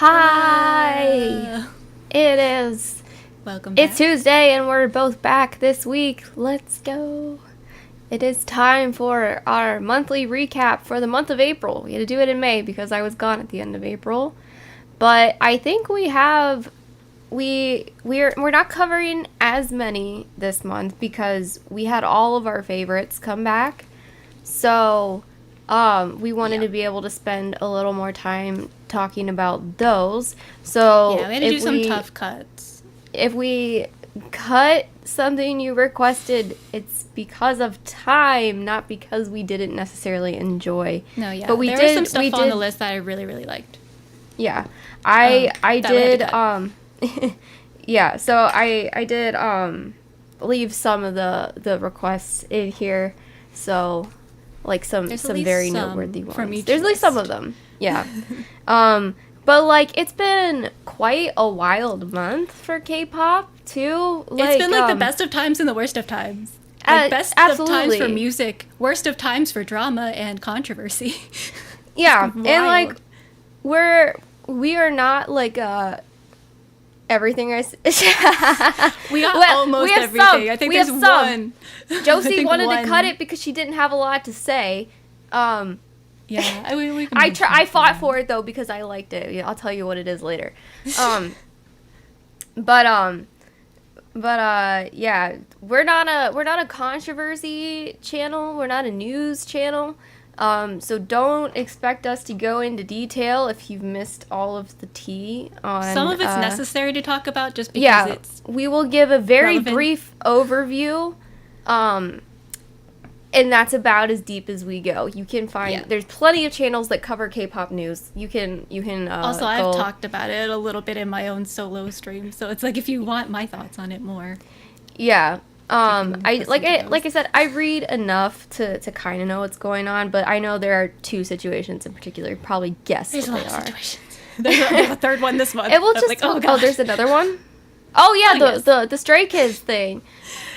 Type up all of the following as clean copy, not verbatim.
Hi! It is. Welcome back. It's Tuesday and we're both back this week. Let's go. It is time for our monthly recap for the month of April. We had to do it in May because I was gone at the end of April. But I think we're not covering as many this month because we had all of our favorites come back. So we wanted to be able to spend a little more time talking about those. So yeah, we had to do some tough cuts. If we cut something you requested, it's because of time, not because we didn't necessarily enjoy. No, yeah. But there was some stuff on the list that I really, really liked. Yeah. I did yeah, so I did leave some of the requests in here. So like some very noteworthy ones. There's at least some of them. Yeah. But like it's been quite a wild month for K-pop too. Like, it's been like the best of times and the worst of times. Like best of times for music, worst of times for drama and controversy. Yeah, and like we are not like everything I we got almost everything. I think there's one. Josie wanted to cut it because she didn't have a lot to say. Yeah, I fought for it though because I liked it. Yeah, I'll tell you what it is later. But yeah, we're not a controversy channel. We're not a news channel. So don't expect us to go into detail if you've missed all of the tea on. Some of it's necessary to talk about just because we will give a very brief overview. And that's about as deep as we go. You can find there's plenty of channels that cover K-pop news. You can also I've talked about it a little bit in my own solo stream, so it's like if you want my thoughts on it more. Yeah. I said I read enough to kind of know what's going on, but I know there are two situations in particular. Probably guess there's what a they lot are. of situations. There's a third one this month. It will just there's another one. Oh yeah, the Stray Kids thing.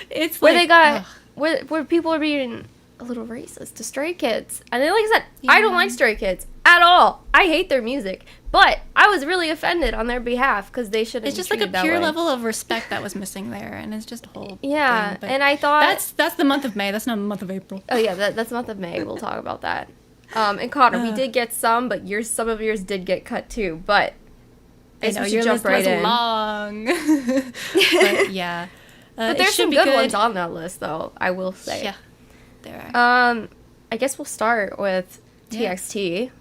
It's where like, they got where people are being a little racist to Stray Kids. And then, like I said, I don't like Stray Kids at all. I hate their music. But I was really offended on their behalf because they shouldn't. It's just like a pure level of respect that was missing there, and it's just a whole thing. And I thought that's the month of May. That's not the month of April. Oh yeah, that's the month of May. We'll talk about that. And Connor, we did get some, but some of yours did get cut too. But I know your list was long. But yeah. But there's some good ones on that list, though, I will say. Yeah, there are. I guess we'll start with TXT.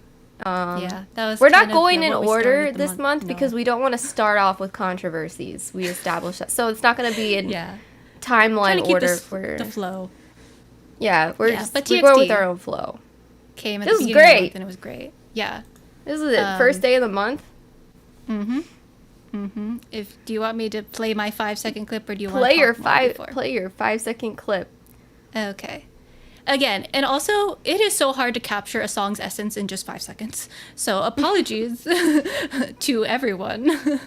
That was. We're not going in order this month because we don't want to start off with controversies. We established that, so it's not going to be in timeline order for the flow. Yeah, we're going with our own flow. Came at this the is beginning great, of the month and it was great. Yeah, this is it. First day of the month. Do you want me to play my 5-second clip, or do you want to play your 5-second clip? Okay. Again, and also, it is so hard to capture a song's essence in just 5 seconds. So apologies to everyone,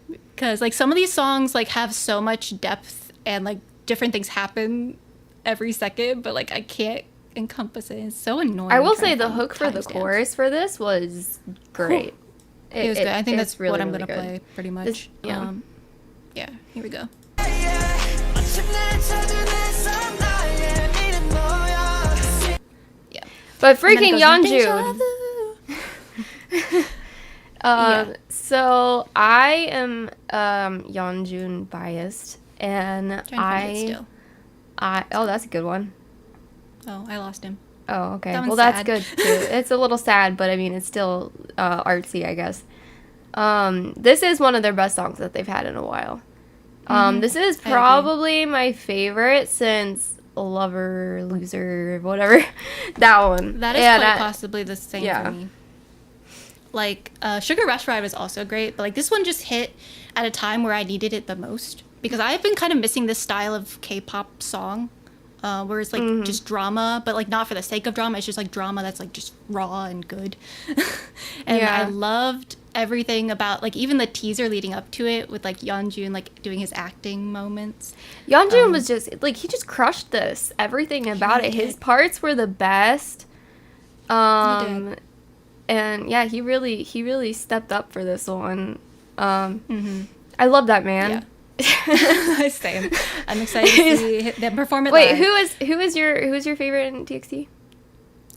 because like some of these songs like have so much depth and like different things happen every second, but like I can't encompass it. It's so annoying. I will say the hook for the chorus for this was great. It was good. I think that's really, what I'm really gonna play pretty much. Yeah, here we go. But freaking Yeonjun. So I am Yeonjun biased, and that's a good one. Oh, I lost him. Oh, okay. Well, that's good too. It's a little sad, but I mean, it's still artsy, I guess. This is one of their best songs that they've had in a while. This is probably my favorite since Lover, Loser, whatever. That one. That is quite possibly the same for me. Like, Sugar Rush Ride was also great, but like this one just hit at a time where I needed it the most because I've been kind of missing this style of K-pop song. Where it's like just drama, but like not for the sake of drama. It's just like drama that's like just raw and good. And I loved everything about like even the teaser leading up to it with like Yeonjun like doing his acting moments. Yeonjun was just like he just crushed this. Everything about it. His parts were the best. And yeah, he really stepped up for this one. I love that man. Yeah. Same. I'm excited to see them perform it Wait, live. who is your favorite in TXT?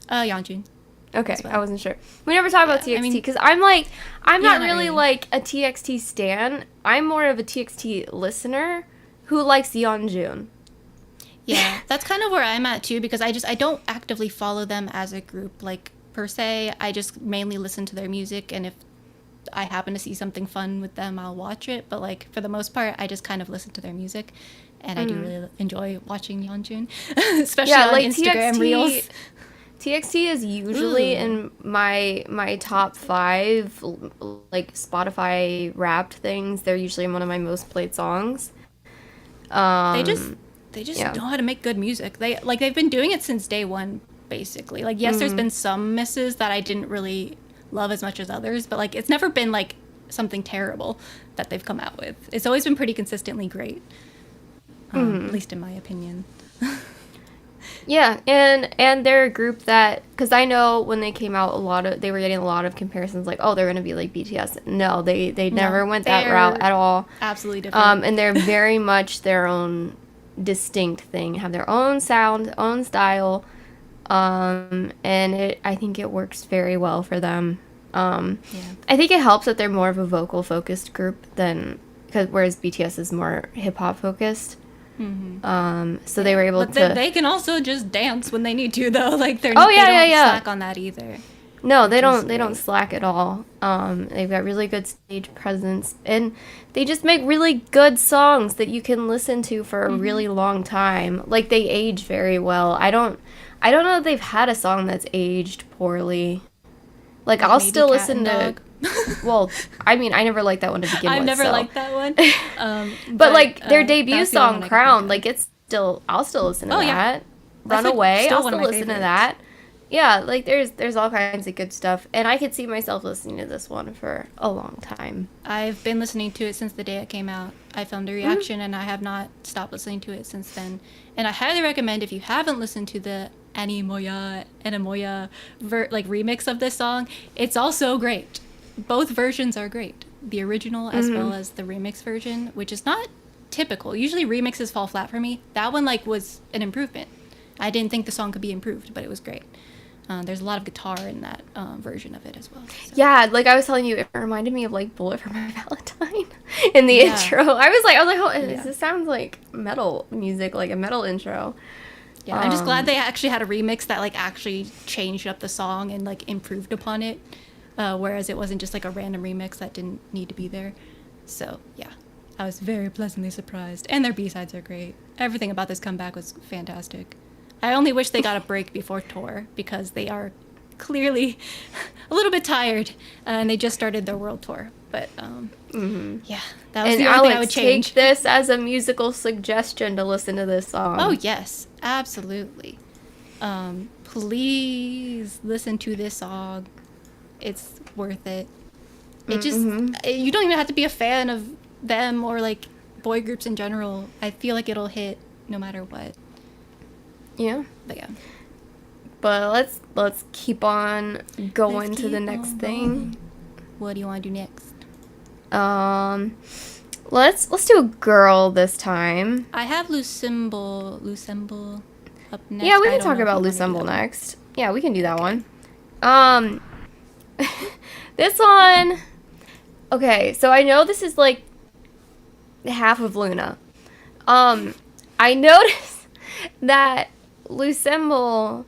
Yeonjun. Okay, well. I wasn't sure. We never talk about TXT because I'm not really like a TXT stan. I'm more of a TXT listener who likes Yeonjun. Yeah, that's kind of where I'm at too, because I don't actively follow them as a group, like per se. I just mainly listen to their music, and if I happen to see something fun with them, I'll watch it. But like for the most part, I just kind of listen to their music, and I do really enjoy watching Yeonjun, especially on like Instagram Reels. TXT is usually in my top 5 like Spotify Wrapped things. They're usually one of my most played songs. They just know how to make good music. They've been doing it since day one, basically. Like, yes, there's been some misses that I didn't really love as much as others, but like it's never been like something terrible that they've come out with. It's always been pretty consistently great, at least in my opinion. Yeah, and they're a group that, because I know when they came out, they were getting a lot of comparisons, like, oh, they're gonna be like BTS. No, they never went that route at all. Absolutely different. And they're very much their own distinct thing, have their own sound, own style, and I think it works very well for them. I think it helps that they're more of a vocal focused group whereas BTS is more hip hop focused. So they were able to. They can also just dance when they need to, though. Like they don't slack on that either. No, they don't slack at all. They've got really good stage presence, and they just make really good songs that you can listen to for a really long time. Like they age very well. I don't know if they've had a song that's aged poorly. Like I'll still listen to. Well, I mean, I never liked that one to begin with. I've never liked that one. But like their debut song, Crown, like I'll still listen to that. Yeah. Runaway, I'll still listen to that. Yeah, like there's all kinds of good stuff, and I could see myself listening to this one for a long time. I've been listening to it since the day it came out. I filmed a reaction, and I have not stopped listening to it since then. And I highly recommend, if you haven't listened to the Animoya remix of this song, it's also great. Both versions are great. The original as well as the remix version, which is not typical. Usually remixes fall flat for me. That one was an improvement. I didn't think the song could be improved, but it was great. There's a lot of guitar in that version of it as well. So. Yeah, like I was telling you, it reminded me of like Bullet for My Valentine in the intro. I was like, oh, this sounds like metal music, like a metal intro. Yeah, I'm just glad they actually had a remix that like actually changed up the song and like improved upon it. Whereas it wasn't just like a random remix that didn't need to be there. So yeah, I was very pleasantly surprised. And their B-sides are great. Everything about this comeback was fantastic. I only wish they got a break before tour, because they are clearly a little bit tired, and they just started their world tour. But yeah, that was the only thing I would change. Take this as a musical suggestion to listen to this song. Oh yes, absolutely. Please listen to this song. It's worth it. It just you don't even have to be a fan of them or like boy groups in general. I feel like it'll hit no matter what. Yeah. But yeah. But let's keep on going to the next thing. What do you want to do next? Let's do a girl this time. I have Loossemble up next. Yeah, we can talk about Loossemble next. Yeah, we can do that one. This one. Okay, so I know this is like half of Luna. I noticed that Loossemble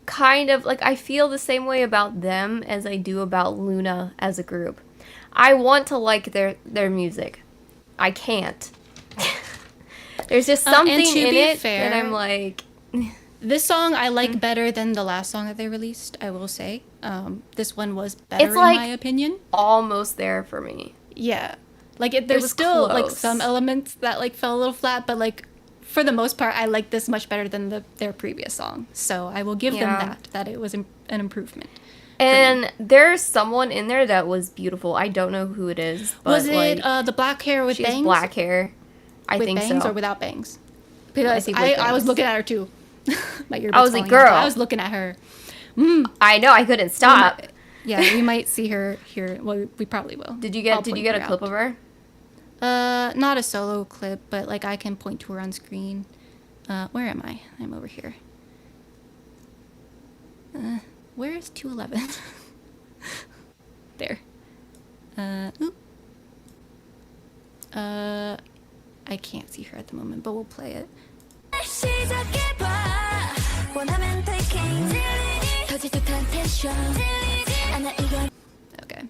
kind of like, I feel the same way about them as I do about Luna as a group. I want to like their music. I can't. There's just something in it that I'm like. This song I like better than the last song that they released, I will say. This one was better in my opinion. Almost there for me. Yeah. Like there's still like some elements that like fell a little flat, but like for the most part I like this much better than their previous song. So I will give them that it was an improvement. And there's someone in there that was beautiful. I don't know who it is. But was it the black hair with bangs? She has black hair. I think so. With bangs or without bangs? Because I was looking at her too. My earbuds I was like, girl. I was looking at her. I know, I couldn't stop. We might see her here. Well, we probably will. Did you get a clip of her? Not a solo clip, but like I can point to her on screen. Where am I? I'm over here. Where is 211? There. I can't see her at the moment, but we'll play it. Okay.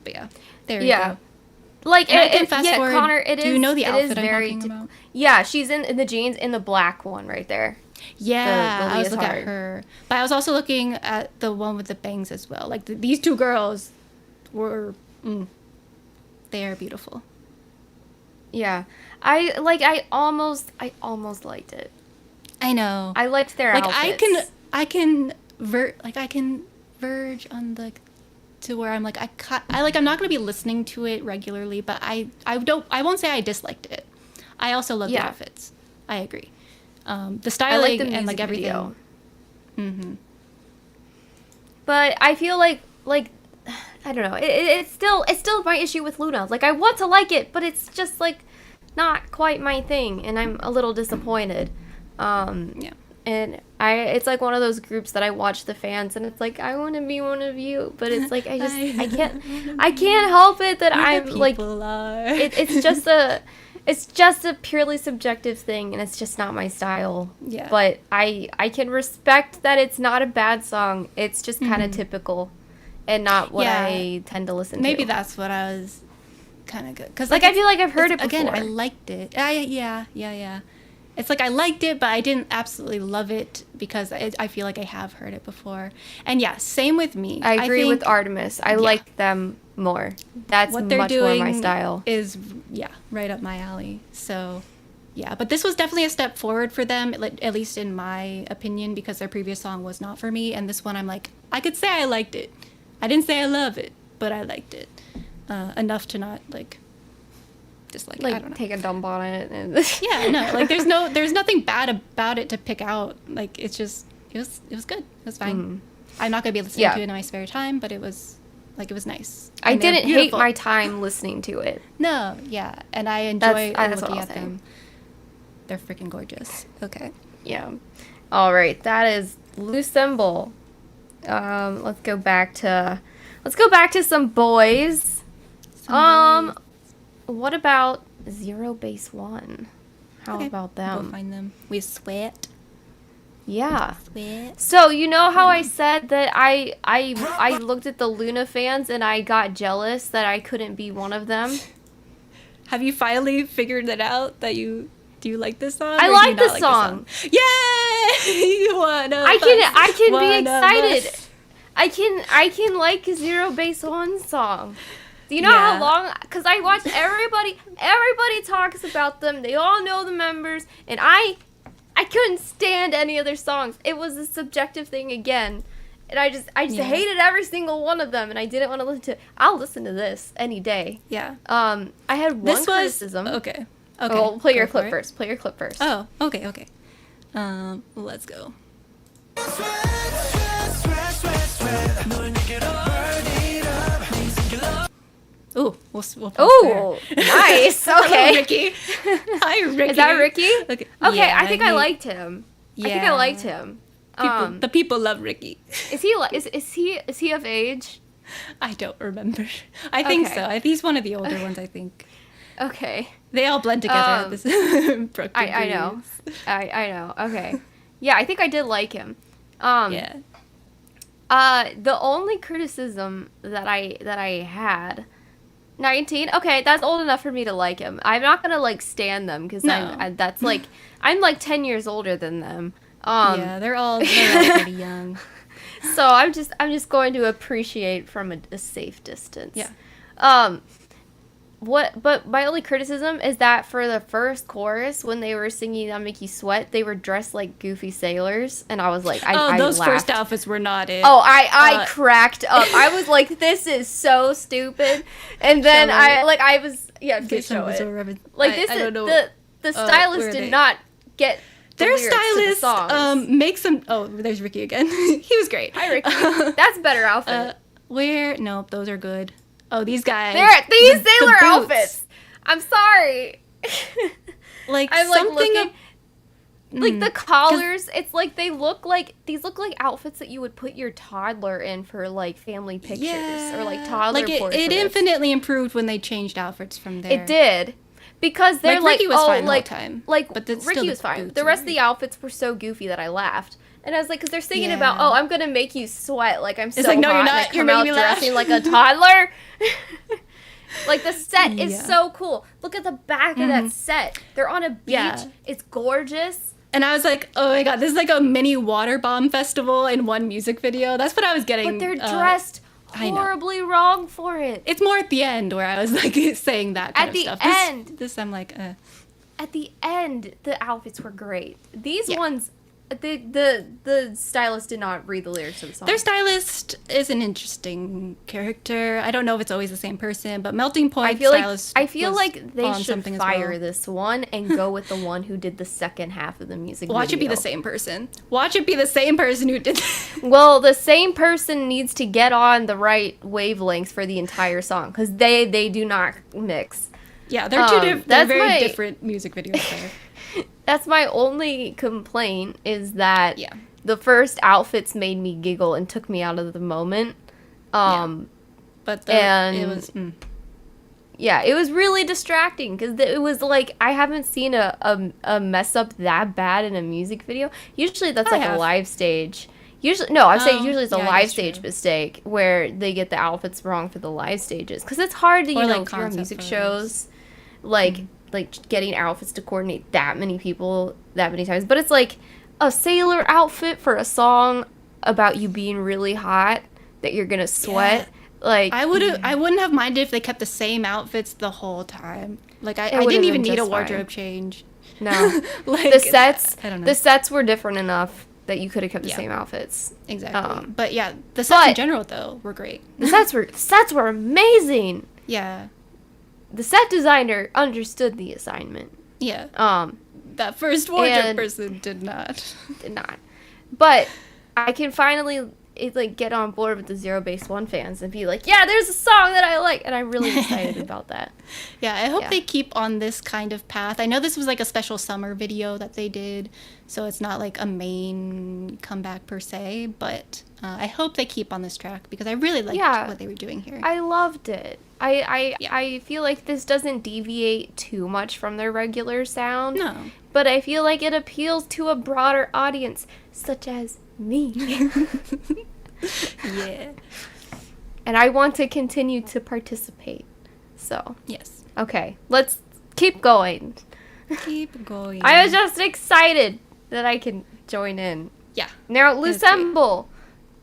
But yeah. There you go. Like, and I can fast forward. Connor, it is. Do you know the outfit I'm very talking about? Yeah, she's in the jeans in the black one right there. Yeah, I was looking at her. But I was also looking at the one with the bangs as well. Like, these two girls were... they are beautiful. Yeah. I almost liked it. I know. I liked their outfits. I can verge on the... to where I'm like, I'm not going to be listening to it regularly, but I won't say I disliked it. I also love the outfits. I agree. The styling and like everything. Mm-hmm. But I feel like I don't know. It's still my issue with Luna. Like, I want to like it, but it's just like not quite my thing, and I'm a little disappointed. And it's like one of those groups that I watch the fans, and it's like, I want to be one of you, but it's like I can't help it that I'm like it's just a purely subjective thing, and it's just not my style. Yeah. But I can respect that it's not a bad song. It's just kind of typical, and not what I tend to listen to. Maybe that's what I was kind of good, because like I feel like I've heard it before. Again, I liked it. Yeah. It's like I liked it, but I didn't absolutely love it because I feel like I have heard it before. And yeah, same with me. I agree with Artemis. I like them more. That's what they're much doing more my style. Is right up my alley. So yeah, but this was definitely a step forward for them, at least in my opinion, because their previous song was not for me, and this one I'm like, I could say I liked it. I didn't say I love it, but I liked it enough to not like. Just like I don't know. Take a dump on it and like there's nothing bad about it to pick out. Like it was good. It was fine. I'm not gonna be listening to it in my spare time, but it was nice. I didn't hate my time listening to it. No, and I enjoy looking at them. They're freaking gorgeous. Okay. Yeah. All right, that is Loossemble. Let's go back to some boys. What about ZEROBASEONE? How about them? Go find them. We sweat. Yeah. So you know how I said that I looked at the Luna fans and I got jealous that I couldn't be one of them? Have you finally figured that out? Do you like this song? I like the song. Yay! I can be excited. I can like ZEROBASEONE's song. Do you know how long? Because I watched everybody talks about them. They all know the members, and I couldn't stand any of their songs. It was a subjective thing again, and I just hated every single one of them, and I didn't want to listen to it. I'll listen to this any day. Yeah. I had one criticism. Okay. Well, play your clip first. Play your clip first. Oh, okay. Let's go. Ooh, we'll nice. Okay. Ricky. Hi, Ricky. Is that Ricky? Okay. Yeah, I think I liked him. Yeah. I think I liked him. The people love Ricky. Is he of age? I don't remember. I think so. He's one of the older ones, I think. Okay. They all blend together at this I know. I know. Okay. Yeah, I think I did like him. The only criticism that I had 19. Okay, that's old enough for me to like him. I'm not gonna like stan them because that's like I'm like 10 years older than them. They're all pretty young. So I'm just going to appreciate from a safe distance. Yeah. But my only criticism is that for the first chorus, when they were singing "That Make You Sweat," they were dressed like goofy sailors, and I was like, I those laughed. First outfits were not it. Oh, I cracked up. I was like, this is so stupid. And then please show it. Like this, the stylist did not get their lyrics to the stylist songs. makes them. Oh, there's Ricky again. He was great. Hi, Ricky. That's a better outfit. Nope, those are good. Oh, these guys. These sailor boots. outfits. I'm sorry. Like I'm like something looking, like the collars. It's like these look like outfits that you would put your toddler in for like family pictures or like toddler portraits. It infinitely improved when they changed outfits from there. It did. Because they're Ricky was fine the whole time. But Ricky was fine. The rest of the outfits were so goofy that I laughed. And I was like, because they're singing about, oh, I'm going to make you sweat. Like, I'm so hot. No, you're not. And I You're come out making me laugh. dressing like a toddler. Like, the set is so cool. Look at the back of that set. They're on a beach. Yeah. It's gorgeous. And I was like, oh my god, this is like a mini water bomb festival in one music video. That's what I was getting. But they're dressed horribly wrong for it. It's more at the end where I was like saying that kind of stuff. At the end. This I'm like, At the end, the outfits were great. These ones, the stylist did not read the lyrics of the song. Their stylist is an interesting character. I don't know if it's always the same person, but Melting Point stylist. I feel like they should fire this one and go with the one who did the second half of the music video. Watch it be the same person. Watch it be the same person who did. Well, the same person needs to get on the right wavelengths for the entire song because they do not mix. Yeah, they're very different music videos there. That's my only complaint is that the first outfits made me giggle and took me out of the moment. But it was... Yeah, it was really distracting because it was like I haven't seen a mess up that bad in a music video. Usually that's a live stage. Usually it's a live stage mistake where they get the outfits wrong for the live stages because it's hard to if you're on music shows, like getting outfits to coordinate that many people that many times. But it's like a sailor outfit for a song about you being really hot that you're gonna sweat. Yeah. Like I wouldn't have minded if they kept the same outfits the whole time. Like I didn't even need a wardrobe change. No, like the sets. I don't know. The sets were different enough that you could have kept the same outfits. Exactly. But yeah, the sets in general though were great. The sets were amazing. Yeah. The set designer understood the assignment. Yeah. That first wardrobe person did not. Did not. But I can finally get on board with the ZEROBASEONE fans and be like, yeah, there's a song that I like, and I'm really excited about that. Yeah, I hope they keep on this kind of path. I know this was like a special summer video that they did, so it's not like a main comeback per se, but I hope they keep on this track because I really liked what they were doing here. I loved it. I feel like this doesn't deviate too much from their regular sound. No. But I feel like it appeals to a broader audience, such as me. Yeah. And I want to continue to participate. So. Yes. Okay, let's keep going. Keep going. I was just excited that I can join in. Yeah. Now, Loossemble.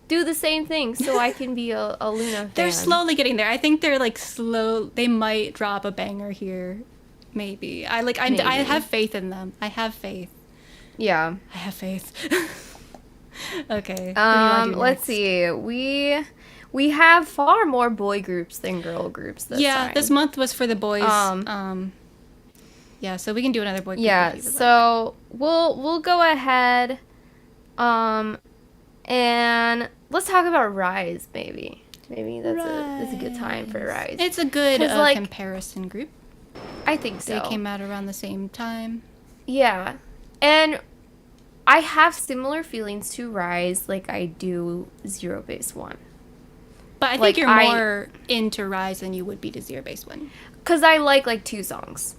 Do the same thing so I can be a Luna fan. They're slowly getting there. I think they're like slow. They might drop a banger here. Maybe. I have faith in them. I have faith. Yeah. I have faith. Okay. Let's see. We have far more boy groups than girl groups this time. Yeah, this month was for the boys. Yeah, so we can do another boy group. Yeah, so we'll go ahead and let's talk about RIIZE, maybe. Maybe that's a good time for RIIZE. It's a good comparison group. I think so. They came out around the same time. Yeah. And I have similar feelings to RIIZE like I do ZEROBASEONE. But I think you're more into RIIZE than you would be to ZEROBASEONE. Because I like 2 songs.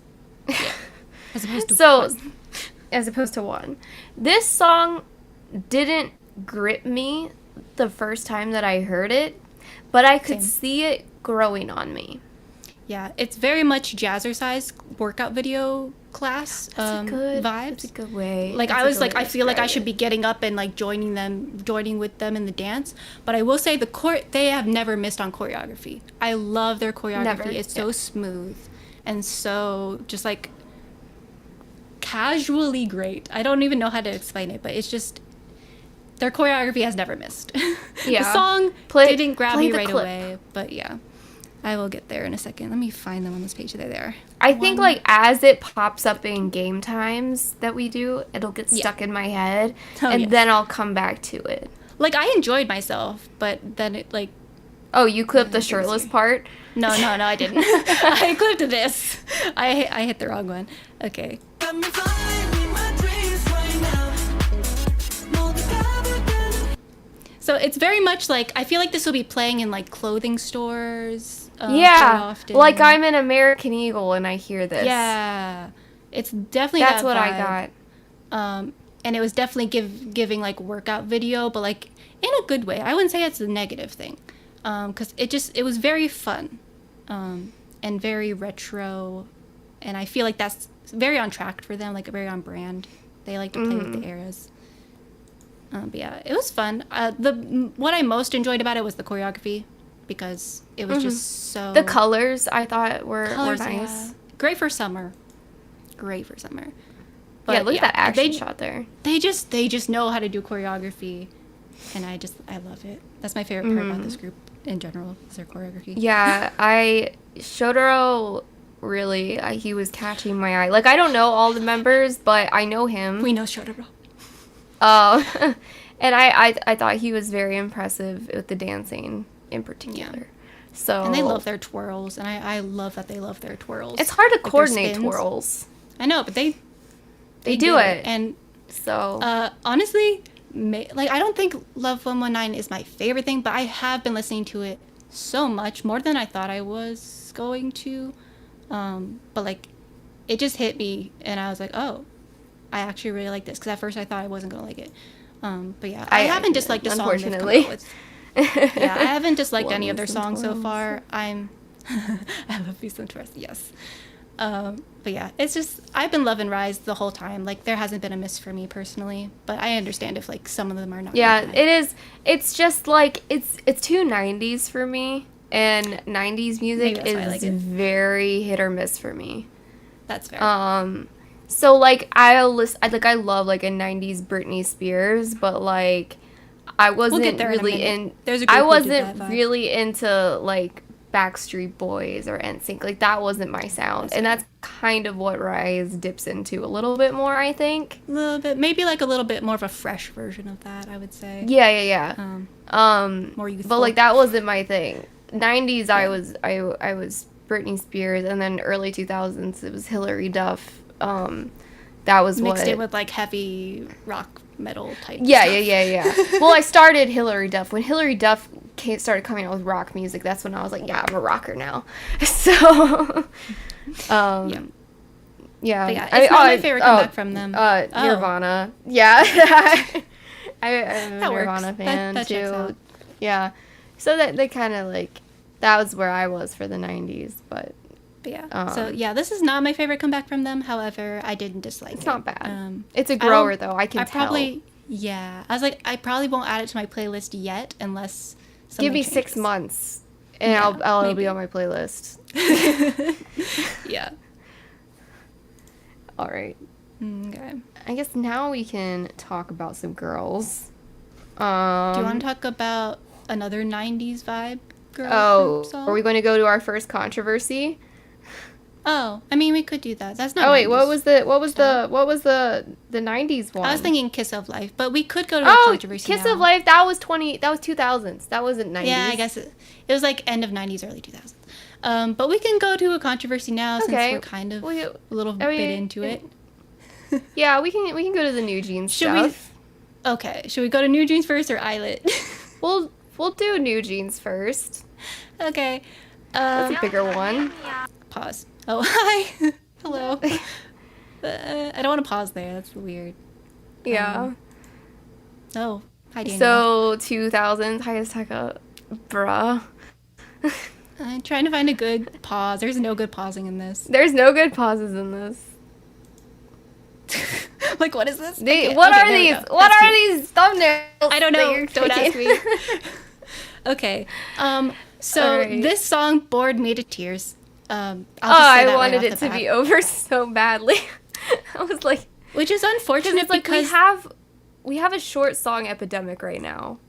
Yeah. As opposed to one. As opposed to one. This song didn't grip me the first time that I heard it, but I could see it growing on me. Yeah, it's very much jazzercise workout video class vibes. That's a good way. Like I was like, I feel like I should be getting up and like joining with them in the dance. But I will say they have never missed on choreography. I love their choreography. Never. It's so smooth and so just like casually great. I don't even know how to explain it, but it's just their choreography has never missed. Yeah. The song didn't grab me right away, but yeah. I will get there in a second. Let me find them on this page. There they are. I think like as it pops up in game times that we do, it'll get stuck in my head, and then I'll come back to it. Like I enjoyed myself, but then it like. Oh, you clipped the shirtless part? No, I didn't. I clipped this. I hit the wrong one. Okay. So it's very much like, I feel like this will be playing in like clothing stores. Yeah, like I'm an American Eagle and I hear this. Yeah, it's definitely that's that what vibe. I got. And it was definitely giving like workout video, but like in a good way. I wouldn't say it's a negative thing, because it was very fun, and very retro, and I feel like that's very on track for them, like very on brand. They like to play with the eras. But yeah, it was fun. What I most enjoyed about it was the choreography, because it was just so... The colors, I thought, were nice. Yeah. Great for summer. But yeah, look at that action shot there. They just know how to do choreography, and I love it. That's my favorite part about this group in general, is their choreography. Yeah, Shotaro, really, he was catching my eye. Like, I don't know all the members, but I know him. We know Shotaro. And I thought he was very impressive with the dancing in particular. Yeah. So, and they love their twirls, and I love that they love their twirls. It's hard to coordinate twirls. I know, but they do it. And so honestly, like I don't think Love 119 is my favorite thing, but I have been listening to it so much, more than I thought I was going to. But like, it just hit me, and I was like, oh, I actually really like this, because at first I thought I wasn't gonna like it. But yeah, I haven't disliked a song. Unfortunately, yeah, I haven't disliked any of their songs so far. I love Peace and Trust, yes. But yeah, it's just, I've been loving RIIZE the whole time. Like, there hasn't been a miss for me personally, but I understand if like some of them are not. Yeah, it is. It's just like it's too 90s for me, and 90s music is very hit or miss for me. That's fair. So like I love like a 90s Britney Spears, but like I wasn't really into like Backstreet Boys or NSYNC. Like that wasn't my sound. And that's kind of what RIIZE dips into a little bit more, I think. A little bit, maybe like a little bit more of a fresh version of that, I would say. Yeah. More youthful. But like that wasn't my thing. 90s I was Britney Spears, and then early 2000s it was Hilary Duff. That was mixed it with like heavy rock metal type stuff. Yeah. Well, I started Hilary Duff when Hilary Duff started coming out with rock music. That's when I was like, yeah, I'm a rocker now. So yeah, it's not my favorite comeback from them. Nirvana. Yeah. I'm a Nirvana fan that too. Yeah, so that they kind of like, that was where I was for the 90s, but yeah. So yeah, this is not my favorite comeback from them. However, I didn't dislike it. It's not bad. It's a grower though. I can tell. I was like, I probably won't add it to my playlist yet unless give me changes. 6 months and I'll be on my playlist. Yeah. All right. Okay. I guess now we can talk about some girls. Do you want to talk about another 90s vibe girl group song? Are we going to go to our first controversy? Oh, I mean, we could do that. That's not. Oh wait, what was the 90s one? I was thinking Kiss of Life, but we could go to a controversy. Kiss of Life, that was 2000s. That wasn't 90s. Yeah, I guess it was like end of 90s, early 2000s. But we can go to a controversy now since we're kind of a little bit into it. Yeah, we can go to the New Jeans stuff. Should we go to New Jeans first or ILLIT? We'll do New Jeans first. Okay. That's a bigger one. Pause. Oh, hi. Hello. I don't want to pause there. That's weird. Yeah. Hi, Daniel. So, 2000s, Hayasaka, bruh. I'm trying to find a good pause. There's no good pausing in this. There's no good pauses in this. Like, what is this? What are these? What are these thumbnails? I don't know. Don't ask me. Okay. So this song bored me to tears. I wanted it to be over so badly. I was like, which is unfortunate because we have a short song epidemic right now.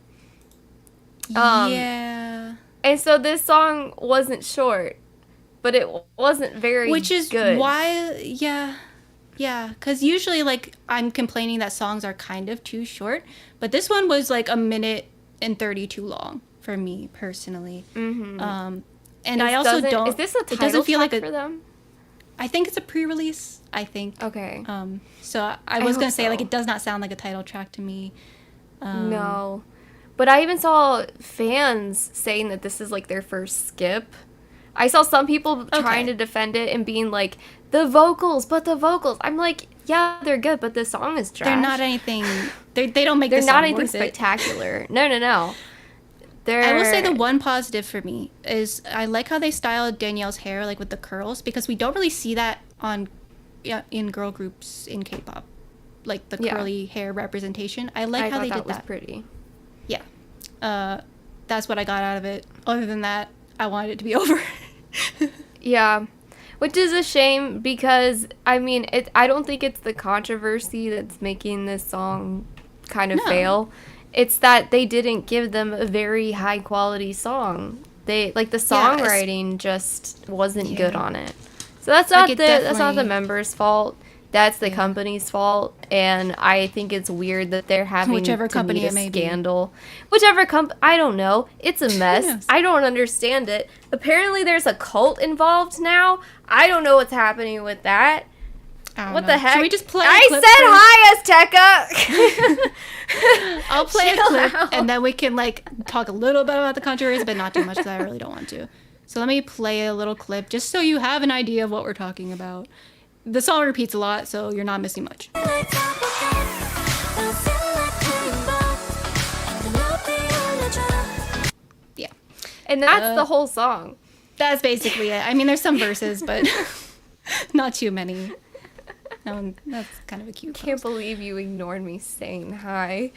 Yeah. And so this song wasn't short, but it wasn't very Which is good. why, yeah, because usually, like, I'm complaining that songs are kind of too short, but this one was, like, 1:30 too long for me, personally. Mm-hmm. And I also don't... Is this a title it doesn't feel track like for them? I think it's a pre-release, I think. Okay. So I was going to say, so. like, it does not sound like a title track to me. No. But I even saw fans saying that this is, like, their first skip. I saw some people trying to defend it and being like, the vocals. I'm like, yeah, they're good, but the song is trash. They're not anything... They don't make They're the song not anything worth it. spectacular. No. I will say the one positive for me is I like how they styled Danielle's hair, like, with the curls, because we don't really see that in girl groups in K-pop. Like, the curly hair representation. I like how they did that. Was pretty. Yeah. That's what I got out of it. Other than that, I wanted it to be over. Yeah. Which is a shame because, I mean, I don't think it's the controversy that's making this song kind of fail. It's that they didn't give them a very high quality song. The songwriting just wasn't good on it. So that's not that's not the members' fault. That's the company's fault, and I think it's weird that they're having whichever to company meet it may a be. scandal. Whichever company, I don't know. It's a mess. Yes. I don't understand it. Apparently, there's a cult involved now. I don't know what's happening with that. What the heck? Should we just play I a clip said hi, Azteca! I'll play Chill a clip, out. and then we can, like, talk a little bit about the controversy, but not too much, because I really don't want to. So let me play a little clip, just so you have an idea of what we're talking about. The song repeats a lot, so you're not missing much. Yeah. And that's the whole song. That's basically it. I mean, there's some verses, but not too many. That's kind of a cute Can't believe you ignored me saying hi.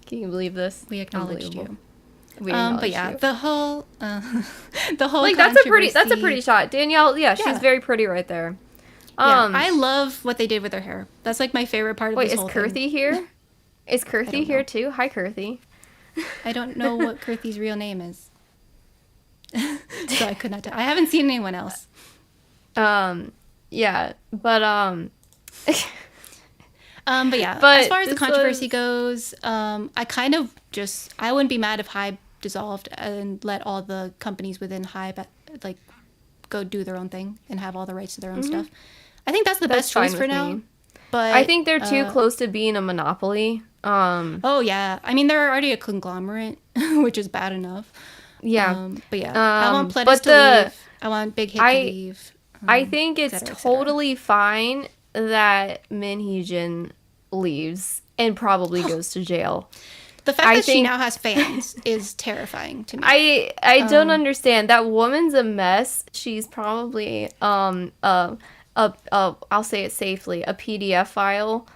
Can you believe this? We acknowledged you. But yeah, you. the whole like that's a pretty shot. Danielle, she's very pretty right there. I love what they did with her hair. That's like my favorite part of this whole thing. Wait, is Kurthy here? Is Kurthy here too? Hi, Kurthy. I don't know what Kurthy's real name is. So I could not tell. I haven't seen anyone else. Yeah, but as far as the controversy goes, I wouldn't be mad if HEYA dissolved and let all the companies within HEYA go do their own thing and have all the rights to their own stuff. I think that's the best choice for now. But I think they're too close to being a monopoly. Oh yeah, I mean they're already a conglomerate, which is bad enough. Yeah, I want Pledis to leave. I want Big Hit to leave. I think it's totally fine that Min Hee-jin leaves and probably goes to jail. The fact that she now has fans is terrifying to me. I don't understand. That woman's a mess. She's probably I'll say it safely, a PDF file.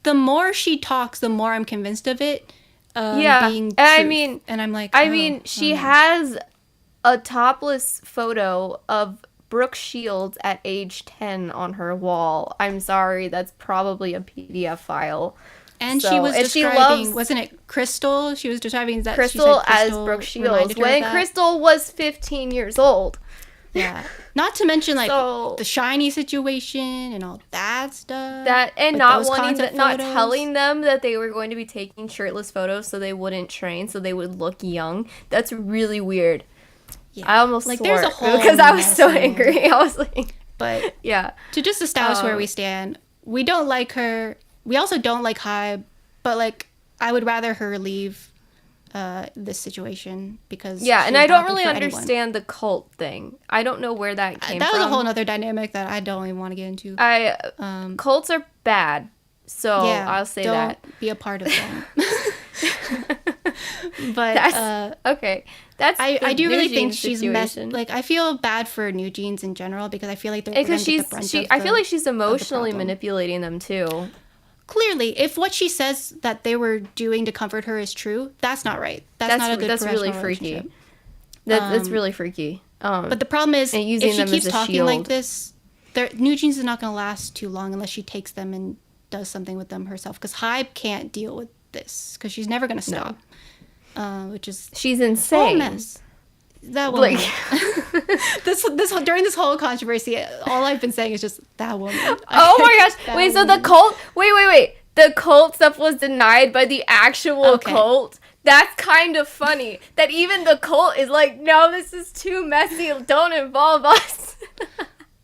The more she talks, the more I'm convinced of it. Being truth. I mean, she has a topless photo of Brooke Shields at age 10 on her wall. I'm sorry, that's probably a PDF file. And she was describing, wasn't it Crystal? She was describing that Crystal as Brooke Shields when Crystal was 15 years old. Yeah. Not to mention the shiny situation and all that stuff. Not telling them that they were going to be taking shirtless photos so they wouldn't train, so they would look young. That's really weird. Yeah. I almost swore there's a whole because I was so angry. I was like, but yeah. To just establish where we stand, we don't like her. We also don't like HEYA, but I would rather her leave this situation because and I don't really understand the cult thing. I don't know where that came from. That was a whole other dynamic that I don't even want to get into. Cults are bad, so I'll say that. Don't be a part of them. But that's okay. That's I do really think she's messed. I feel bad for New Jeans in general because I feel like they're going to get the brunt of I feel like she's emotionally manipulating them too. Clearly, if what she says that they were doing to comfort her is true, that's not right. That's not a good professional really freaky. That's really freaky. But the problem is, if she keeps talking shield. like this, New Jeans is not going to last too long unless she takes them and does something with them herself, because Hybe can't deal with this because she's never gonna stop. Which is she's insane. A mess. That woman. Like, during this whole controversy, all I've been saying is just that woman. Oh my gosh! Wait, so the cult? Wait! The cult stuff was denied by the actual cult. That's kind of funny. That even the cult is like, no, this is too messy. Don't involve us.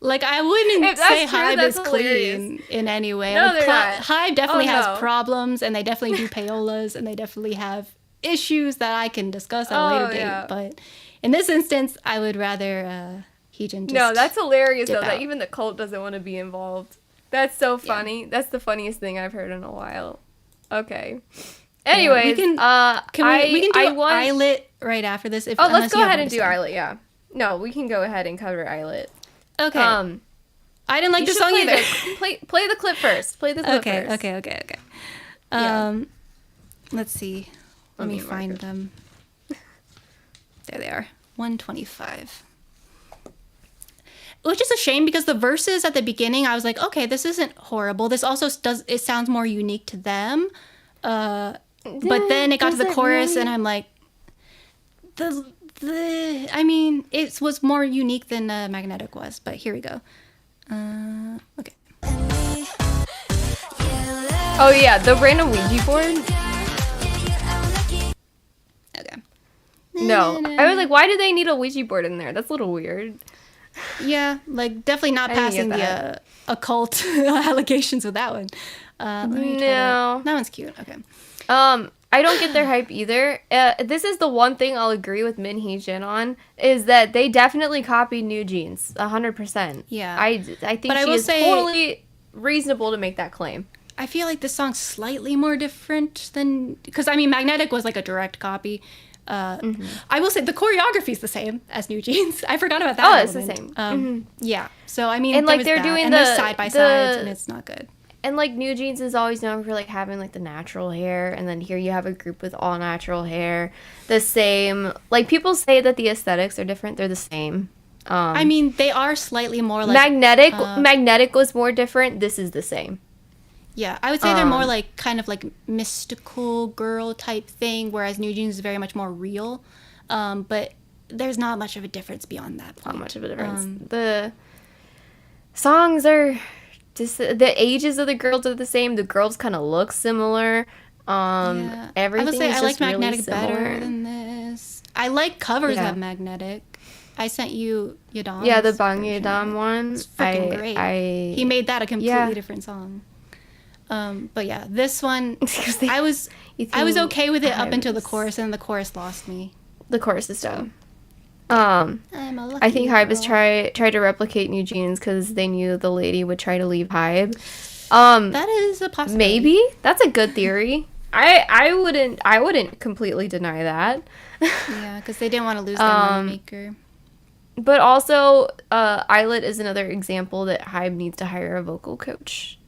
Like, I wouldn't say Hybe is clean in any way. No, they're not. Hybe definitely has problems, and they definitely do payolas, and they definitely have issues that I can discuss at a later date. But in this instance, I would rather Heejin just No, that's hilarious, though, out. that even the cult doesn't want to be involved. That's so funny. Yeah. That's the funniest thing I've heard in a while. Okay. Anyways, we can do ILLIT right after this. Let's go ahead and do ILLIT, yeah. No, we can go ahead and cover ILLIT. Okay. I didn't like the song either. Play the clip first. Play the clip first. Okay. Let's see. Let me find them. There they are. 125. Which is a shame because the verses at the beginning, I was like, okay, this isn't horrible. This also it sounds more unique to them. But then it got to the chorus, really? And I'm like, I mean, it was more unique than Magnetic was. But here we go. Okay. Oh yeah, the random Ouija board. Okay. No, I was like, why do they need a Ouija board in there? That's a little weird. Yeah, like definitely not passing the occult allegations with that one. No, that one's cute. Okay. I don't get their hype either. This is the one thing I'll agree with Min Hee-jin on, is that they definitely copied New Jeans 100%. Yeah, I think she is totally reasonable to make that claim. I feel like this song's slightly more different than, because I mean Magnetic was like a direct copy. I will say the choreography is the same as New Jeans. I forgot about that. Oh, it's the same. Yeah. So I mean, and like they're doing the side by sides, and it's not good. And like New Jeans is always known for like having like the natural hair, and then here you have a group with all natural hair. The same, like people say that the aesthetics are different. They're the same. I mean, they are slightly more like Magnetic. Magnetic was more different. This is the same. Yeah, I would say they're more like kind of like mystical girl type thing, whereas New Jeans is very much more real. But there's not much of a difference beyond that point. Not much of a difference. The songs are just, the ages of the girls are the same. The girls kind of look similar. Everything I would say I like Magnetic better than this. I like covers of Magnetic. I sent you Yadam. Yeah, the Bang Yadam one. It's freaking great. He made that a completely different song. But yeah, this one I was okay with it up until the chorus, and the chorus lost me. The chorus is dumb. I think Hybe has tried to replicate New Jeans because they knew the lady would try to leave Hybe. That is a possibility. Maybe that's a good theory. I wouldn't completely deny that. Yeah, because they didn't want to lose their moneymaker. But also, ILLIT is another example that Hybe needs to hire a vocal coach.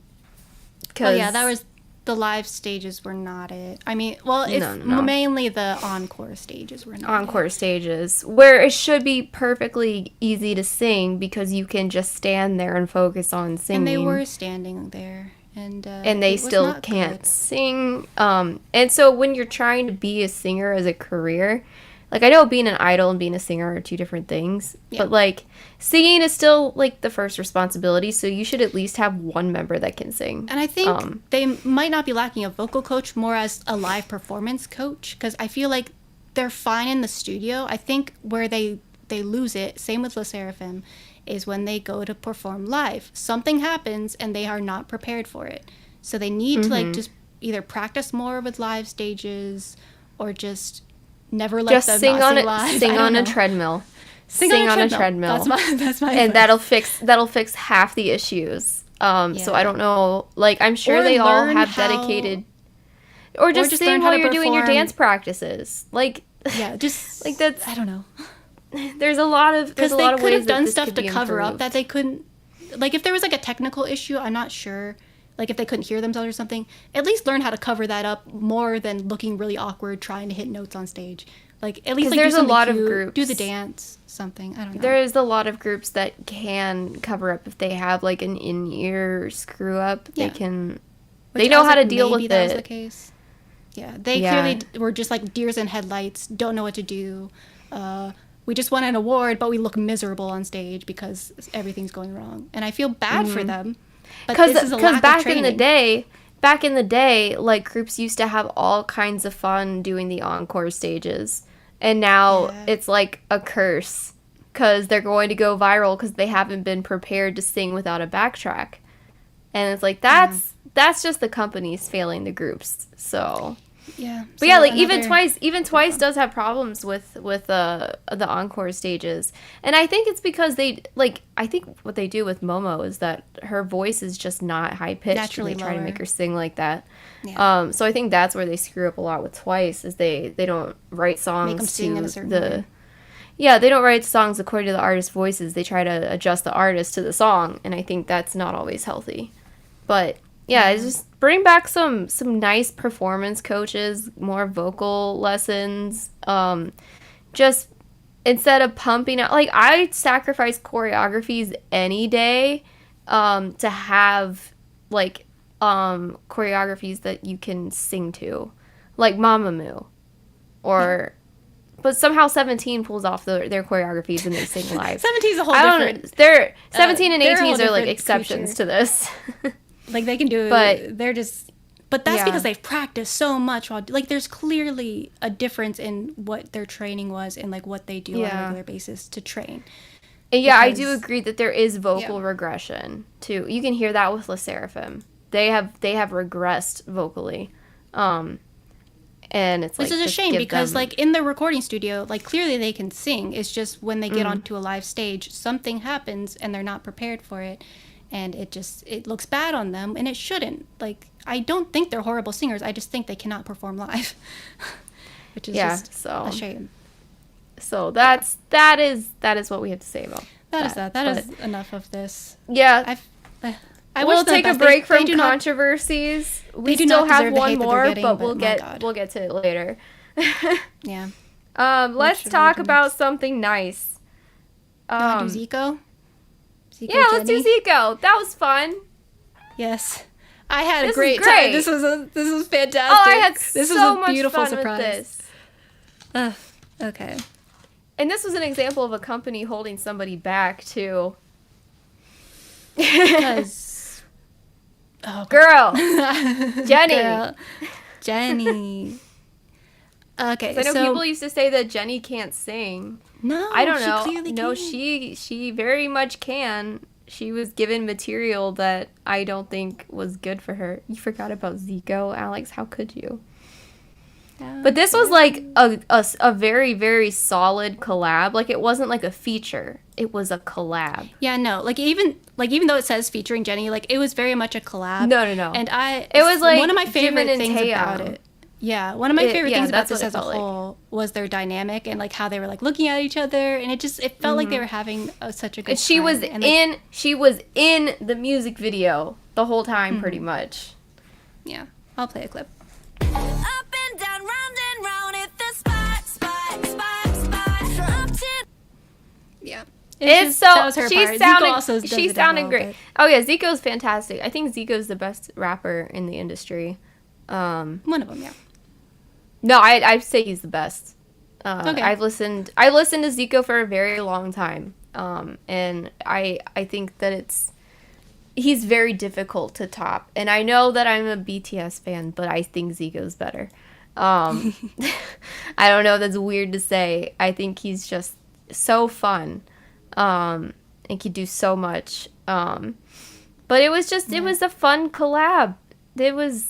Oh yeah, that was the live stages were not it. I mean, well, it's mainly the encore stages were not encore stages, where it should be perfectly easy to sing because you can just stand there and focus on singing. And they were standing there, and they still can't sing. And so when you're trying to be a singer as a career, like I know being an idol and being a singer are two different things, but like singing is still like the first responsibility, so you should at least have one member that can sing. And I think they might not be lacking a vocal coach, more as a live performance coach, because I feel like they're fine in the studio. I think where they lose it, same with Le Sserafim, is when they go to perform live. Something happens and they are not prepared for it. So they need to like just either practice more with live stages or just never let them sing not on sing live. Sing on a treadmill. Sing on a treadmill. That's my and that'll fix half the issues. So I don't know, like I'm sure they all have dedicated or just sing while you're doing your dance practices. Like just like that's, I don't know. There's a lot of because they could have done stuff to cover up that they couldn't. Like if there was like a technical issue, I'm not sure. Like if they couldn't hear themselves or something, at least learn how to cover that up more than looking really awkward trying to hit notes on stage. Like at least like, there's a lot of groups. Do the dance, something. I don't know. There's a lot of groups that can cover up if they have like an in-ear screw up. They can They know how to deal with that was it. the case. Yeah, they clearly were just like deers in headlights, don't know what to do. We just won an award, but we look miserable on stage because everything's going wrong. And I feel bad for them. Because back in the day, like, groups used to have all kinds of fun doing the encore stages. And now it's like a curse because they're going to go viral because they haven't been prepared to sing without a backtrack. And it's like, that's just the companies failing the groups. So... Yeah. But yeah, like even Twice does have problems with the encore stages. And I think it's because I think what they do with Momo is that her voice is just not high pitched. Naturally and they try lower. to make her sing like that. Yeah. So I think that's where they screw up a lot with Twice is they don't write songs Make them sing in a certain way. Yeah, they don't write songs according to the artist's voices. They try to adjust the artist to the song, and I think that's not always healthy. But yeah, it's just bring back some nice performance coaches, more vocal lessons. Just instead of pumping out, like, I sacrifice choreographies any day to have like choreographies that you can sing to, like Mamamoo, or. But somehow 17 pulls off their choreographies and they sing live. 17's a whole different... 17 and 18s are like exceptions to this. Like, they can do it, they're just... But that's because they've practiced so much. Like, there's clearly a difference in what their training was and, like, what they do on a regular basis to train. And I do agree that there is vocal regression, too. You can hear that with Le Sserafim. They have regressed vocally. And it's like... Which is a shame because, like, in the recording studio, like, clearly they can sing. It's just when they get onto a live stage, something happens and they're not prepared for it. And it looks bad on them, and it shouldn't. Like, I don't think they're horrible singers. I just think they cannot perform live, which is just a shame. So that is what we have to say about that. That is enough of this. Yeah, we'll take a break from controversies. We still have one more, but we'll get to it later. Yeah. Let's talk about something nice. Do ZICO? Yeah, let's do ZICO. That was fun. Yes. I had a great time. This was fantastic. Oh, I had this so was a much beautiful fun surprise. With this. Okay. And this was an example of a company holding somebody back, too. Because... Girl! Jennie! Girl. Jennie. Okay, I know people used to say that Jennie can't sing. No, I don't know. She clearly no, can. she very much can. She was given material that I don't think was good for her. You forgot about ZICO, Alex. How could you? But this was like a very, very solid collab. Like, it wasn't like a feature. It was a collab. Yeah, no. Like even though it says featuring Jennie, like, it was very much a collab. No. And it was like one of my favorite Jimin and things HEYA. about it. Yeah, one of my favorite things about this as a like. whole was their dynamic and, like, how they were, like, looking at each other, and it felt like they were having such a good time. She was in the music video the whole time, pretty much. Yeah, I'll play a clip. Up and down, round and round at the spot. Up to... Yeah. She sounded great. Oh yeah, Zico's fantastic. I think Zico's the best rapper in the industry. One of them, yeah. No, I'd say he's the best. Okay. I listened to ZICO for a very long time, and I think that he's very difficult to top. And I know that I'm a BTS fan, but I think ZICO's better. I don't know if that's weird to say. I think he's just so fun, and can do so much. But it was it was a fun collab. It was.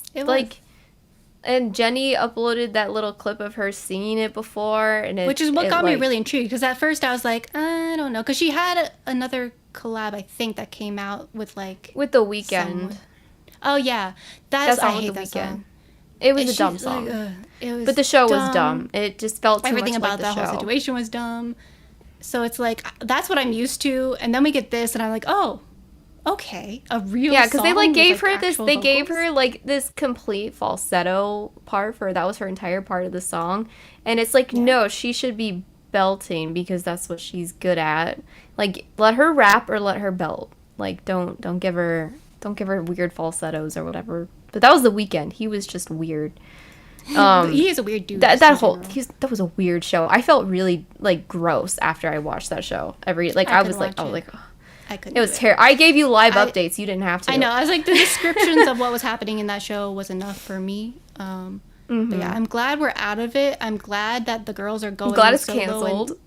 And Jennie uploaded that little clip of her singing it before, and which is what got me really intrigued. Because at first I was like, I don't know, because she had another collab, I think, that came out with The Weeknd. Oh yeah, I hate that song. It was a dumb song, but the show was dumb. It just felt too everything much about like the that whole situation was dumb. So it's like that's what I'm used to, and then we get this, and I'm like, oh. Okay, a real because they gave her this. They gave her this complete falsetto part that was her entire part of the song, and it's like no, she should be belting because that's what she's good at. Like, let her rap or let her belt. Like, don't give her weird falsettos or whatever But that was The Weeknd. He was just weird. He is a weird dude. That was a weird show. I felt really like gross after I watched that show. I was like, oh. I couldn't. It was terrible. I gave you live updates. You didn't have to. I know. I was like, the descriptions of what was happening in that show was enough for me. But yeah, I'm glad we're out of it. I'm glad that the girls are going. I'm glad it's solo canceled.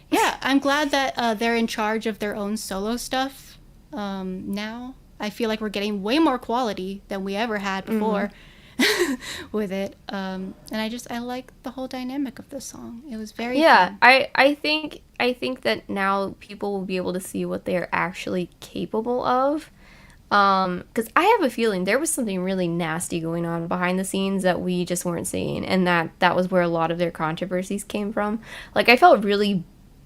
Yeah, I'm glad that they're in charge of their own solo stuff now. I feel like we're getting way more quality than we ever had before with it. And I like the whole dynamic of this song. It was very fun. I think that now people will be able to see what they're actually capable of. Because I have a feeling there was something really nasty going on behind the scenes that we just weren't seeing, and that was where a lot of their controversies came from. Like, I felt really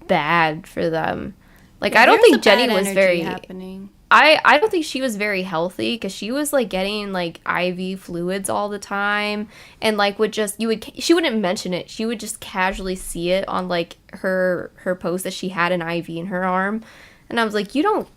bad for them. Like, Yeah, I don't there was think a bad Jennie was energy very happening. I don't think she was very healthy, because she was like getting like IV fluids all the time, and like she wouldn't mention it. She would just casually see it on like her post that she had an IV in her arm, and I was like, you don't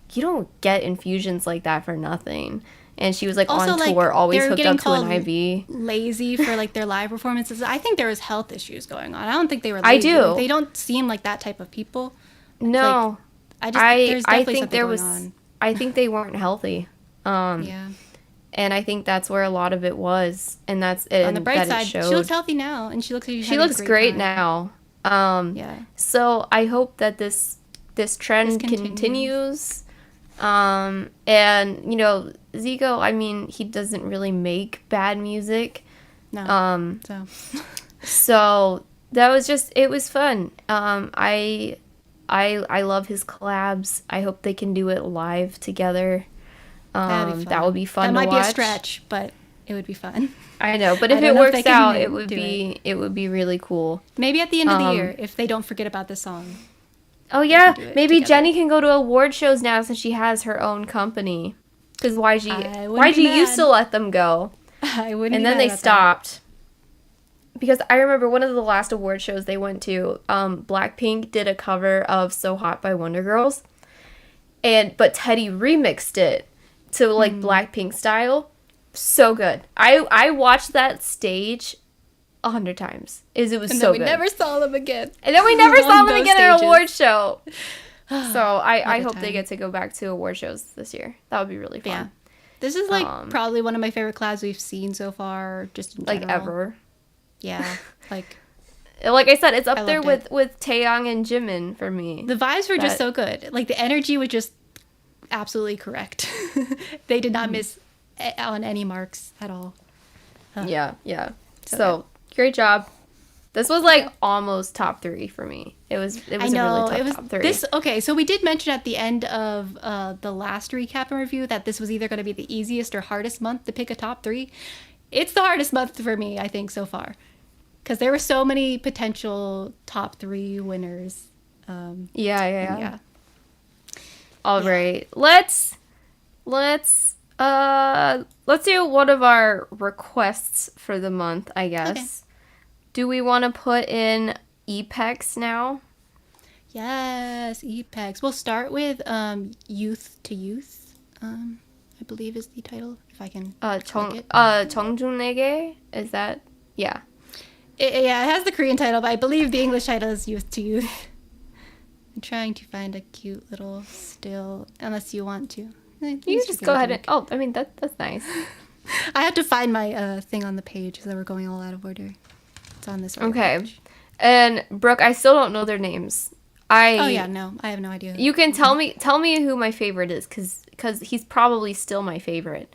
get infusions like that for nothing. And she was like Also, on like, tour, always they're hooked getting up to an called IV. Lazy for like their live performances. I think there was health issues going on. I don't think they were I lazy. do. Like, they don't seem like that type of people. No, There's definitely I think something there going was. on. I think they weren't healthy. Yeah. And I think that's where a lot of it was, and that's On the bright that side, she looks healthy now, and she looks like she looks great now. Yeah. So I hope that this trend continues. And you know, ZICO, I mean, he doesn't really make bad music. No. So that was just, it was fun. I love his collabs. I hope they can do it live together. That'd be fun. That would be fun that to might watch. be a stretch, but it would be fun. I know, but if it works out, it would be really cool. Maybe at the end of the year, if they don't forget about this song. Oh yeah, do it maybe together. Jennie can go to award shows now since she has her own company. Because YG be used mad. to let them go, I wouldn't. and then they stopped. Because I remember one of the last award shows they went to, Blackpink did a cover of "So Hot" by Wonder Girls, but Teddy remixed it to like Blackpink style. So good. I watched that stage 100 times. It was And so then we good. never saw them again. And then we never saw them again at an stages. award show. So I a hope they time. get to go back to award shows this year. That would be really fun. Yeah. This is like probably one of my favorite collabs we've seen so far, just in Like general. ever. Yeah. Like I said, it's up there loved with Taeyang and Jimin for me. the vibes were just so good. Like the energy was just absolutely correct. They did not miss on any marks at all. Yeah. So great job. This was like almost top 3 for me. It was a really tough top 3. Okay, so we did mention at the end of the last recap and review that this was either going to be the easiest or hardest month to pick a top 3. It's the hardest month for me, I think, so far. Because there were so many potential top 3 winners. Yeah. All right. Let's do one of our requests for the month, I guess. Okay. Do we want to put in EPEX now? Yes, EPEX. We'll start with Youth to Youth, I believe is the title, if I can click it. 청춘에게? Is that? Yeah. It has the Korean title, but I believe the English title is Youth to Youth. I'm trying to find a cute little still, unless you want to. You can just go ahead and... Oh, I mean, that's nice. I have to find my thing on the page because we're going all out of order. It's on this right Okay. page. And, Brooke, I still don't know their names. Oh, yeah, no. I have no idea. You can tell me who my favorite is, because he's probably still my favorite.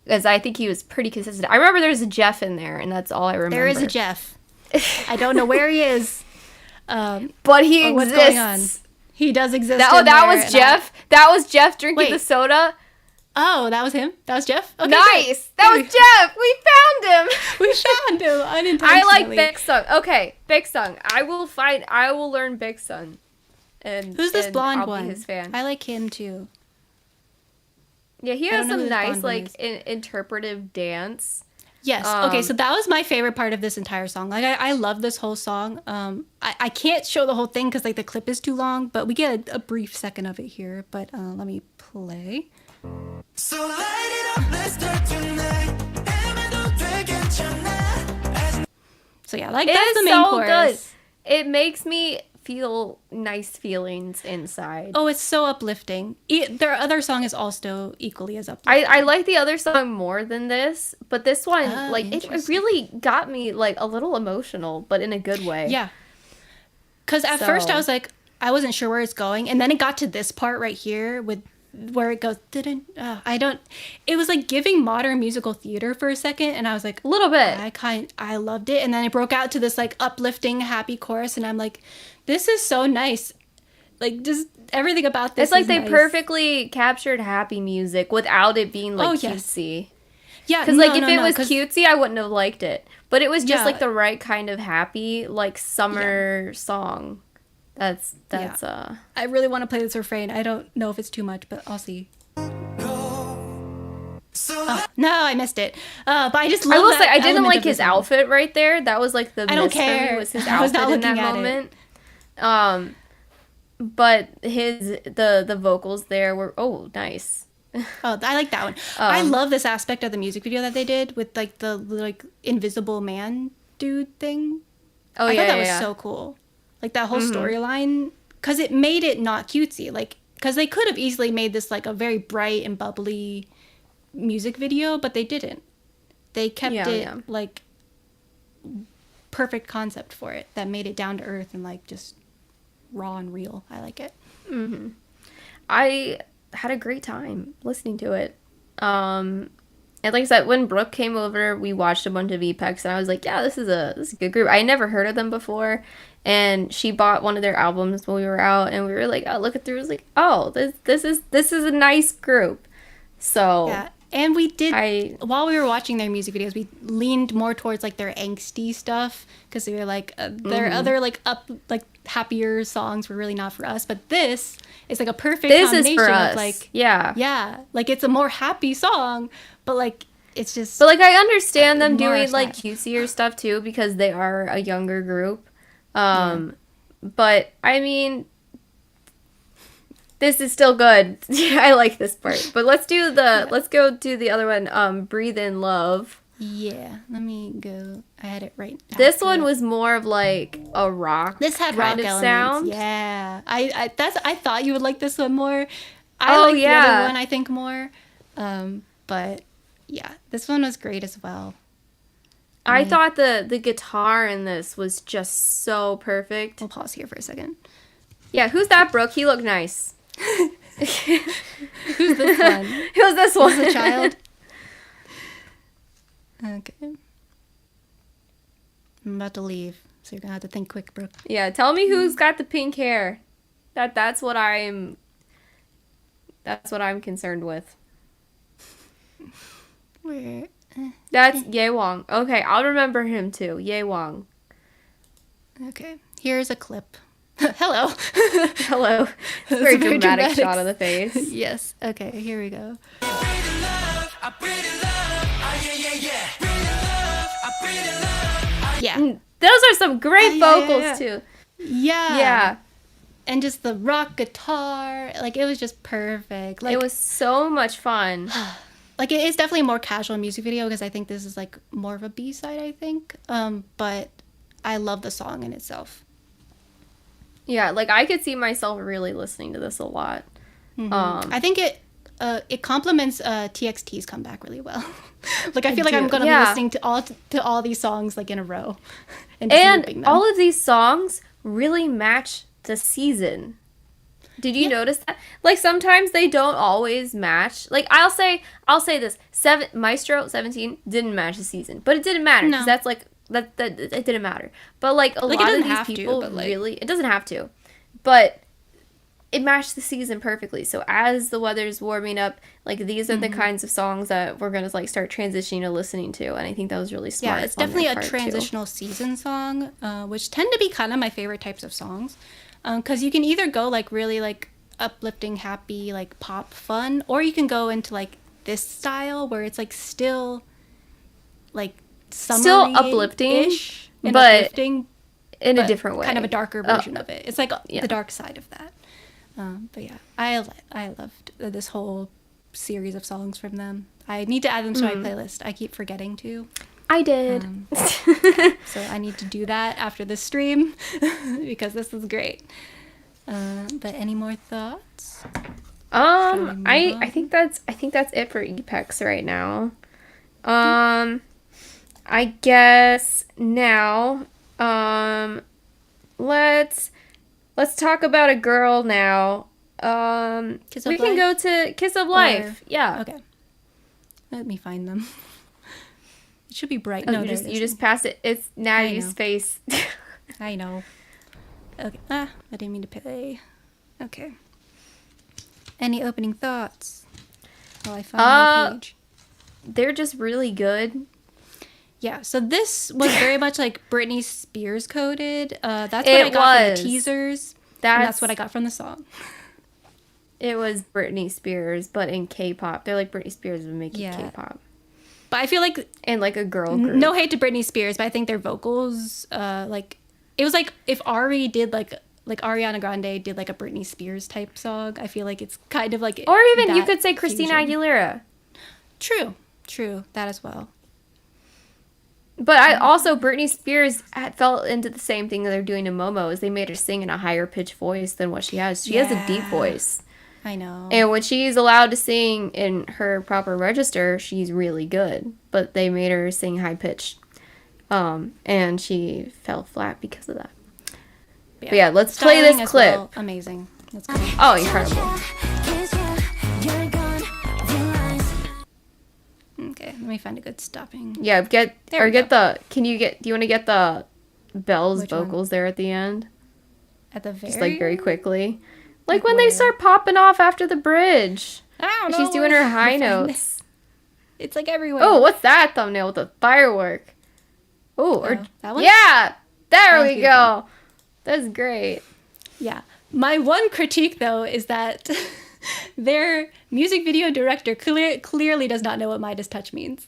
Because I think he was pretty consistent. I remember there's a Jeff in there, and that's all I remember. There is a Jeff. I don't know where he is. But he exists. What's going on? He does exist. That was Jeff? That was Jeff drinking the soda? Oh, that was him? That was Jeff? Okay, nice! great. That was Jeff! We found him! We found him unintentionally. I like Big Sung. Okay, Big Sung. I will learn Big Sung. And who's this blonde I'll one? be his fan. I like him too. Yeah, he I has don't know who some this nice, blonde one like, interpretive dance. Yes. Okay, so that was my favorite part of this entire song. Like, I love this whole song. I can't show the whole thing because, like, the clip is too long, but we get a brief second of it here. But let me play. So light it up, let's start tonight. So yeah, like It that's is the main so chorus. good. It makes me feel nice feelings inside. Oh, it's so uplifting. Their other song is also equally as uplifting. I like the other song more than this, but this one, like, it Interesting. really got me, like, a little emotional, but in a good way. Yeah. Because at first I So- was like, I wasn't sure where it's going. And then it got to this part right here with where it goes, it was like giving modern musical theater for a second. And I was like, A little bit. I loved it. And then it broke out to this like uplifting, happy chorus. And I'm like, this is so nice. Like just everything about this It's like is they nice. perfectly captured happy music without it being, like, Oh, yes. cutesy. Yeah. Because, like, if it was 'cause- cutesy, I wouldn't have liked it. But it was just, Yeah. like, the right kind of happy, like, summer song. That's I really want to play this refrain. I don't know if it's too much, but I'll see. No, I missed it. But I just love I will that say, I didn't element like of this his song. outfit right there. That was, like, the I don't miss for me, care. was his I was not outfit in that looking at it. moment. But the vocals there were, oh, nice. Oh, I like that one. I love this aspect of the music video that they did with like the like invisible man dude thing. Oh, I yeah, thought that yeah, was yeah. so cool. Like that whole storyline, because it made it not cutesy. Like, because they could have easily made this like a very bright and bubbly music video, but they didn't. They kept it like perfect concept for it that made it down to earth and like just raw and real. I like it. I had a great time listening to it. And like I said, when Brooke came over, we watched a bunch of EPEX, and I was like, yeah, this is a good group. I had never heard of them before, and she bought one of their albums when we were out, and we were like, looking through, I was like, oh, this is a nice group. So Yeah, and we did while we were watching their music videos, we leaned more towards like their angsty stuff because they were like their other like happier songs were really not for us. But this is like a perfect this is combination for us. of like yeah, like it's a more happy song, but like it's just but like I understand them more doing like sad. cutesier stuff too because they are a younger group. But I mean, this is still good. I like this part. But let's go do the other one. Breathe in Love. Yeah, let me go. I had it right. This after one it. was more of like a rock. This had kind rock of elements. sound. Yeah, I thought you would like this one more. Oh, like the yeah. other one I think more. But yeah, this one was great as well. I thought the guitar in this was just so perfect. We'll pause here for a second. Yeah, who's that, Brooke? He looked nice. Who's this one? Who's this one? Who's the child? Okay. I'm about to leave, so you're gonna have to think quick, Brooke. Yeah, tell me who's got the pink hair. That's what I'm concerned with. Where? That's Ye Wong. Okay, I'll remember him too. Ye Wong. Okay. Here's a clip. Hello. Hello. It's a very dramatic shot of the face. Yes. Okay. Here we go. Yeah. Those are some great Yeah, vocals too. Yeah. Yeah. And just the rock guitar, like it was just perfect. Like It was so much fun. like it is definitely a more casual music video because I think this is like more of a B-side, I think. But I love the song in itself. Yeah, like I could see myself really listening to this a lot. I think it complements TXT's comeback really well. Like I feel like do. I'm gonna Yeah. be listening to all these songs like in a row, and just looping And them. all of these songs really match the season. Did you notice that? Like sometimes they don't always match. Like I'll say this: Maestro 17 didn't match the season, but it didn't matter because No. that's like that it didn't matter. But like a Like, it lot of doesn't these have to, people but, like- really, it doesn't have to, but it matched the season perfectly. So as the weather's warming up, like these are the kinds of songs that we're gonna like start transitioning to listening to, and I think that was really smart. Yeah, it's on their definitely a part, too. transitional season song, which tend to be kind of my favorite types of songs. Because you can either go like really like uplifting, happy, like pop fun, or you can go into like this style where it's like still like Still uplifting, and but uplifting, in a but different way. kind of a darker version of it. It's like yeah. the dark side of that. But yeah, I loved this whole series of songs from them. I need to add them to my playlist. I keep forgetting to. I did. So I need to do that after the stream because this is great. But any more thoughts? I think that's it for EPEX right now. I guess now let's talk about a girl now. We can go to Kiss of Life. Yeah. Okay. Let me find them. It should be bright. Oh, No, you just passed it. It's Natty's face. I know. Okay. I didn't mean to play. Okay. Any opening thoughts? While I find the page. They're just really good. Yeah, so this was very much like Britney Spears coded. That's what I got from the teasers. And that's what I got from the song. It was Britney Spears, but in K-pop. They're like Britney Spears would make it K-pop. But I feel like... And like a girl group. No hate to Britney Spears, but I think their vocals, like... It was like if Ari did like Ariana Grande did like a Britney Spears type song. I feel like it's kind of like... Or even you could say Christina Aguilera. True. That as well. But also Britney Spears fell into the same thing that they're doing to Momo, is they made her sing in a higher pitched voice than what she has. She has a deep voice. I know. And when she's allowed to sing in her proper register, she's really good. But they made her sing high pitched. And she fell flat because of that. But yeah, let's play this clip. Well. Amazing. Let's go. Oh, incredible. Okay, let me find a good stopping. Yeah, do you want to get the Belle's vocals there at the end? At the very... Just like very quickly. Like when they start popping off after the bridge. I don't know. She's doing her high notes. It's like everywhere. Oh, what's that thumbnail with the firework? Oh, or that one? Yeah, there we beautiful. go. That's great. Yeah. My one critique, though, is that their music video director clearly does not know what Midas touch means.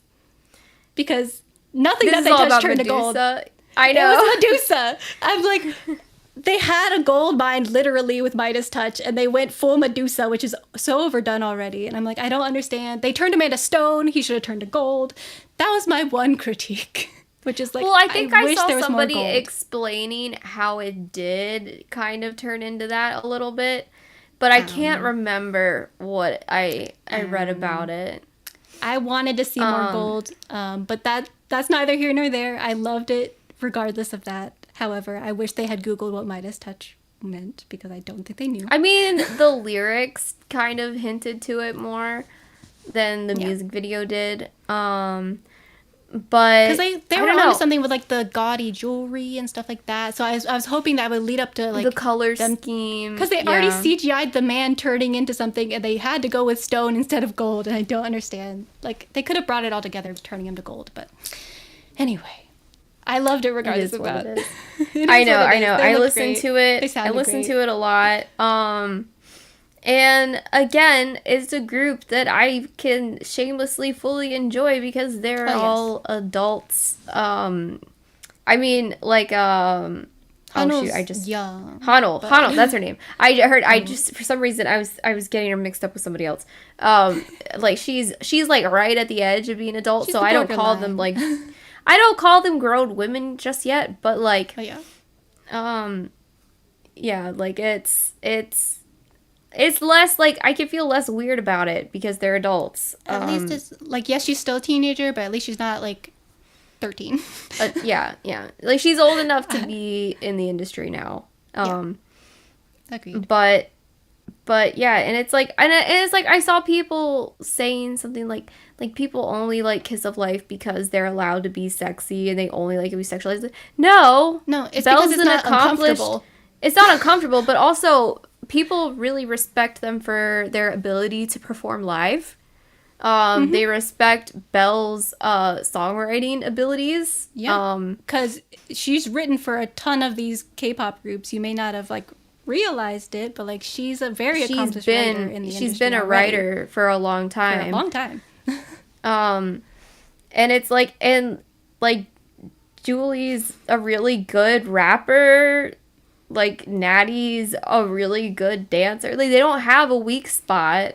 Because nothing that they touch turned to gold. I know. It was Medusa. I'm like, they had a gold mine literally with Midas touch, and they went full Medusa, which is so overdone already. And I'm like, I don't understand. They turned him into stone. He should have turned to gold. That was my one critique. Which is like, well, I think I saw saw somebody explaining how it did kind of turn into that a little bit, but I can't remember what I read about it. I wanted to see more gold, but that's neither here nor there. I loved it regardless of that. However, I wish they had Googled what Midas touch meant because I don't think they knew. I mean, the lyrics kind of hinted to it more than the music video did. But because they were onto something with like the gaudy jewelry and stuff like that, so I was hoping that would lead up to like the color scheme, because they already CGI'd the man turning into something and they had to go with stone instead of gold, and I don't understand. Like they could have brought it all together turning him to gold, but anyway, I loved it regardless of that. I know. I listened to it. I listened to it a lot. And again, it's a group that I can shamelessly fully enjoy because they're all adults. I mean, like, young. Hanel, that's her name. I just, for some reason, I was getting her mixed up with somebody else. Like, she's like right at the edge of being adult, so I don't call them, like, I don't call them grown women just yet, but, like, yeah, like, it's less, like, I can feel less weird about it because they're adults. At least it's, like, yes, she's still a teenager, but at least she's not, like, 13. Yeah. Like, she's old enough to be in the industry now. Agreed. But yeah, and it's like, I saw people saying something like people only like Kiss of Life because they're allowed to be sexy and they only like to be sexualized. No, it's because it's not uncomfortable. It's not uncomfortable, but also people really respect them for their ability to perform live. They respect Belle's songwriting abilities. Yeah, because she's written for a ton of these K-pop groups. You may not have like realized it, but like she's a very accomplished writer in the industry. She's been a writer for a long time. And it's like, and like Julie's a really good rapper. Like, Natty's a really good dancer. Like, they don't have a weak spot.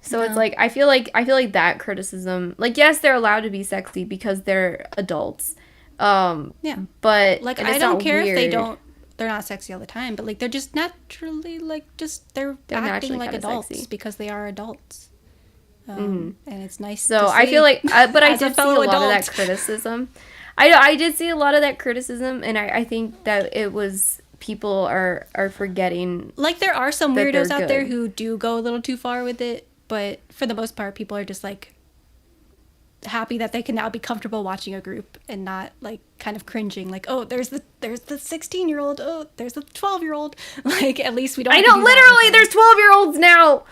So it's like I feel like that criticism, like, yes, they're allowed to be sexy because they're adults. But like and I it's don't not care if weird. they're not sexy all the time, but like they're just naturally like they're acting naturally like kinda adults sexy. because they are adults. And it's nice. So to I see feel like, but I as did see a fellow lot of that adult. criticism. I did see a lot of that criticism, and I think that it was people are forgetting. Like there are some that they're weirdos out there good. who do go a little too far with it, but for the most part, people are just like happy that they can now be comfortable watching a group and not like kind of cringing like, oh, there's the 16-year-old, oh, there's the 12-year-old. Like at least we don't I have to know, do that all literally, the time. there's 12-year-olds now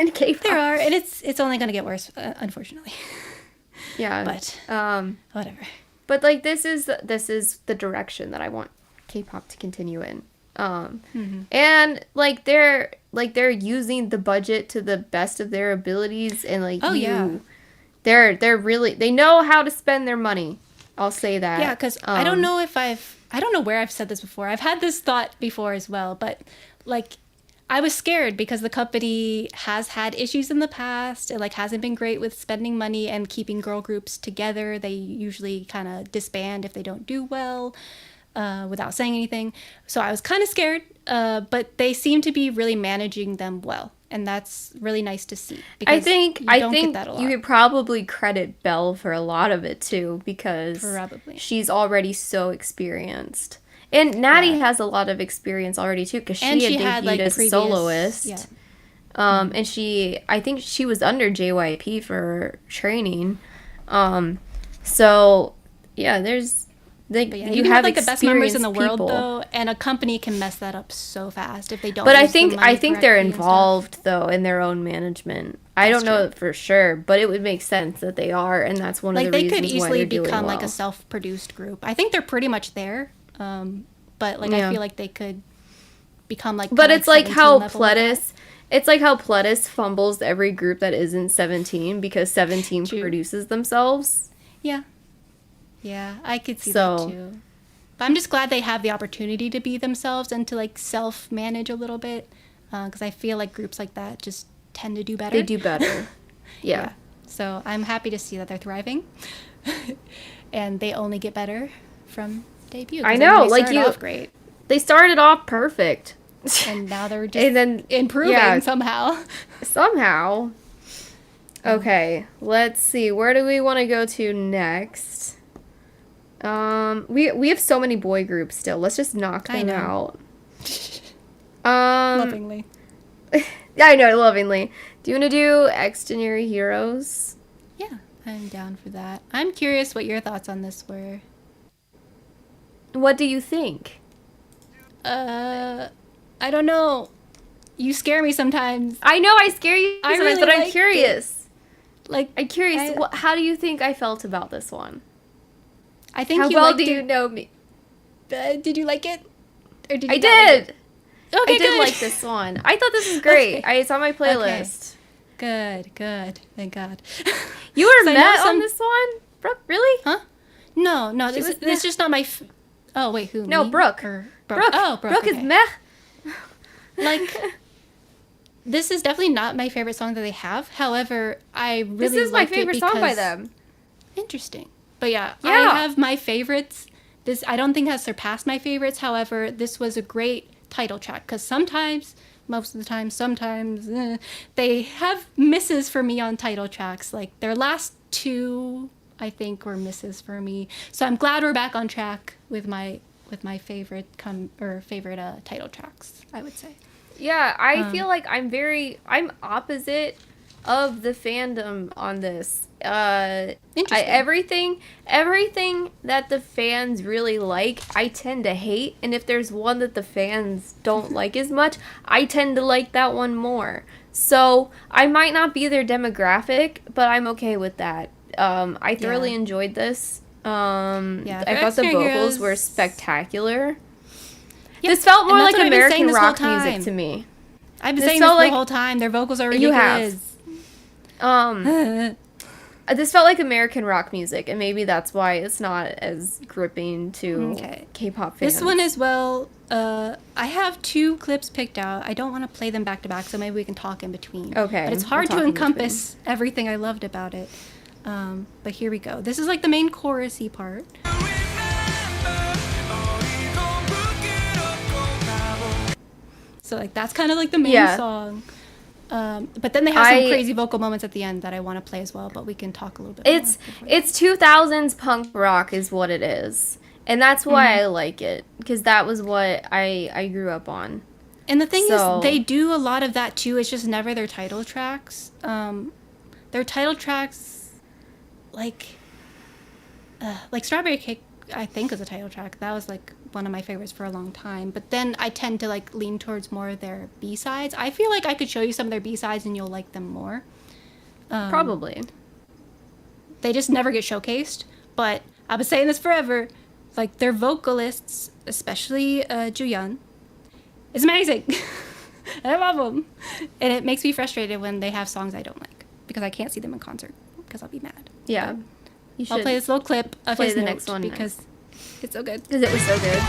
in K-pop. There are, and it's only going to get worse, unfortunately. Yeah, But whatever. but like this is the direction that I want K-pop to continue in. And like they're using the budget to the best of their abilities, and like they're really, they know how to spend their money. I'll say that. Yeah, because I don't know where I've said this before. I've had this thought before as well, but like I was scared because the company has had issues in the past. It like hasn't been great with spending money and keeping girl groups together. They usually kind of disband if they don't do well, without saying anything. So I was kind of scared, but they seem to be really managing them well. And that's really nice to see. I think get that a lot. you could probably credit Belle for a lot of it too, because Probably. she's already so experienced. And Natty has a lot of experience already too, because she had debuted as soloist. Yeah. And I think she was under JYP for training. So yeah, there's you have like the best members in the world though, and a company can mess that up so fast if they don't. But I use the think money they're correctly and stuff. involved though in their own management. I don't know it for sure, but it would make sense that they are, and that's one of Like the they reasons could why easily they're doing become like well. a self-produced group. I think they're pretty much there, but like I feel like they could become like. But kinda it's like 17 how level with that. Pledis. It's like how Pledis fumbles every group that isn't 17 because 17 produces themselves. Yeah, I could see So- that too. But I'm just glad they have the opportunity to be themselves and to like self-manage a little bit, because I feel like groups like that just tend to do better. They do better. Yeah. So I'm happy to see that they're thriving, and they only get better from debut. 'cause I mean, know, they like started off great, They started off perfect. and now they're just And then improving somehow. Somehow. Okay, let's see. Where do we want to go to next? We have so many boy groups still. Let's just knock them out. Lovingly. Yeah, I know, lovingly. Do you want to do XDINARY Heroes? Yeah, I'm down for that. I'm curious what your thoughts on this were. What do you think? I don't know. You scare me sometimes. I know I scare you I sometimes, really but I'm liked curious. Like, I'm curious. How do you think I felt about this one? I think How you well liked do it. you know me? Did you like it? Or did you I not like did. it? Okay, I did good. like this one. I thought this was great. Okay. It's on my playlist. Good. Thank God. You were 'Cause I know met on some- this one? Brooke, really? Huh? No, She this was is just not my. Oh wait, who? No, me? Brooke. Or Brooke. Oh, Brooke. Brooke is okay. meh. Like, this is definitely not my favorite song that they have. However, I really This is my liked it favorite song by because- them. Interesting. But yeah, Yeah. I have my favorites. This I don't think has surpassed my favorites. However, this was a great title track because sometimes, most of the time, sometimes they have misses for me on title tracks. Like their last two, I think, were misses for me. So I'm glad we're back on track with my favorite favorite title tracks, I would say. Yeah, I feel like I'm opposite of the fandom on this. Interesting. Everything that the fans really like, I tend to hate, and if there's one that the fans don't like as much, I tend to like that one more. So I might not be their demographic, but I'm okay with that. I thoroughly enjoyed this. I thought the vocals were spectacular. This felt more like American rock music to me. I've been saying this the whole time. Their vocals are ridiculous. You have. This felt like American rock music, and maybe that's why it's not as gripping to K-pop fans. This one as well. I have 2 clips picked out. I don't want to play them back to back, so maybe we can talk in between. Okay. But it's hard to encompass everything I loved about it. But here we go. This is like the main chorusy part. So like that's kind of like the main song. But then they have some crazy vocal moments at the end that I want to play as well, but we can talk a little bit more. It's 2000s punk rock is what it is. And that's why I like it, because that was what I grew up on. And the thing is, they do a lot of that too. It's just never their title tracks. Their title tracks, like Strawberry Cake, I think is a title track. That was like one of my favorites for a long time. But then I tend to like lean towards more of their B-sides. I feel like I could show you some of their B-sides and you'll like them more. Probably. They just never get showcased. But I've been saying this forever. Like their vocalists, especially Juyeon, is amazing. And I love them. And it makes me frustrated when they have songs I don't like because I can't see them in concert because I'll be mad. Yeah. You should I'll play this little clip of play his the note next one because it's so good. Because it was so good.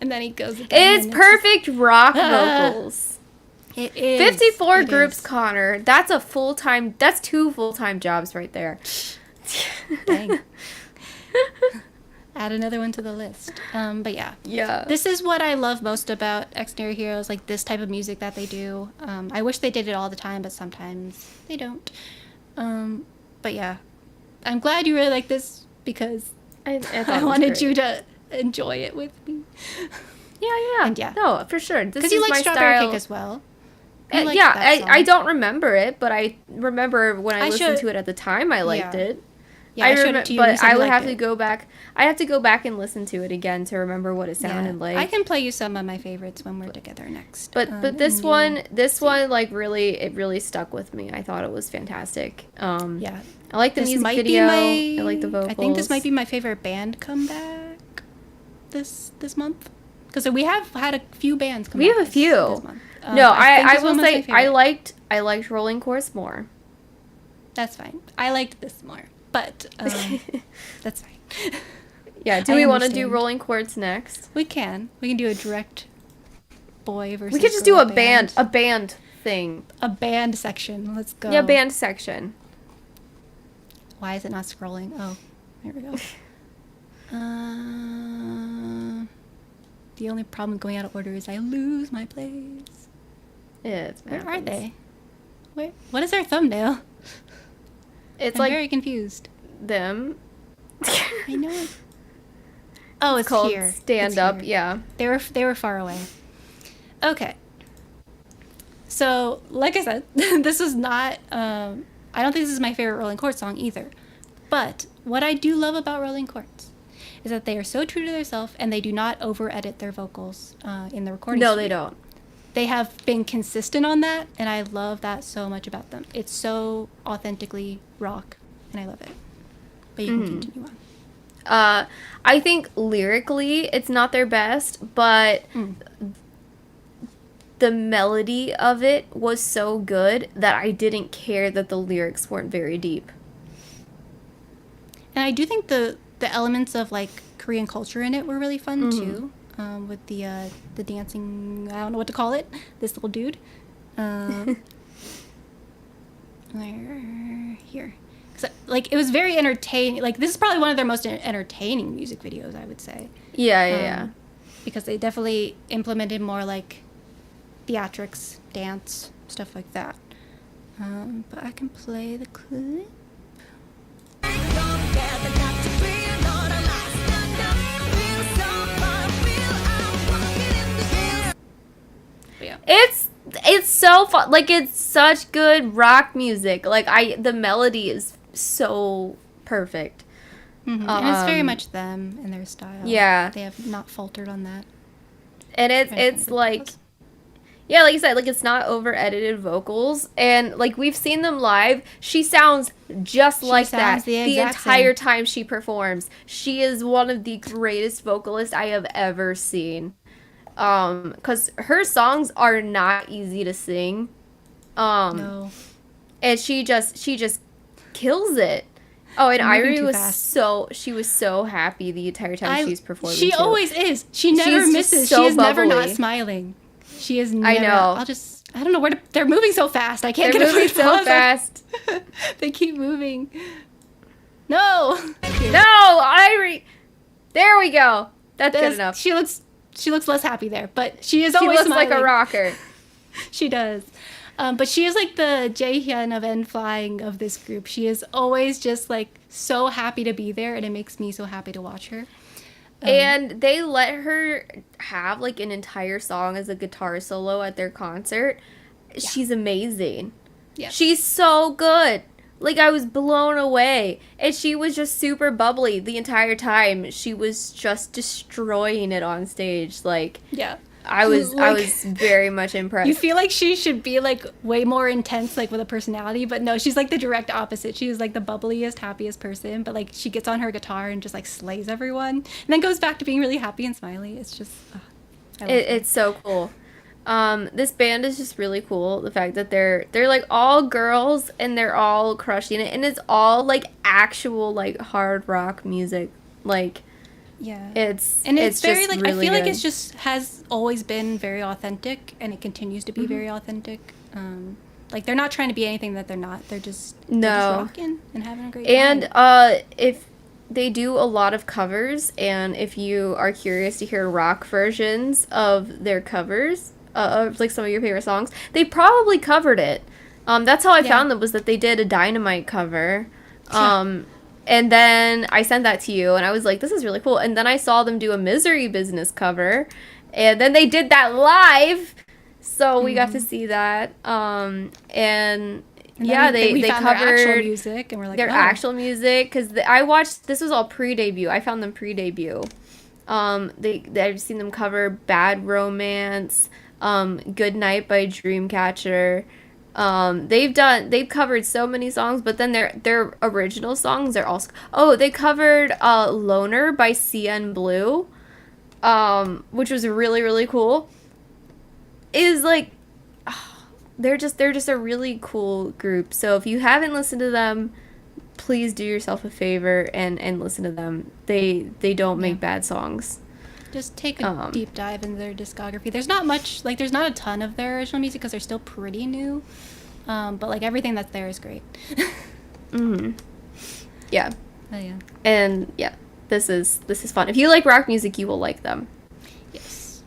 And then he goes again. It's perfect rock vocals. It is. 54 groups, Connor. That's 2 full-time jobs right there. Dang. Add another one to the list. But yeah. Yeah. This is what I love most about XDINARY Heroes, like this type of music that they do. I wish they did it all the time, but sometimes they don't. But yeah. I'm glad you really like this because I wanted you to enjoy it with me. Yeah. And yeah. No, for sure. Because you like Strawberry Cake as well. I don't remember it, but I remember when I listened to it at the time, I liked it. Yeah, I showed it to you. But I would have to go back. I have to go back and listen to it again to remember what it sounded like. I can play you some of my favorites when we're together next. But this one like really stuck with me. I thought it was fantastic. Yeah, I like the music video. I like the vocals. I think this might be my favorite band comeback this month because we have had a few bands come back. We have a few. This month. No, I will say I liked Rolling Chorus more. That's fine. I liked this more, but that's fine. Yeah. Do we want to do Rolling Chords next? We can. We can do a direct boy versus. We could just do a band thing. A band section. Let's go. Yeah, band section. Why is it not scrolling? Oh, here we go. The only problem with going out of order is I lose my place. Where are they? Where? What is their thumbnail? I'm like very confused. Them. I know it. Oh, it's called here. Stand Up. Yeah. They were far away. Okay. So, like I said, this is not. I don't think this is my favorite Rolling Quartz song either. But what I do love about Rolling Quartz is that they are so true to themselves and they do not over-edit their vocals in the recording studio. They don't. They have been consistent on that, and I love that so much about them. It's so authentically rock, and I love it. But you can continue on. I think lyrically it's not their best, but the melody of it was so good that I didn't care that the lyrics weren't very deep. And I do think the elements of like Korean culture in it were really fun too. With the dancing, I don't know what to call it. This little dude. Here. Like it was very entertaining. Like this is probably one of their most entertaining music videos, I would say. Yeah. Because they definitely implemented more like theatrics, dance, stuff like that. But I can play the clip. Yeah. It's so fun. Like it's such good rock music. Like the melody is so perfect. And it's very much them and their style. Yeah. They have not faltered on that. And it's like, yeah, like you said, like it's not over edited vocals, and like we've seen them live. She sounds just like that the entire time she performs. She is one of the greatest vocalists I have ever seen. Because her songs are not easy to sing. No. And she just kills it. Oh, and Moving Irie too was fast. she was so happy the entire time she's performing. She too. always is. She never She's misses. just so She is never not bubbly. smiling. She is never. I know. I don't know where they're moving so fast. I can't They're get a moving quick so pause. fast. They keep moving. No. No, Irie. There we go. That's good enough. She looks less happy there, but she is She always looks smiling. like a rocker. She does. But she is like the Jaehyun of N Flying of this group. She is always just like so happy to be there, and it makes me so happy to watch her. And they let her have like an entire song as a guitar solo at their concert. Yeah. She's amazing. Yeah. She's so good. Like, I was blown away. And she was just super bubbly the entire time. She was just destroying it on stage. Like, yeah. I was very much impressed. You feel like she should be like way more intense, like with a personality, but no, she's like the direct opposite. She is like the bubbliest, happiest person, but like she gets on her guitar and just like slays everyone, and then goes back to being really happy and smiley. It's just, it's so cool. This band is just really cool. The fact that they're like all girls and they're all crushing it, and it's all like actual like hard rock music, like. Yeah, it's very just like really I feel good. like it's just has always been very authentic, and it continues to be very authentic. Like they're not trying to be anything that they're not. They're just rocking and having a great time. And if they do a lot of covers, and if you are curious to hear rock versions of their covers of like some of your favorite songs, they probably covered it. That's how I found them, was that they did a Dynamite cover. And then I sent that to you, and I was like, this is really cool. And then I saw them do a Misery Business cover, and then they did that live, so we got to see that. And yeah, they found covered their actual music, and we're like, their actual music, because I watched, this was all pre-debut. I found them pre-debut. I've seen them cover Bad Romance, Good Night by Dreamcatcher. They've covered so many songs, but then their original songs are also, they covered Loner by CN Blue, which was really, really cool. It was like, they're just a really cool group. So if you haven't listened to them, please do yourself a favor and listen to them. They don't make bad songs. Just take a deep dive into their discography. There's not much, like, there's not a ton of their original music because they're still pretty new. But, like, everything that's there is great. Yeah. Oh, yeah. And, yeah, this is fun. If you like rock music, you will like them. Yes.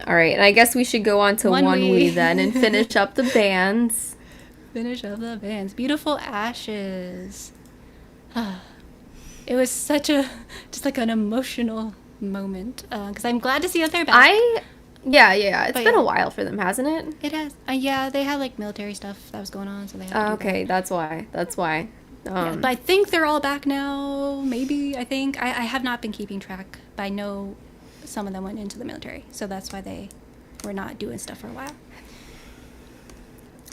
All right, and I guess we should go on to ONEWE then and finish up the bands. Beautiful Ashes. It was such just like an emotional moment, because I'm glad to see that they're back. It's been a while for them, hasn't it? It has. Yeah, they had like military stuff that was going on, so they had to do okay, that. that's why. But I think they're all back now. Maybe, I think. I have not been keeping track, but I know some of them went into the military, so that's why they were not doing stuff for a while.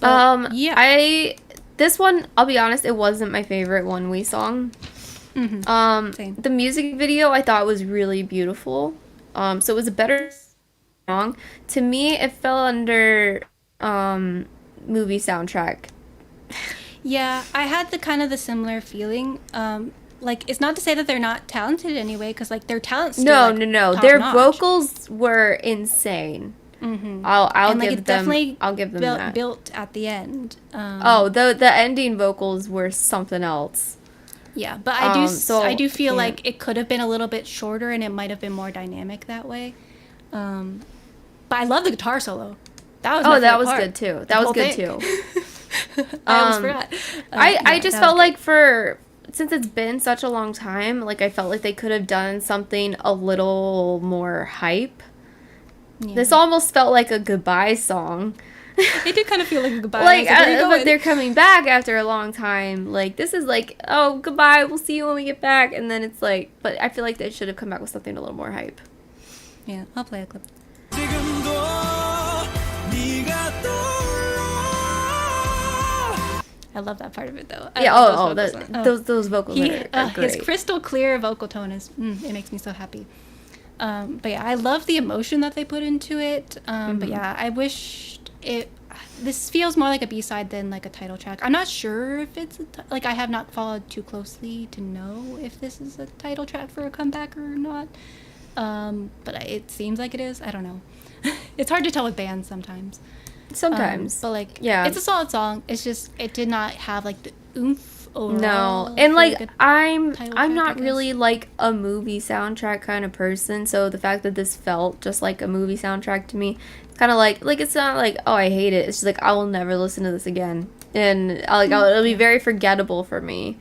But, this one, I'll be honest, it wasn't my favorite ONEWE song. Same. The music video I thought was really beautiful. So it was a better song. To me, it fell under movie soundtrack. Yeah, I had the similar feeling. Like, it's not to say that they're not talented anyway, because like their talent's still, no. Their vocals were insane. I'll give them that. Built at the end. The ending vocals were something else. Yeah, but I do feel like it could have been a little bit shorter, and it might have been more dynamic that way. But I love the guitar solo. That was that was good too. That was good too. I almost forgot. I just felt like since it's been such a long time, like I felt like they could have done something a little more hype. Yeah. This almost felt like a goodbye song. It did kind of feel like a goodbye. But they're coming back after a long time. Like, this is like, oh, goodbye, we'll see you when we get back. And then it's like, but I feel like they should have come back with something a little more hype. Yeah, I'll play a clip. I love that part of it, though. Those vocals are great. His crystal clear vocal tone is, it makes me so happy. But yeah, I love the emotion that they put into it. But yeah, I wished this feels more like a B-side than like a title track. I'm not sure if it's like I have not followed too closely to know if this is a title track for a comeback or not. But it seems like it is. I don't know. It's hard to tell with bands sometimes. Sometimes. But like, yeah, it's a solid song. It's just it did not have like the oomph overall. No, and for, like I'm track, not I really guess. like a movie soundtrack kind of person. So the fact that this felt just like a movie soundtrack to me, it's kind of like it's not like, oh, I hate it. It's just like I will never listen to this again, and it'll be very forgettable for me.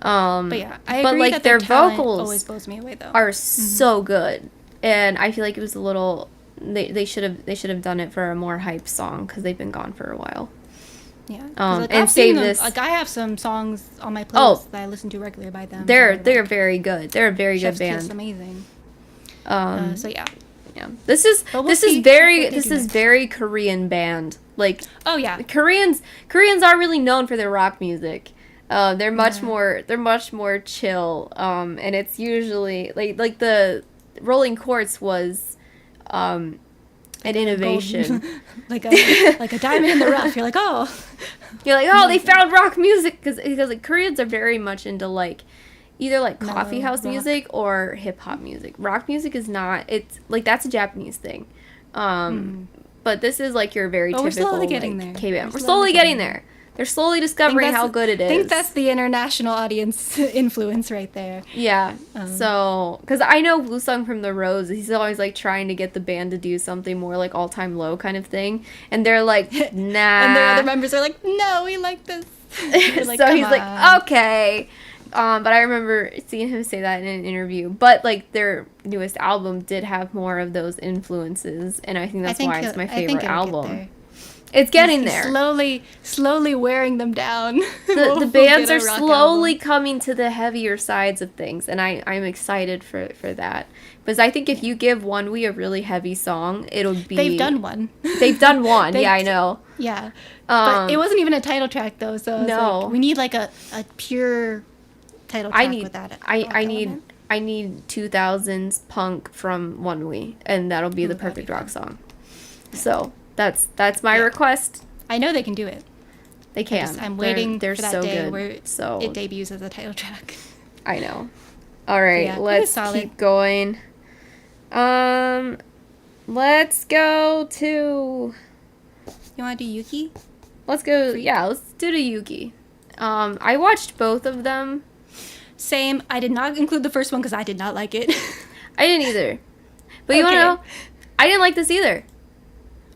But yeah, I agree like that their talent vocals always blows me away though. are so good, and I feel like it was a little. They should have done it for a more hype song because they've been gone for a while. Yeah, and I've save seen them, this. Like I have some songs on my playlist that I listen to regularly by them. They're so, they're very good. They're a very Chef's good Kiss, band. amazing. So yeah. Yeah. This is But we'll this see is very what they this do is next. very Korean band. Like Oh yeah. Koreans aren't really known for their rock music. They're much more chill. And it's usually like the Rolling Quartz was an innovation. like a diamond in the rough. You're like, oh. You're like, oh, they found rock music because like Koreans are very much into like either like coffee Mellow house rock. music or hip hop music. Rock music is not. It's like that's a Japanese thing. But this is like your very But we're typical slowly getting like, there. K-band. We're slowly getting there. They're slowly discovering how good it is. I think that's the international audience influence right there. Yeah. So, because I know Woo-sung from the Rose, he's always like trying to get the band to do something more like All Time Low kind of thing, and they're like, nah. And the other members are like, no, we like this. Like, so come he's on. like, okay. But I remember seeing him say that in an interview. But like their newest album did have more of those influences, and I think that's why it's my favorite album. It's getting He's there. slowly wearing them down. The bands are slowly coming to the heavier sides of things, and I'm excited for that. Because I think if you give ONEWE a really heavy song, it'll be... They've done one. They've done one, yeah, I know. Yeah. But it wasn't even a title track, though, so no. like, we need like a pure title track with that. I need 2000s punk from ONEWE, and that'll be the perfect rock song. So... That's my request. I know they can do it. They can. I'm waiting they're for that so day good. where So it debuts as a title track. I know. All right, Yeah, let's keep going. Let's go to. You want to do YUQI? Let's go. Yeah, let's do the YUQI. I watched both of them. Same. I did not include the first one because I did not like it. I didn't either. But you want to know? I didn't like this either.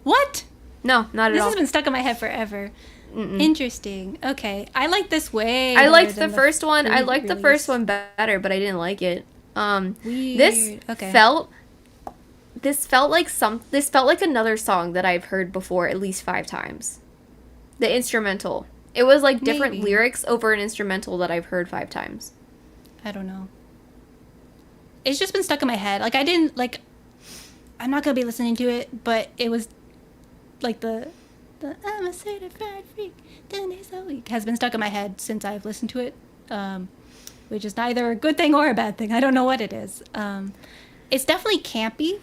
What? No, not at This all. has been stuck in my head forever. Interesting. Okay. I like this way. I liked better the than first one. I liked the first pre-release. one better, but I didn't like it. Weird. This Okay. felt like another song that I've heard before at least 5 times. The instrumental. It was like different Maybe. lyrics over an instrumental that I've heard 5 times. I don't know. It's just been stuck in my head. Like I didn't like. I'm not gonna be listening to it, but it was like the I'm a certified freak 10 days a week has been stuck in my head since I've listened to it, which is neither a good thing or a bad thing. I don't know what it is. It's definitely campy.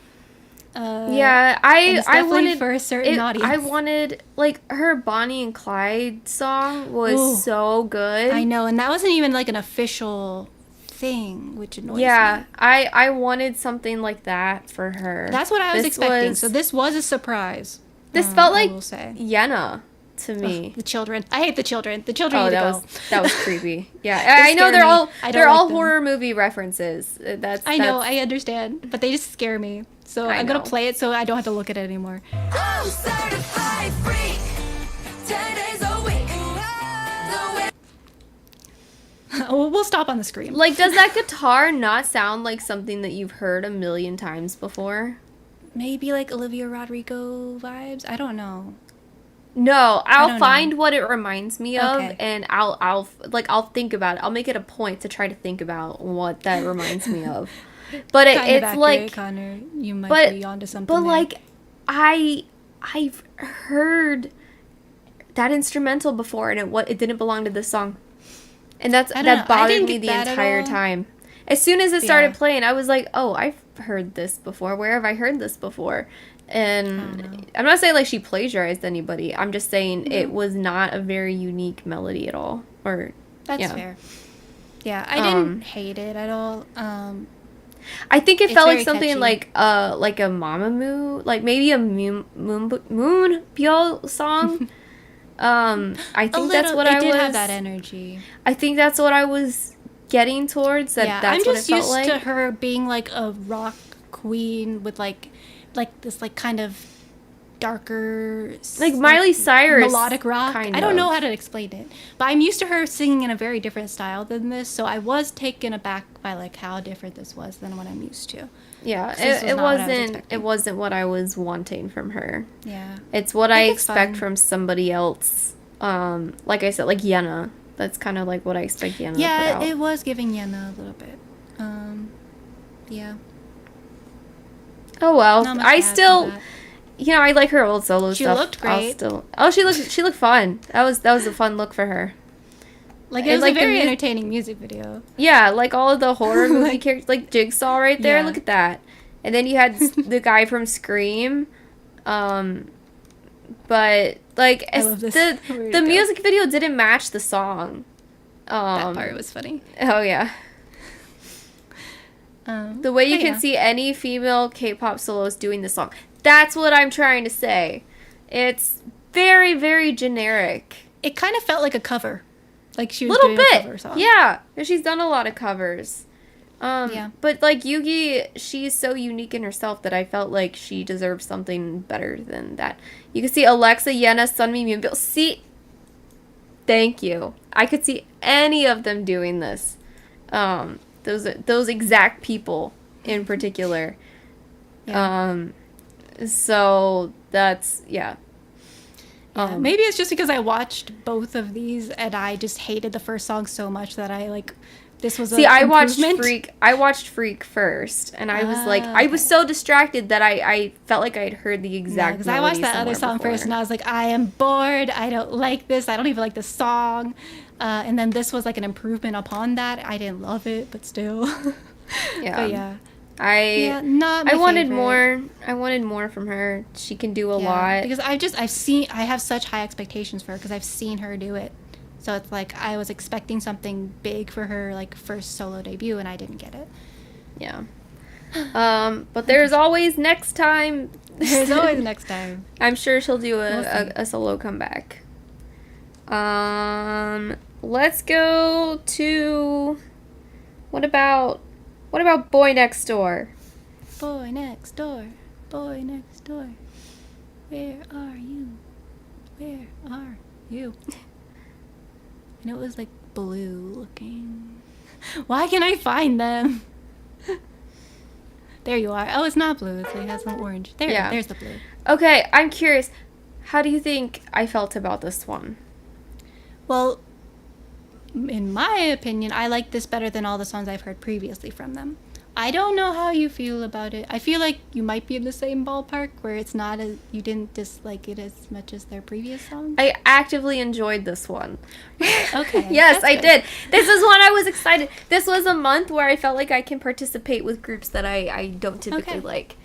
Yeah, I wanted for a certain audience. I wanted like her Bonnie and Clyde song was so good. I know, and that wasn't even like an official thing, which annoys me. I wanted something like that for her. That's what I was expecting. So this was a surprise. This felt I like will say. YENNIE to me. The children. I hate the children. The children need to go. That was creepy. Yeah, I know scare me. I don't they're all like them. horror movie references. I know, I understand, but they just scare me. So I'm gonna know. play it so I don't have to look at it anymore. I'm certified freak. 10 days a week. We'll stop on the scream. Like, does that guitar not sound like something that you've heard a million times before? Maybe like Olivia Rodrigo vibes. I don't know. No, I'll don't find what it reminds me of, Okay. and I'll think about it. I'll make it a point to try to think about what that reminds me of. But Kind of it's accurate, like, Connor. You might be onto something. but there. like, I've heard that instrumental before, and it didn't belong to this song, and I don't know. that I bothered didn't me get the that at entire all. time. As soon as it started Yeah. playing, I was like, oh, I've heard this before. Where have I heard this before? And I'm not saying like she plagiarized anybody. I'm just saying it was not a very unique melody at all. Or That's fair. Yeah, I didn't hate it at all. I think it felt like very something catchy. like a Mamamoo, like maybe a Moonbyul song. I think that's what I did was. have that energy. I think that's what I was getting towards. That's I'm what just it felt used like. to her being like a rock queen with like this like kind of darker, Like Miley Cyrus, melodic rock. kind I don't of. know how to explain it, but I'm used to her singing in a very different style than this. So I was taken aback by like how different this was than what I'm used to. Yeah, this was it not what I was wasn't. expecting. It wasn't what I was wanting from her. Yeah, It's what I think it's expect fun. from somebody else. Like I said, like Yenna. That's kind of like what I expect Yenna to put yeah, out. it was giving Yenna a little bit. Yeah. Oh well, Not much I to add to still, that. I like her old solo She stuff. looked I'll great. still, she looked fun. That was a fun look for her. Like And, it was like, a the very mu- entertaining music video. Yeah, like all of the horror movie characters, like Jigsaw right there. Yeah. Look at that. And then you had the guy from Scream. But like I love this. the Where you the go. music video didn't match the song. That part was funny. Oh yeah. The way you can see any female K-pop solos doing the song. That's what I'm trying to say. It's very, very generic. It kind of felt like a cover, like she was Little doing a bit. cover song. Yeah. She's done a lot of covers. Yeah. But like YUQI, she's so unique in herself that I felt like she deserved something better than that. You can see Alexa, Yenna, Sunmi, Moonbyul. See, thank you. I could see any of them doing this. Those exact people in particular. Yeah. So that's yeah. Maybe it's just because I watched both of these and I just hated the first song so much that I like. This was See, I watched improvement. Freak. I watched Freak first, and I was like, I was so distracted that I felt like I'd heard the exact. Because I watched that melody other song somewhere first and before. I was like, I am bored. I don't like this. I don't even like the song. And then this was like an improvement upon that. I didn't love it, but still. Yeah. But yeah. I Not my I wanted favorite. more. I wanted more from her. She can do a lot. Because I have such high expectations for her because I've seen her do it. So it's like I was expecting something big for her like first solo debut and I didn't get it. Yeah. But there's always next time. There's always next time. I'm sure she'll do We'll see. a solo comeback. Let's go to what about Boy Next Door? Boy next door. Boy next door. Where are you? Where are you? And it was like blue looking. Why can't I find them? There you are. Oh, it's not blue. It has some orange. There, Yeah. there's the blue. Okay, I'm curious. How do you think I felt about this one? Well, in my opinion, I like this better than all the songs I've heard previously from them. I don't know how you feel about it. I feel like you might be in the same ballpark where it's not as you didn't dislike it as much as their previous songs. I actively enjoyed this one. Okay. Yes, that's I good. did. This is when I was excited. This was a month where I felt like I can participate with groups that I don't typically Okay. like.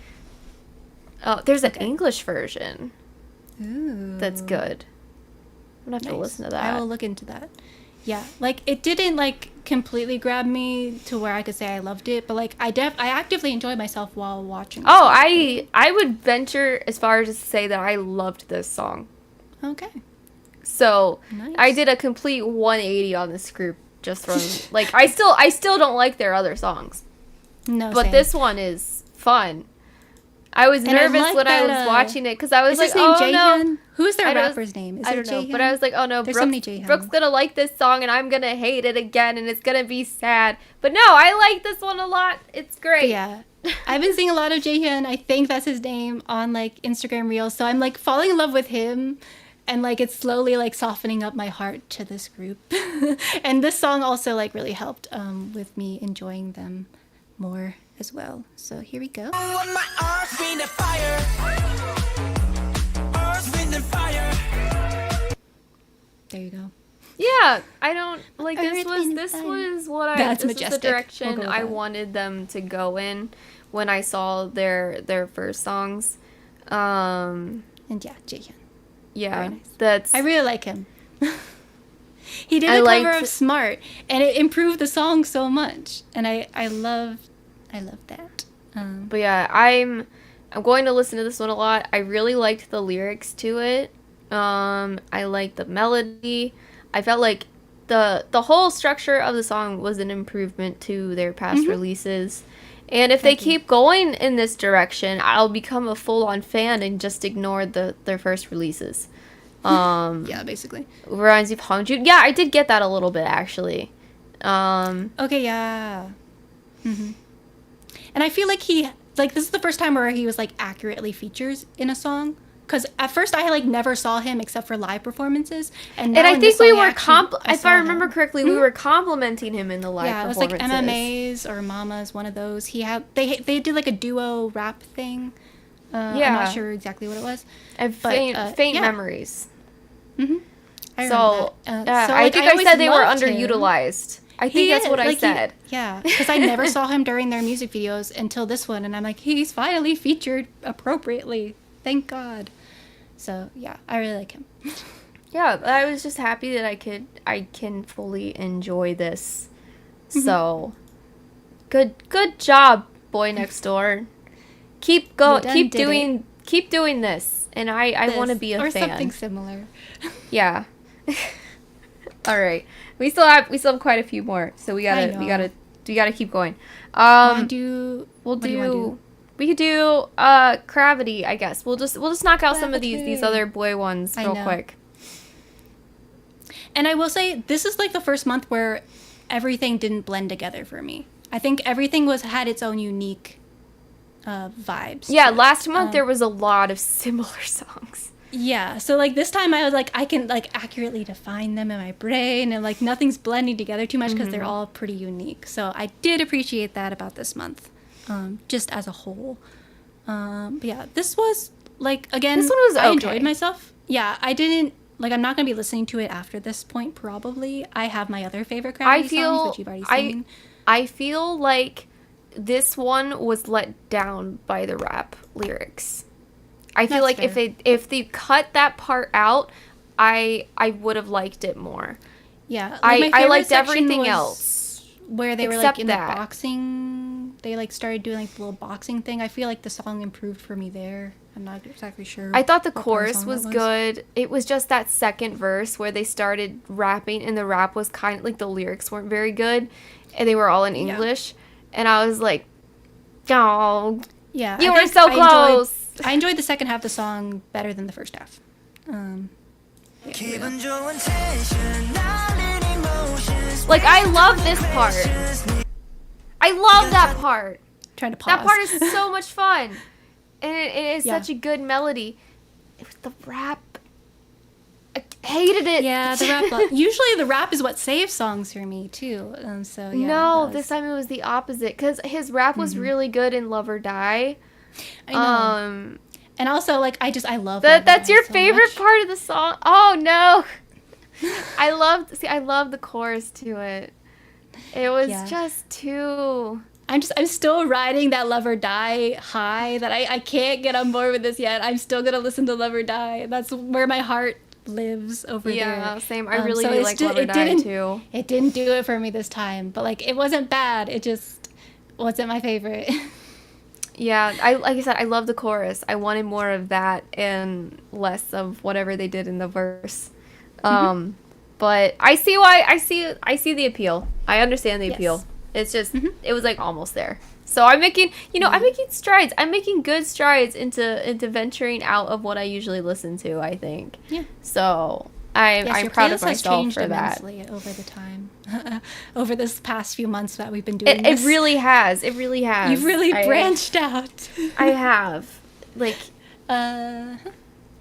Oh, there's an English version Ooh. that's good. I'm gonna have to Nice. listen to that. I will look into that. Yeah, like it didn't like completely grab me to where I could say I loved it, but like I actively enjoyed myself while watching. this Oh, one. I would venture as far as to say that I loved this song. Okay. So Nice. I did a complete 180 on this group just from like I still don't like their other songs, No, but same. this one is fun. I was And I nervous like when I that, was watching it because I was Is like, his name oh no, Jaehyun? Who's their I don't- rapper's name? Is I it don't know, Jaehyun? but I was like, oh no, There's so many Brooks, Jaehyun. Brooks gonna like this song and I'm gonna hate it again and it's gonna be sad. But no, I like this one a lot. It's great. But yeah. I've been seeing a lot of Jaehyun, I think that's his name, on like Instagram Reels. So I'm like falling in love with him and like it's slowly like softening up my heart to this group. And this song also like really helped with me enjoying them more as well. So here we go. On my arms, wind and fire. Earth, wind and fire. There you go. Yeah, I don't like Earth, this Wind, was and Fire. what I That's this was the majestic. We'll direction go with I that. wanted them to go in when I saw their first songs. Um, And yeah, Jaehyun. yeah, Very nice. that's. I really like him. He did a cover of Smart, and it improved the song so much. And I love that. But yeah, I'm going to listen to this one a lot. I really liked the lyrics to it. I liked the melody. I felt like the whole structure of the song was an improvement to their past releases. And if they keep going in this direction, I'll become a full-on fan and just ignore their first releases. Yeah, basically. Reminds me of Hongju. Yeah, I did get that a little bit, actually. Okay, yeah. And I feel like this is the first time where he was, like, accurately features in a song. Because at first I, like, never saw him except for live performances. And I think we were, if I remember remember correctly, we were complimenting him in the live performances. Yeah, it was, like, MMAs or Mamas, one of those. They did, like, a duo rap thing. I'm not sure exactly what it was. Faint memories. I so, remember I think I said they were underutilized. I think that's what I said. Yeah, because I never saw him during their music videos until this one, and I'm like, he's finally featured appropriately. Thank God. So yeah, I really like him. Yeah, I was just happy that I can fully enjoy this. So, good job, Boy Next Door. Keep doing this, and I want to be a fan. Or something similar. Yeah. All right. We still have quite a few more, so we gotta keep going. We could do CRAVITY, I guess. We'll just knock out some of these other boy ones real quick. And I will say, this is like the first month where everything didn't blend together for me. I think everything had its own unique vibes. Yeah, last month there was a lot of similar songs. Yeah, so like this time I was like, I can like accurately define them in my brain, and like nothing's blending together too much because they're all pretty unique. So I did appreciate that about this month, just as a whole. But yeah, this was like, again, this one was okay. I enjoyed myself. Yeah, I didn't like. I'm not gonna be listening to it after this point. Probably, I have my other favorite CRAVITY songs, which you've already seen. I feel like this one was let down by the rap lyrics. I feel like if they cut that part out, I would have liked it more. Yeah, like I liked everything else. Where they were like in the boxing, they like started doing like the little boxing thing. I feel like the song improved for me there. I'm not exactly sure. I thought the chorus was good. It was just that second verse where they started rapping, and the rap was kind of like the lyrics weren't very good, and they were all in English, and I was like, oh, yeah, you were so close. I enjoyed the second half of the song better than the first half. Like, I love this part. I love that part. Trying to pause. That part is so much fun. And it is such a good melody. It was the rap. I hated it. Yeah, the rap. Usually the rap is what saves songs for me, too. So, yeah. No, this time it was the opposite. Because his rap was really good in Love or Die. I know. And also, like, I love that's your favorite much. part of the song. Oh no, I love the chorus to it. It was just too. I'm still riding that Love or Die high that I can't get on board with this yet. I'm still gonna listen to Love or Die. That's where my heart lives over there. Yeah, same. I really do like Love or Die too. It didn't do it for me this time, but like it wasn't bad. It just wasn't my favorite. Yeah, like I said, I love the chorus. I wanted more of that and less of whatever they did in the verse. But I see why I see the appeal. I understand the appeal. It's just it was like almost there. So I'm making I'm making strides. I'm making good strides into venturing out of what I usually listen to, I think. Yeah. So I'm proud of myself for that. Over the time, over this past few months that we've been doing this. It really has. It really has. You've really branched out. I have. Like, yeah,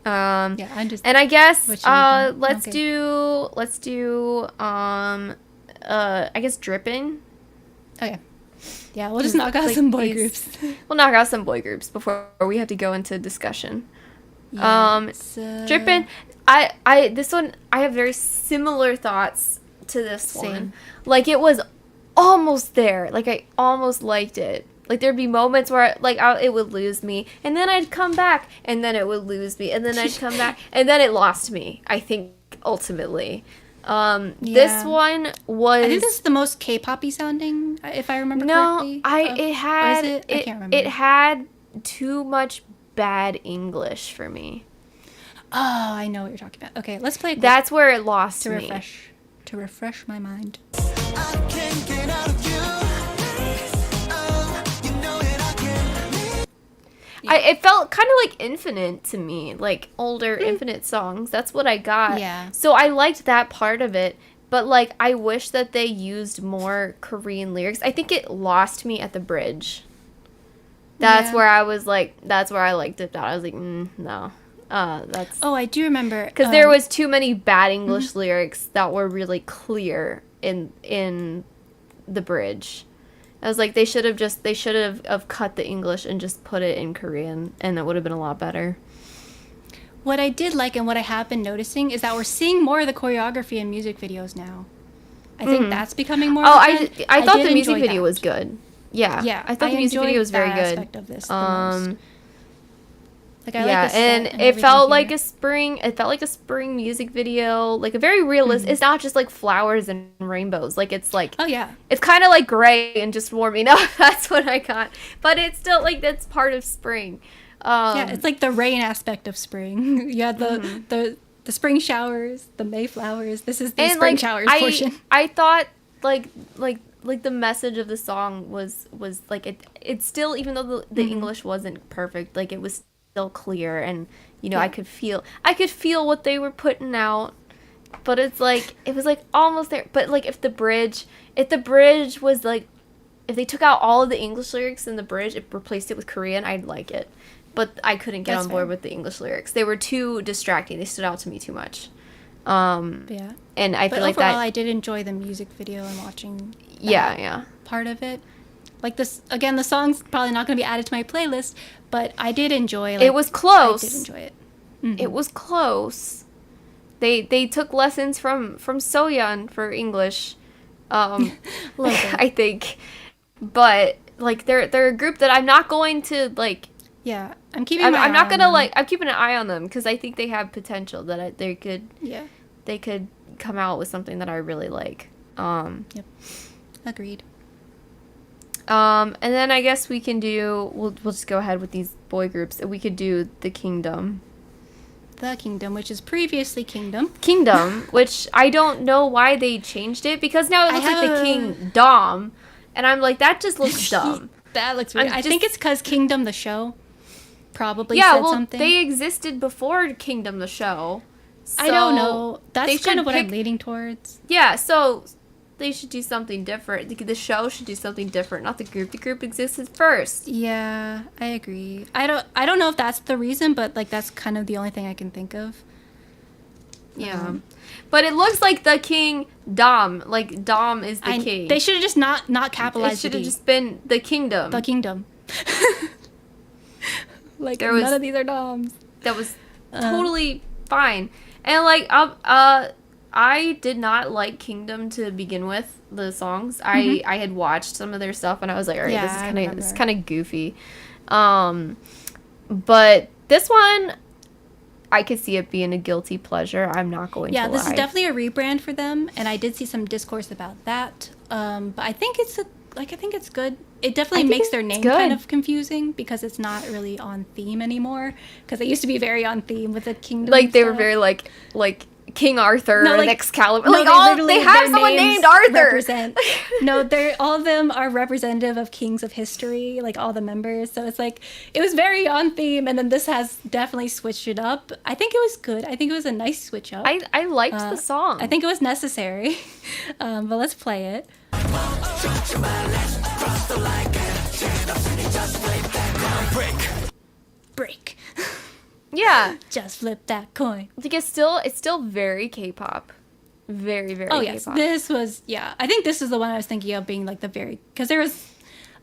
I'm just. And I guess let's do I guess DRIPPIN. Okay. Yeah, we'll just knock out some boy groups. We'll knock out some boy groups before we have to go into discussion. DRIPPIN. This one, I have very similar thoughts to this one. Like, it was almost there. Like, I almost liked it. Like there'd be moments where like it would lose me, and then I'd come back, and then it would lose me, and then I'd come back, and then it lost me. I think ultimately, this one was. I think this is the most K-poppy sounding, if I remember correctly. It had I can't remember. It had too much bad English for me. Oh, I know what you're talking about. Okay, let's play it. That's where it lost me. To refresh my mind. I can't get out of you. Oh, you know that I can't. It felt kind of like Infinite to me, like older Infinite songs. That's what I got. Yeah. So I liked that part of it, but like I wish that they used more Korean lyrics. I think it lost me at the bridge. That's where I was like, that's where I like dipped out. I was like, no. That's. Oh, I do remember Because there was too many bad English lyrics that were really clear in the bridge. I was like, they should have cut the English and just put it in Korean, and it would have been a lot better. What I did like and what I have been noticing is that we're seeing more of the choreography in music videos now. I think that's becoming more. I thought the music video was good. Yeah, I thought the music video was very good. Aspect of this the most. Like I like the set and it felt like here. it felt like a spring music video, like a very realistic. It's not just like flowers and rainbows. Like it's like, oh yeah, it's kind of like gray and just warming up. That's what I got, but it's still like that's part of spring. Yeah, it's like the rain aspect of spring. You had the spring showers, the May flowers. This is the spring showers portion. I thought like the message of the song was like it's still, even though the English wasn't perfect, like it was still clear, and you know I could feel what they were putting out, but it's like it was like almost there. But like if the bridge was like, if they took out all of the English lyrics in the bridge, it replaced it with Korean, I'd like it. But I couldn't get on board with the English lyrics. They were too distracting. They stood out to me too much. Yeah. And I feel like overall, that I did enjoy the music video and watching part of it. Like this, again, the song's probably not going to be added to my playlist, but I did enjoy. Like, it was close. I did enjoy it. It was close. They took lessons from Soyeon for English, I think, but like they're a group that I'm not going to like. Yeah, I'm keeping. I'm not gonna like. I'm keeping an eye on them because I think they have potential that they could. Yeah. They could come out with something that I really like. Yep. Agreed. And then I guess we can do. We'll just go ahead with these boy groups. We could do the Kingdom. The Kingdom, which is previously Kingdom. Kingdom, which I don't know why they changed it, because now it looks like the Kingdom, and I'm like, that just looks dumb. That looks weird. I think it's because Kingdom the show probably said something. They existed before Kingdom the show. So I don't know. That's kind of what I'm leaning towards. Yeah, so they should do something different. The show should do something different, not the group. The group existed first. Yeah, I agree. I don't know if that's the reason, but like that's kind of the only thing I can think of. Yeah. But it looks like the King Dom. Like Dom is the king. They should have just not capitalized. It should have just been the Kingdom. The Kingdom. Like none of these are Doms. That was totally fine. And like I did not like Kingdom to begin with, the songs. I had watched some of their stuff and I was like, all right, this is kind of goofy. But this one, I could see it being a guilty pleasure. I'm not going to lie. Yeah, this is definitely a rebrand for them, and I did see some discourse about that. But I think it's good. It definitely makes their name kind of confusing because it's not really on theme anymore. Because it used to be very on theme with the Kingdom. Like they were very like King Arthur and Excalibur. No, like they have someone named Arthur. No, all of them are representative of kings of history, like all the members. So it's like it was very on theme, and then this has definitely switched it up. I think it was good. I think it was a nice switch up. I liked the song. I think it was necessary. But let's play it. Break. Yeah. Just flip that coin. Like it's still very K-pop. Very, very yes. K-pop. This was, I think this is the one I was thinking of being like because there was,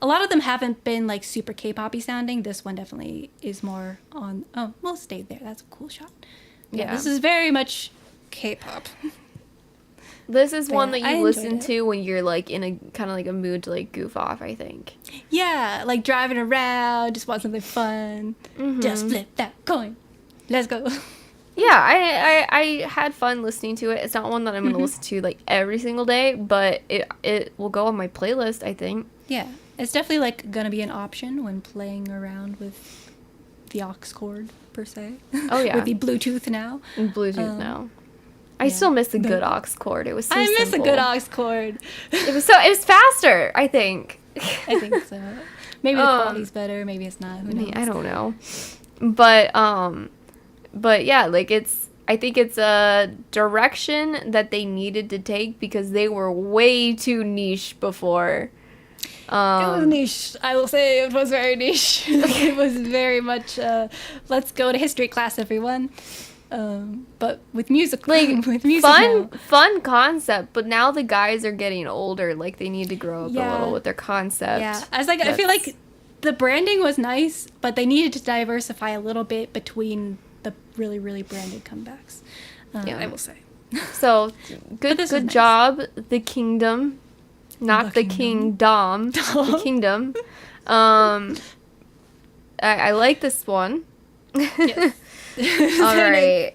a lot of them haven't been like super K-poppy sounding. This one definitely is more on, we'll stay there. That's a cool shot. Yeah. This is very much K-pop. This is one that I you listen enjoyed it. to when you're like in a kind of like a mood to like goof off, I think. Yeah, like driving around, just want something fun. Just flip that coin. Let's go. Yeah, I had fun listening to it. It's not one that I'm going to listen to like every single day, but it will go on my playlist, I think. Yeah, it's definitely like gonna be an option when playing around with the aux cord per se. Oh yeah. With the Bluetooth now. Bluetooth now. I still miss the good aux cord. It was so I miss a simple. good aux cord. It was faster, I think. I think so. Maybe the quality's better. Maybe it's not. Who knows? I don't know. But yeah, like I think it's a direction that they needed to take because they were way too niche before. It was niche. I will say it was very niche. It was very much, let's go to history class, everyone. But with music, Like with music now. fun concept, but now the guys are getting older. Like they need to grow up a Yeah. little with their concept. Yeah, I feel like the branding was nice, but they needed to diversify a little bit between the really, really branded comebacks. Yeah. I will say. So good this was nice. job, the kingdom, not the The kingdom, the kingdom. I like this one. Yes. All right.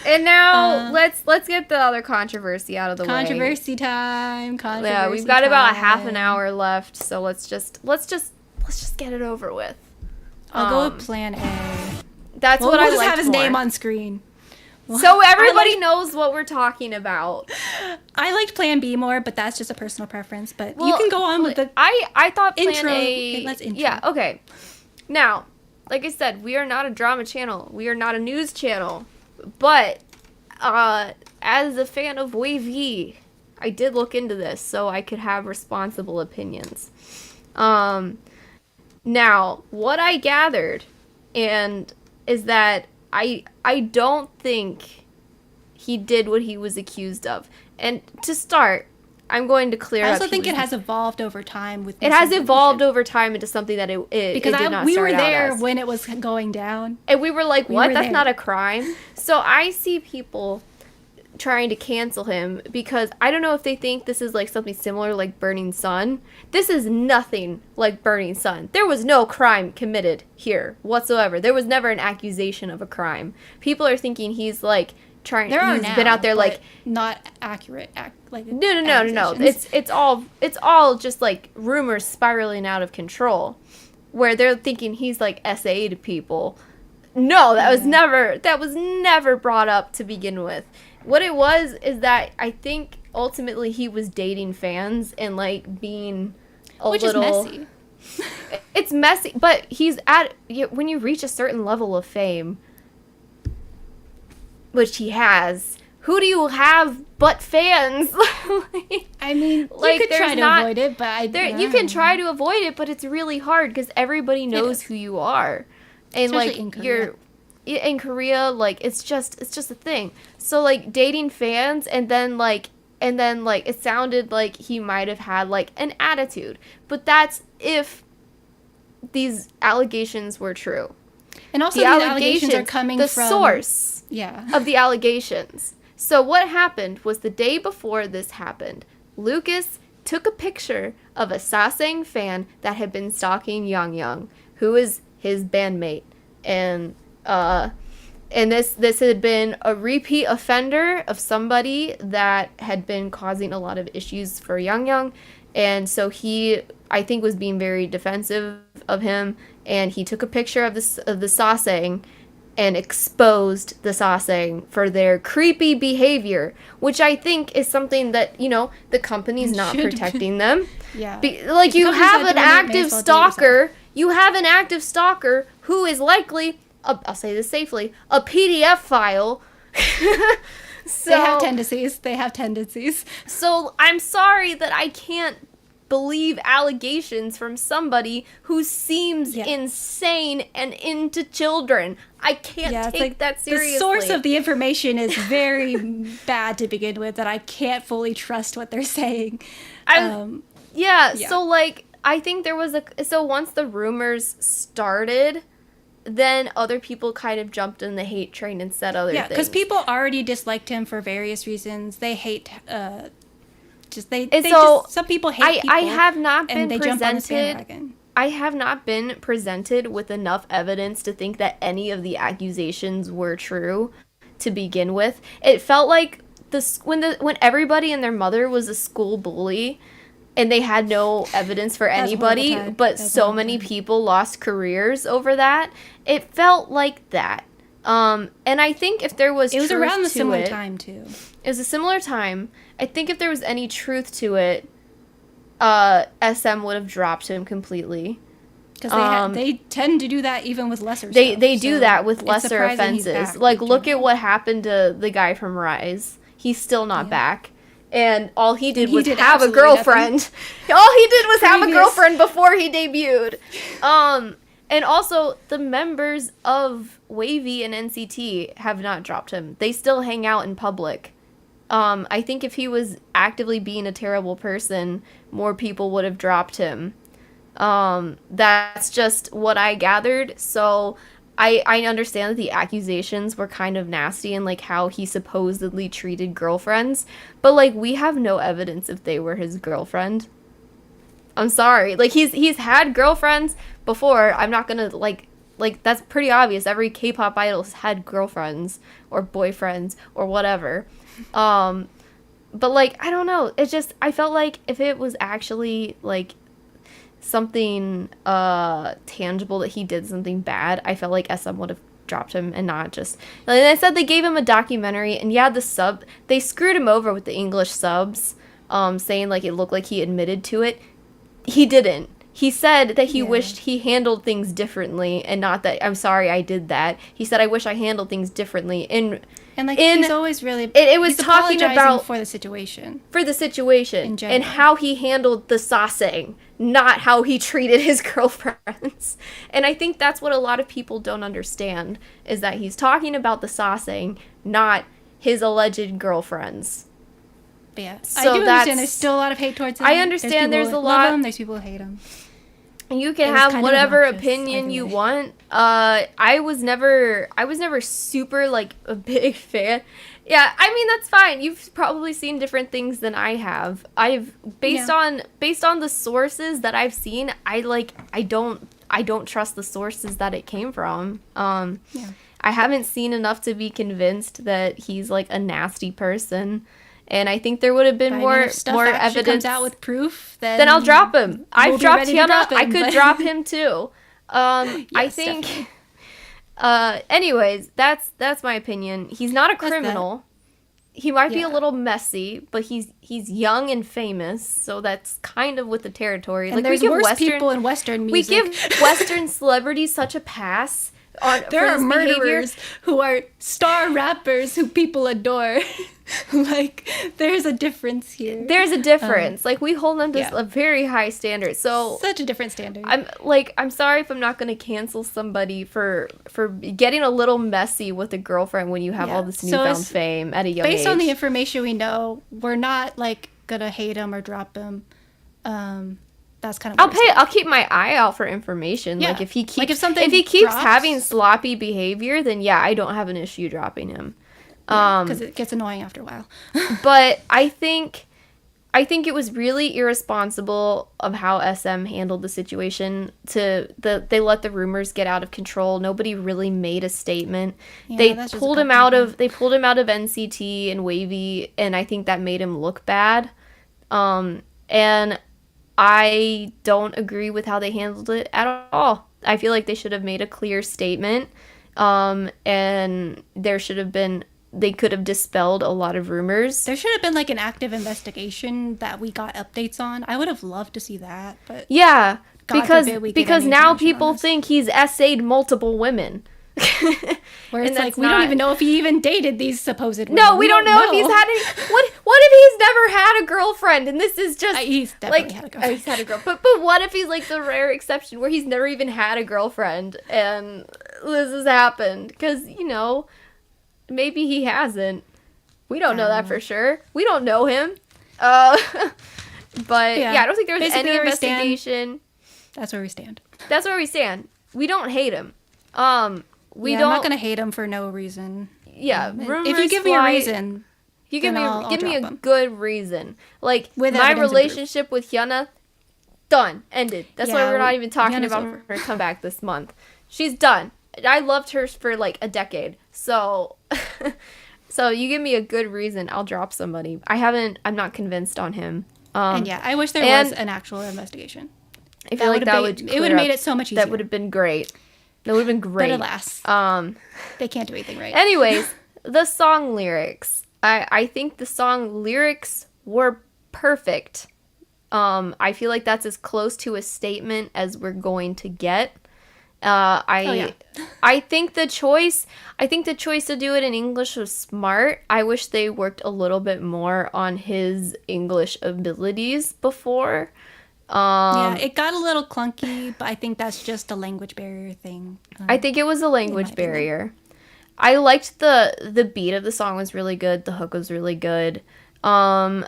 And now let's get the other controversy out of the way. Controversy time. Yeah, we've got about a half an hour left, so let's just get it over with. I'll go with Plan A. That's We'll what I just like have his more. name on screen. So everybody knows what we're talking about. I liked Plan B more, but that's just a personal preference. But you Well, can go on with the I thought Plan intro. A. Okay, let's intro. Yeah. Okay. Now, like I said, we are not a drama channel. We are not a news channel. But as a fan of YEH, I did look into this so I could have responsible opinions. Now, what I gathered is that I don't think he did what he was accused of. And to start, I'm going to clear up. I also think it has evolved over time with It has evolved over time into something that it because did not we start were out there as. when it was going down. And we were like, We what? were That's there. not a crime. So I see people trying to cancel him because I don't know if they think this is like something similar like Burning Sun. This is nothing like Burning Sun. There was no crime committed here whatsoever. There was never an accusation of a crime. People are thinking he's like trying. There He's are now, been out there like but not accurate. Like no. accusations. It's all just like rumors spiraling out of control, where they're thinking he's like SA to people. No, that was never brought up to begin with. What it was is that I think ultimately he was dating fans and like being a which little. is messy. It's messy, but when you reach a certain level of fame, which he has. Who do you have but fans? I mean, Like, you could try there's to not- avoid it, but You can try to avoid it, but it's really hard because everybody knows is. who you are, and Especially like in Korea. you're in Korea, like it's just a thing. So like dating fans, and then like it sounded like he might have had like an attitude, but that's if these allegations were true. And also, The these allegations are coming the from source Yeah. of the allegations. So what happened was the day before this happened, Lucas took a picture of a Sasang fan that had been stalking Yang, who is his bandmate, and this had been a repeat offender of somebody that had been causing a lot of issues for Yang, and so he, I think, was being very defensive of him, and he took a picture of the Sasang and exposed the Sasang for their creepy behavior, which I think is something that, you know, the company's not Should. protecting them. Yeah. Like, If you the company's have not an doing it, may active as well do it yourself. stalker. You have an active stalker who is likely, I'll say this safely, a PDF file. So, They have tendencies. so I'm sorry that I can't believe allegations from somebody who seems Yeah. insane and into children. I can't It's take like that seriously. The source of the information is very bad to begin with, that I can't fully trust what they're saying. Yeah, Yeah. so like I think there was so once the rumors started, then other people kind of jumped in the hate train and said other Yeah, things. because people already disliked him for various reasons. They hate Just they so just, some people hate people. I have not been and they jump on this presented. bandwagon. I have not been presented with enough evidence to think that any of the accusations were true to begin with. It felt like when everybody and their mother was a school bully and they had no evidence for anybody, but so many people lost careers over that. It felt like that. And I think if there was truth to it... It was around the similar time, too. It was a similar time. I think if there was any truth to it, SM would have dropped him completely. Because they tend to do that even with lesser stuff. They do that with lesser offenses. Like, look at what happened to the guy from RIIZE. He's still not back. And all he did was have a girlfriend. All he did was have a girlfriend before he debuted. And also, the members of WayV and NCT have not dropped him. They still hang out in public. I think if he was actively being a terrible person, more people would have dropped him. That's just what I gathered. So I understand that the accusations were kind of nasty and like how he supposedly treated girlfriends, but like we have no evidence if they were his girlfriend. I'm sorry. Like he's had girlfriends before. I'm not gonna like that's pretty obvious. Every K-pop idol's had girlfriends or boyfriends or whatever. But like I don't know. It's just I felt like if it was actually like something tangible that he did something bad, I felt like SM would have dropped him and not just. And I said they gave him a documentary, and yeah, they screwed him over with the English subs, saying like it looked like he admitted to it. He didn't. He said that he wished he handled things differently, and not that I'm sorry I did that. He said I wish I handled things differently. And like he's always really it was talking about for the situation in general, and how he handled the sasaeng, not how he treated his girlfriends. And I think that's what a lot of people don't understand, is that he's talking about the sasaeng, not his alleged girlfriends. But yeah, so I do understand there's still a lot of hate towards him. I understand there's a lot. Love him, there's people who hate him. You can have whatever opinion you want. I was never super like a big fan. Yeah, I mean that's fine. You've probably seen different things than I have. Based on the sources that I've seen, I don't trust the sources that it came from. I haven't seen enough to be convinced that he's like a nasty person. And I think there would have been more evidence. Comes out with proof, then I'll drop him. I've dropped him. I could drop him too. Yes, I think. Anyways, that's my opinion. He's not a criminal. He might be a little messy, but he's young and famous, so that's kind of with the territory. And like there's worse people in Western music. We give Western celebrities such a pass. There are murderers who are star rappers who people adore. Like, there's a difference here. There's a difference. Like, we hold them to a very high standard. So such a different standard. I'm sorry if I'm not going to cancel somebody for getting a little messy with a girlfriend when you have all this newfound fame at a young age. Based on the information we know, we're not like gonna hate him or drop him. That's kind of I'll keep my eye out for information. Like if he keeps having sloppy behavior, then I don't have an issue dropping him. Because it gets annoying after a while. But I think it was really irresponsible of how SM handled the situation. They let the rumors get out of control. Nobody really made a statement. They pulled him out of NCT and WayV, and I think that made him look bad. And I don't agree with how they handled it at all. I feel like they should have made a clear statement, and they could have dispelled a lot of rumors. There should have been like an active investigation that we got updates on. I would have loved to see that, but because now people think he's essayed multiple women. Where it's like we don't even know if he even dated these supposed women. No, we don't know if he's had any. What if he's never had a girlfriend and this is just he's definitely had a girlfriend. He's had a girlfriend. But what if he's like the rare exception where he's never even had a girlfriend and this has happened? Because maybe he hasn't. We don't know that for sure. We don't know him. But I don't think there was any investigation. That's where we stand. That's where we stand. We don't hate him. I'm not gonna hate him for no reason. Yeah, rumors if you give me a reason, You give then me I'll give me drop a 'em. good reason. Like With my evidence and relationship with Hyuna, done, ended. That's why Yeah, we're not even talking Hyuna's about over. her comeback this month. She's done. I loved her for like a decade. So so you give me a good reason, I'll drop somebody. I'm not convinced on him. And yeah, I wish there was an actual investigation. I feel like that would it would have made it so much easier. That would have been great. That would have been great. But alas, they can't do anything right. Anyways, the song lyrics. I think the song lyrics were perfect. I feel like that's as close to a statement as we're going to get. I think the choice to do it in English was smart. I wish they worked a little bit more on his English abilities before. Yeah, it got a little clunky, but I think that's just a language barrier thing. I think it was a language barrier. I liked the beat of the song was really good. The hook was really good. I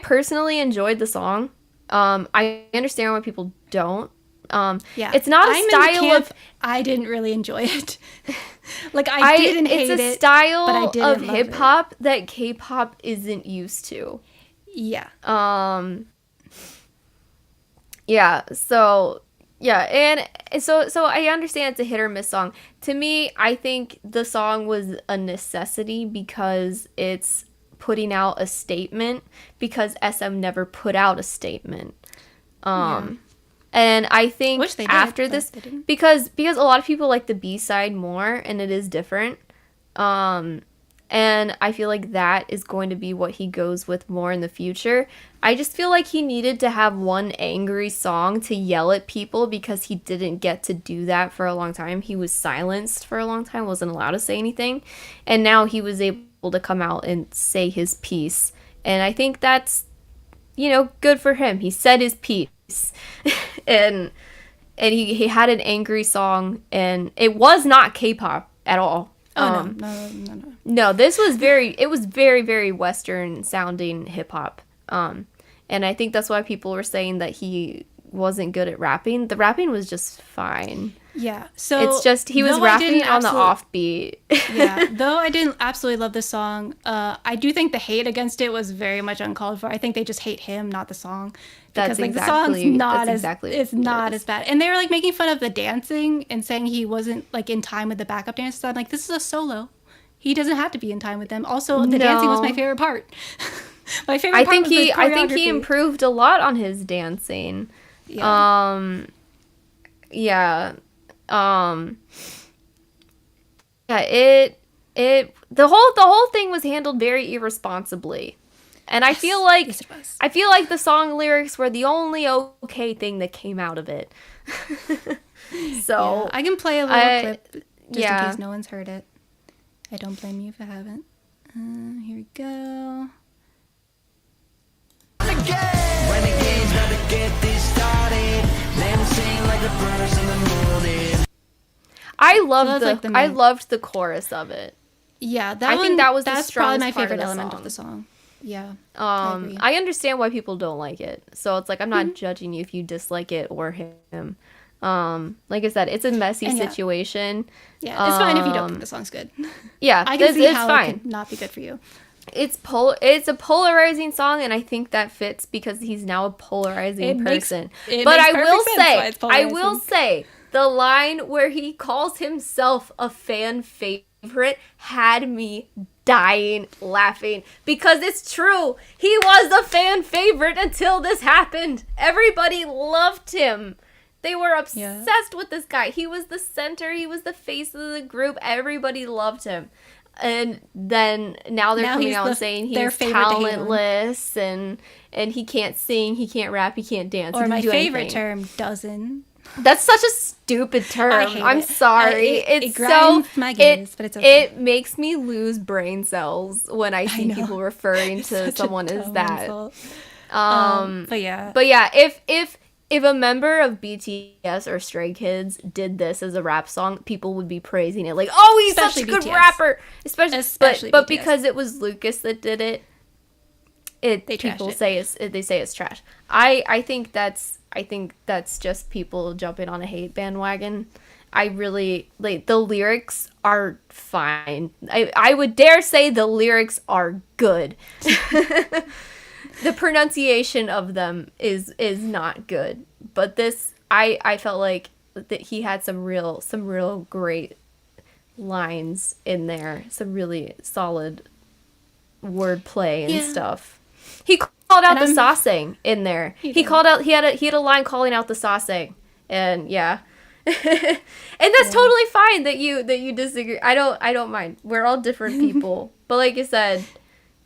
personally enjoyed the song. I understand why people don't. Yeah, it's not a I'm style in the camp, of. I didn't really enjoy it. Like I didn't hate it. It's a style but I didn't of love hip hop that K-pop isn't used to. Yeah. Yeah. So yeah, and so I understand it's a hit or miss song. To me, I think the song was a necessity because it's putting out a statement, because SM never put out a statement. And I think Wish they did, after but this, they didn't. because a lot of people like the B-side more, and it is different. And I feel like that is going to be what he goes with more in the future. I just feel like he needed to have one angry song to yell at people because he didn't get to do that for a long time. He was silenced for a long time, wasn't allowed to say anything. And now he was able to come out and say his piece. And I think that's, good for him. He said his piece. and he had an angry song, and it was not K-pop at all. No. No, this was very, very Western sounding hip hop. And I think that's why people were saying that he wasn't good at rapping. The rapping was just fine. Yeah. So it's just he was rapping on the offbeat. Yeah. Though I didn't absolutely love the song, I do think the hate against it was very much uncalled for. I think they just hate him, not the song. Because the song's not as bad. And they were like making fun of the dancing and saying he wasn't like in time with the backup dancers. I'm like, this is a solo. He doesn't have to be in time with them. Also, the dancing was my favorite part. My favorite part was the choreography. I think he improved a lot on his dancing. Yeah. The whole thing was handled very irresponsibly. And I feel like the song lyrics were the only okay thing that came out of it. So yeah, I can play a little clip just in case no one's heard it. I don't blame you if I haven't. Here we go. Renegades about to get this started. Let 'em sing like the birds in the morning. I loved the chorus of it. Yeah, that's probably my favorite element of the song. Yeah. I understand why people don't like it. So it's like I'm not judging you if you dislike it or him. Like I said, it's a messy situation. Yeah, it's fine if you don't think the song's good. Yeah, I can see how fine. it could not be good for you. It's a polarizing song, and I think that fits because he's now a polarizing person. But I will say the line where he calls himself a fan favorite had me dying laughing, because it's true. He was a fan favorite until this happened. Everybody loved him. They were obsessed with this guy. He was the center. He was the face of the group. Everybody loved him. And then now they're coming out and saying he's talentless and he can't sing, he can't rap, he can't dance. Or my favorite term, doesn't. That's such a stupid term. I'm sorry. It grinds my gears, but it's okay. It makes me lose brain cells when I see people referring to someone as that. But yeah. But yeah, if a member of BTS or Stray Kids did this as a rap song, people would be praising it. Like, oh, he's such a good rapper. Especially but because it was Lucas that did it, people say it's trash. I think that's just people jumping on a hate bandwagon. I really like the lyrics are fine. I would dare say the lyrics are good. The pronunciation of them is not good, but this I felt like that he had some real great lines in there, some really solid wordplay and stuff. He called out the saucing in there. He had a line calling out the saucing, and yeah. And that's totally fine that you disagree. I don't mind. We're all different people. But like I said,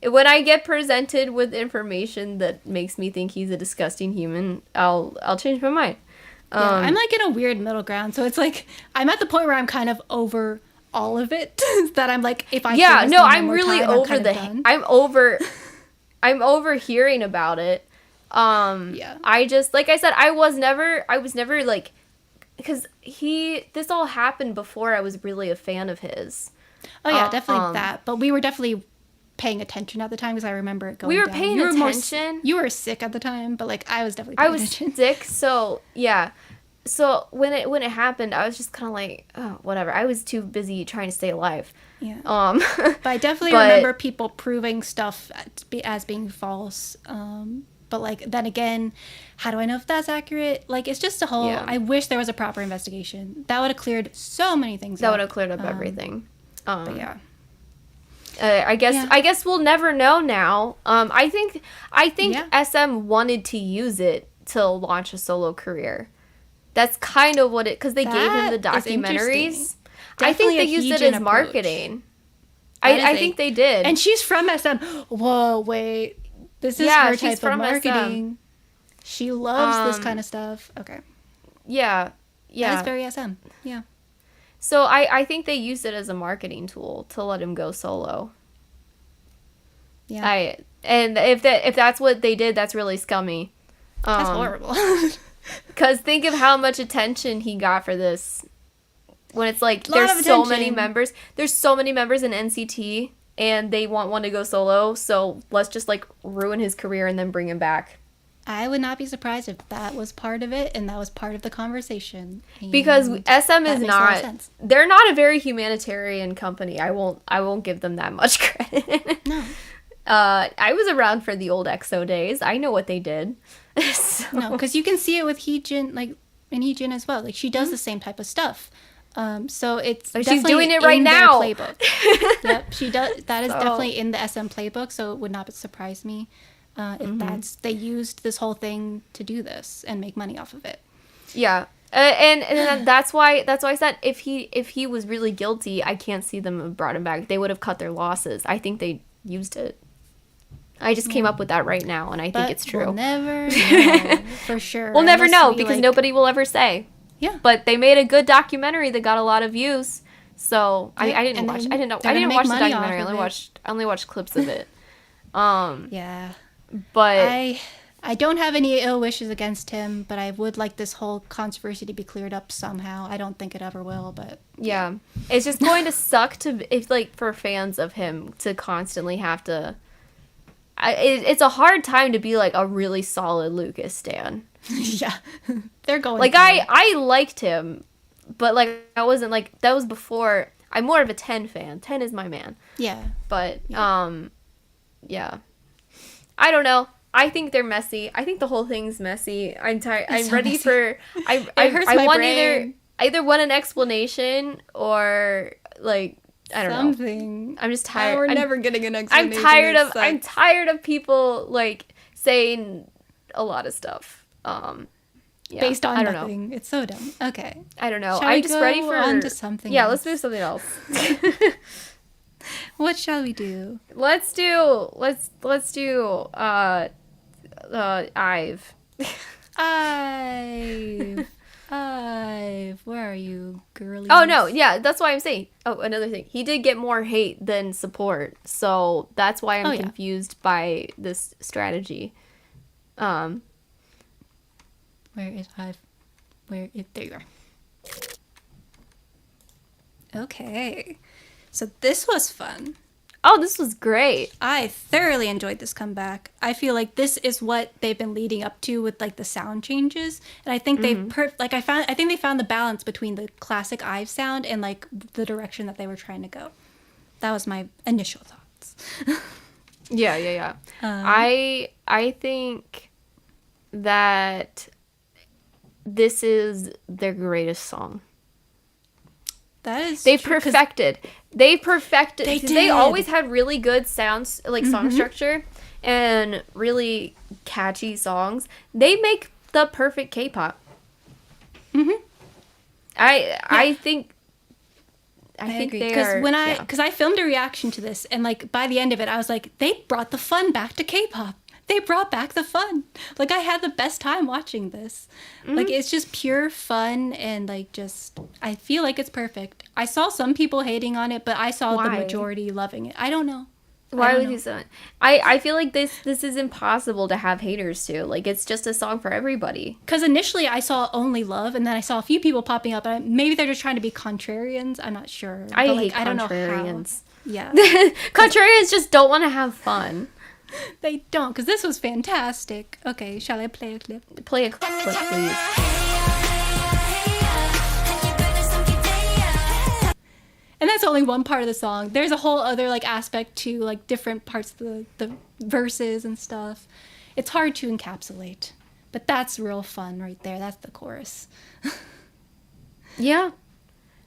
when I get presented with information that makes me think he's a disgusting human, I'll change my mind. I'm like in a weird middle ground. So it's like I'm at the point where I'm kind of over all of it. That I'm like, if I I'm really over I'm over hearing about it. I just, like I said, I was never like, because this all happened before I was really a fan of his. Oh yeah, definitely that. But we were definitely paying attention at the time, because I remember it going We were down. paying attention. You were sick at the time, but like I was definitely paying attention. I was sick, so yeah. So when it happened, I was just kind of like, oh, whatever. I was too busy trying to stay alive. Yeah. But I definitely remember people proving stuff as being false. But like then again, how do I know if that's accurate? Like it's just a whole. Yeah. I wish there was a proper investigation that would have cleared so many things. That would have cleared up everything. But yeah. I guess we'll never know now. I think SM wanted to use it to launch a solo career. That's kind of what it, because they gave him the documentaries. I think they used it as marketing. I think they did. And she's from SM. Whoa, wait. This is her type of marketing. SM. She loves this kind of stuff. Okay. Yeah. Yeah. That's very SM. Yeah. So I think they used it as a marketing tool to let him go solo. Yeah. And if that's what they did, that's really scummy. That's horrible. Because think of how much attention he got for this. When it's like, there's so many members. There's so many members in NCT, and they want one to go solo, so let's just like ruin his career and then bring him back. I would not be surprised if that was part of it, and that was part of the conversation. Because SM is not, they're not a very humanitarian company. I won't give them that much credit. No. I was around for the old EXO days. I know what they did. So. No, because you can see it with Heejin, like in Heejin as well. Like she does the same type of stuff. So it's she's doing it right now. Playbook. Yep, she does. That is definitely in the SM playbook. So it would not surprise me if they used this whole thing to do this and make money off of it. Yeah. And that's why I said if he was really guilty, I can't see them have brought him back. They would have cut their losses. I think they used it. I just came up with that right now, and I think it's true. We'll never know for sure. We'll never know because nobody will ever say. Yeah. But they made a good documentary that got a lot of views. So I didn't watch the documentary. I only watched clips of it. Yeah. But I don't have any ill wishes against him, but I would like this whole controversy to be cleared up somehow. I don't think it ever will, but yeah. It's just going to suck for fans of him to constantly have to. It's a hard time to be like a really solid Lucas stan. Yeah. They're going like I liked him, but like I wasn't like, that was before. I'm more of a 10 fan. 10 is my man. Yeah. But yeah. I don't know. I think they're messy. I think the whole thing's messy. I'm tired. I'm so ready messy. For I want either want an explanation or like I don't know. I'm just tired. We're never getting an explanation. I'm tired of people like saying a lot of stuff. Based on nothing. Know. It's so dumb. Okay. I don't know. I'm just ready for on to something. Yeah, else? Let's do something else. What shall we do? Let's do Ive. Ive, where are you, girlie? Oh no, yeah, that's why I'm saying. Oh, another thing. He did get more hate than support, so that's why I'm confused by this strategy. Where is Ive? There you are. Okay. So this was fun. Oh, this was great. I thoroughly enjoyed this comeback. I feel like this is what they've been leading up to with like the sound changes, and I think I think they found the balance between the classic IVE sound and like the direction that they were trying to go. That was my initial thoughts. Yeah. I think that this is their greatest song. That is They true, perfected. They always had really good sounds, like song structure, and really catchy songs. They make the perfect K-pop. I think I agree. they Because are. because I filmed a reaction to this, and like by the end of it, I was like, they brought the fun back to K-pop. They brought back the fun. Like I had the best time watching this. Like it's just pure fun, and like just I feel like it's perfect. I saw some people hating on it, but I saw the majority loving it. I don't know. Why would you say that? I feel like this is impossible to have haters to. Like it's just a song for everybody. Because initially I saw only love, and then I saw a few people popping up, and maybe they're just trying to be contrarians. I'm not sure. I but, hate like, I don't contrarians. know how. Yeah. Contrarians just don't want to have fun. They don't, because this was fantastic. Okay, shall I play a clip? Play a clip, please. And that's only one part of the song. There's a whole other like aspect to like different parts of the verses and stuff. It's hard to encapsulate, but that's real fun right there. That's the chorus. Yeah.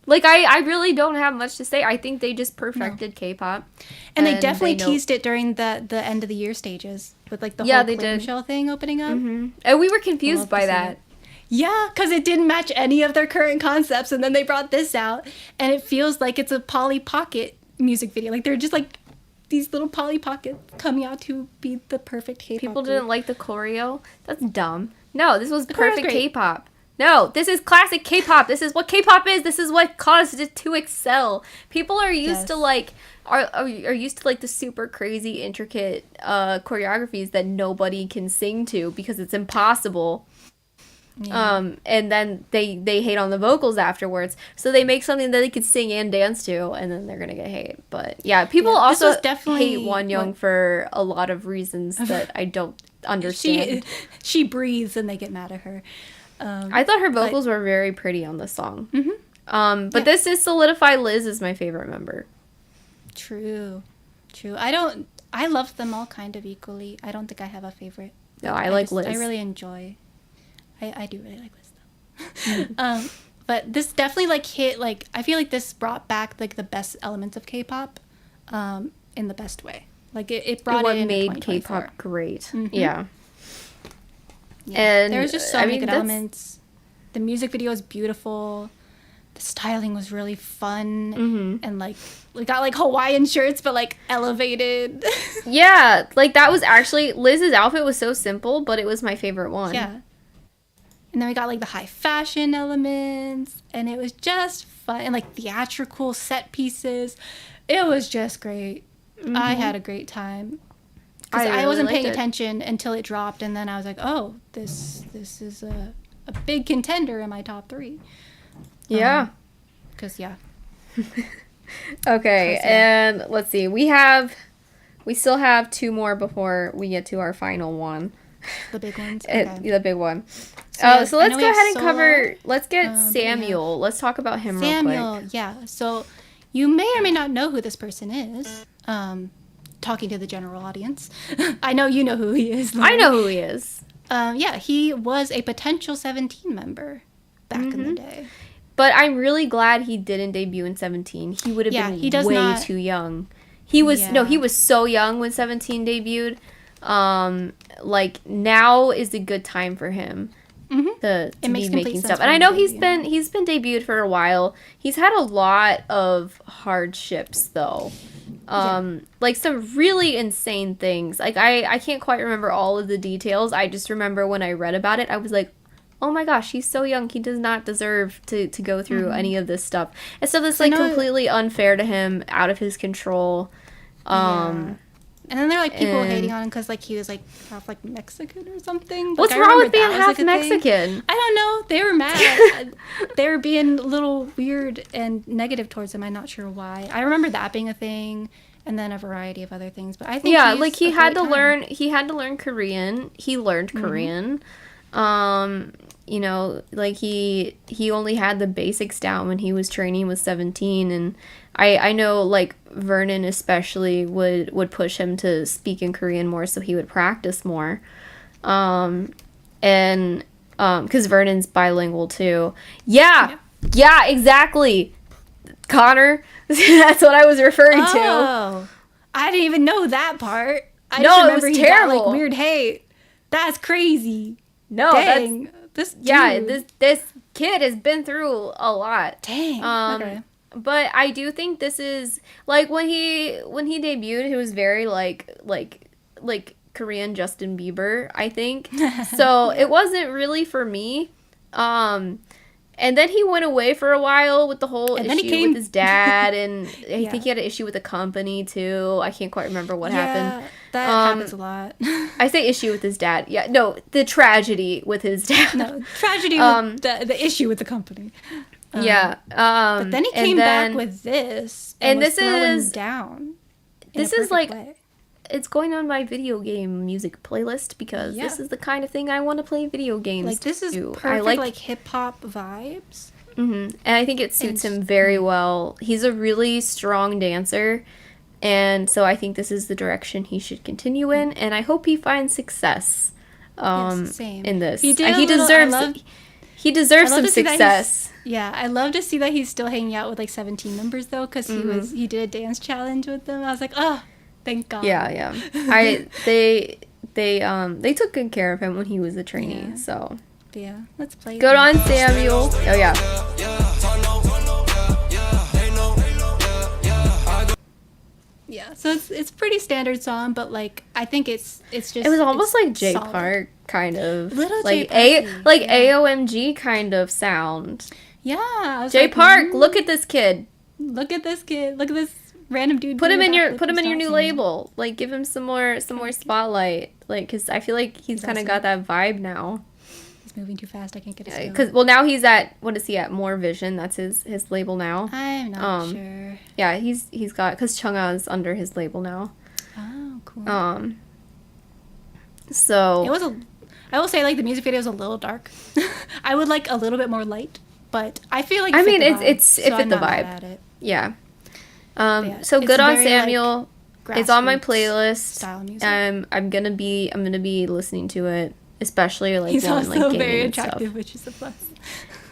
Like, I really don't have much to say. I think they just perfected K-pop. And they definitely teased it during the end of the year stages with like the whole clamshell thing opening up. And we were confused by that. Yeah, because it didn't match any of their current concepts, and then they brought this out, and it feels like it's a Polly Pocket music video. Like they're just like these little Polly Pockets coming out to be the perfect K-pop. People didn't like the choreo? That's dumb. No, this was perfect K-pop. No, this is classic K-pop. This is what K-pop is. This is what caused it to excel. People are used to like are used to like the super crazy intricate choreographies that nobody can sing to because it's impossible. Yeah. And then they hate on the vocals afterwards. So they make something that they could sing and dance to, and then they're gonna get hate. But yeah, people also definitely hate Wonyoung for a lot of reasons that I don't understand. She breathes and they get mad at her. I thought her vocals were very pretty on the song. But this is solidify Liz as my favorite member. True. I love them all kind of equally. I don't think I have a favorite. No, I like Liz. I really enjoy. I do really like Liz though. But this definitely like hit like I feel like this brought back like the best elements of K-pop, in the best way. Like it brought what it made K-pop great. Yeah, and there was just so many good elements. The music video was beautiful. The styling was really fun, and like we got like Hawaiian shirts, but like elevated. Yeah, like that was actually Liz's outfit was so simple, but it was my favorite one. Yeah. And then we got like the high fashion elements, and it was just fun, and like theatrical set pieces. It was just great. I had a great time. Because I wasn't paying attention until it dropped, and then I was like, oh, this is a big contender in my top 3. Yeah. Because, Okay, and let's see. We still have 2 more before we get to our final one. The big ones? Okay. The big one. So let's go ahead and cover... Let's get Samuel. Let's talk about him real quick. Samuel, yeah. So you may or may not know who this person is. Talking to the general audience. I know you know who he is. I know who he is. Yeah, he was a potential 17 member back in the day. But I'm really glad he didn't debut in 17. He would have been way too young. He was he was so young when 17 debuted. Like now is a good time for him to be making stuff. And I know he's been debuted for a while. He's had a lot of hardships though. Like some really insane things. Like I can't quite remember all of the details. I just remember when I read about it, I was like, oh my gosh, he's so young. He does not deserve to go through any of this stuff. And so that's like completely unfair to him, out of his control. And then there are like people hating on him because like he was like half like Mexican or something. Like, what's wrong with being half Mexican? I don't know. They were mad. They were being a little weird and negative towards him. I'm not sure why. I remember that being a thing. and then a variety of other things. But I think like he had to learn. He had to learn Korean. He learned Korean. You know, like he only had the basics down when he was training with 17, and I know like Vernon especially would push him to speak in Korean more so he would practice more. And because Vernon's bilingual too. Yeah, exactly. Connor, that's what I was referring to. I didn't even know that part. I No, just it remember was he terrible. got like weird hate. That's crazy. No, Dang. This kid has been through a lot. Dang. Okay. But I do think this is like when he debuted, he was very like Korean Justin Bieber, I think. So it wasn't really for me. And then he went away for a while with the whole issue with his dad, and I think he had an issue with the company too. I can't quite remember what happened. That happens a lot. I say issue with his dad. Yeah, no, the tragedy with his dad. No, tragedy with the issue with the company. But then he came back with this, and this is down. This is like way. It's going on my video game music playlist because this is the kind of thing I want to play video games. Like this is perfect, like hip hop vibes. And I think it suits him very well. He's a really strong dancer, and so I think this is the direction he should continue in. And I hope he finds success in this. He deserves some success. Yeah, I love to see that he's still hanging out with like 17 members though, because he did a dance challenge with them. I was like, oh, thank God. Yeah. They took good care of him when he was a trainee. So yeah, let's play. Good on Samuel. Oh yeah. Yeah, so it's pretty standard song, but like I think it's just it was almost like J Park kind of little like AOMG kind of sound. Yeah, J Park, look at this kid. Look at this kid. Look at this random dude. Put him in your new label. Like give him some more spotlight. Like cuz I feel like he's kind of got that vibe now. He's moving too fast. I can't get his cuz now he's at what is he at? More Vision. That's his label now. I'm not sure. Yeah, he's got cuz Chungha's under his label now. Oh, cool. So it was I will say like the music video is a little dark. I would like a little bit more light, but I feel like it fit the vibe. Yeah. So good on Samuel. Like, it's on my playlist. Style music. I'm gonna be listening to it, especially like he's also like very attractive, which is a plus.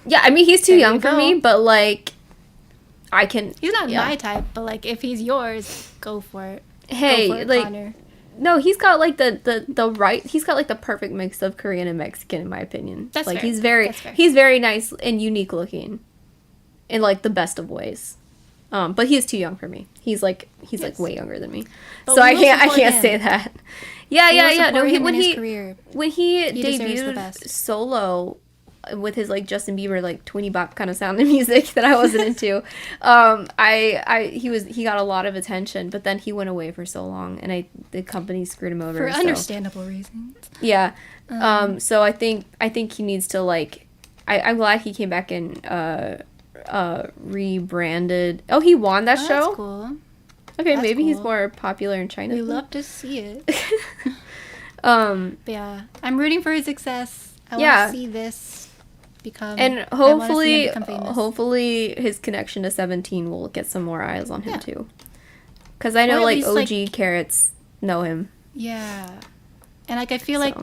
Yeah, I mean he's too young for me, but like I can. He's not my type, but like if he's yours, go for it. Hey, go for it, like Connor. No, he's got like the right. He's got like the perfect mix of Korean and Mexican, in my opinion. That's like fair. He's very nice and unique looking, in like the best of ways. But he's too young for me. He's like way younger than me, but so I can't say that. Yeah. No, when he debuted solo with his like Justin Bieber like Twinnie Bop kind of sounding music that I wasn't into, he got a lot of attention, but then he went away for so long, and the company screwed him over for understandable reasons. Yeah. So I think he needs to like. I'm glad he came back and rebranded. Oh, he won that show. That's cool. Okay, maybe he's more popular in China. We love to see it. But yeah, I'm rooting for his success. I want to see this become, and hopefully his connection to 17 will get some more eyes on him too. Because I know like OG Carrots know him. Yeah, and like I feel like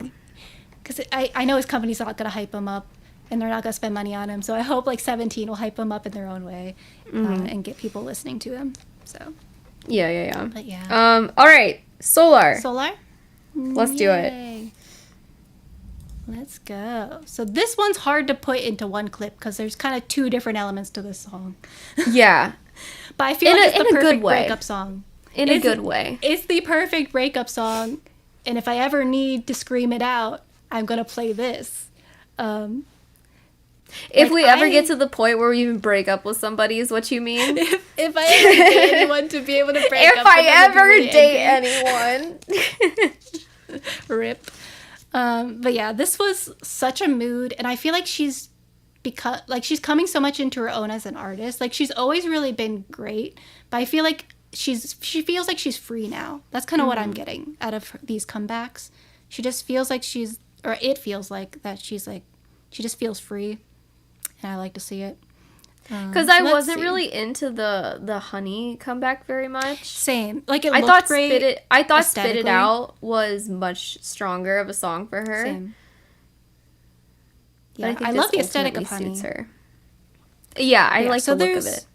because I know his company's not gonna hype him up, and they're not gonna spend money on him. So I hope like 17 will hype him up in their own way, and get people listening to him. So yeah. But yeah. All right, Solar. Let's do it. Let's go. So this one's hard to put into one clip because there's kind of two different elements to this song. Yeah. But I feel like it's the perfect breakup song. In a good way. It's the perfect breakup song. And if I ever need to scream it out, I'm going to play this. If we ever get to the point where we even break up with somebody is what you mean? If I ever date anyone to be able to break up. If I ever date anyone. Rip. But yeah, this was such a mood, and I feel like she's coming so much into her own as an artist. Like she's always really been great, but I feel like she feels like she's free now. That's kind of what I'm getting out of these comebacks. She just feels like it feels like that she just feels free, and I like to see it. Because I wasn't really into the Honey comeback very much. Same. Like, it looked great. I thought Spit It Out was much stronger of a song for her. Same. Yeah, I love the aesthetic of Honey. Her. Yeah, I like the look of it.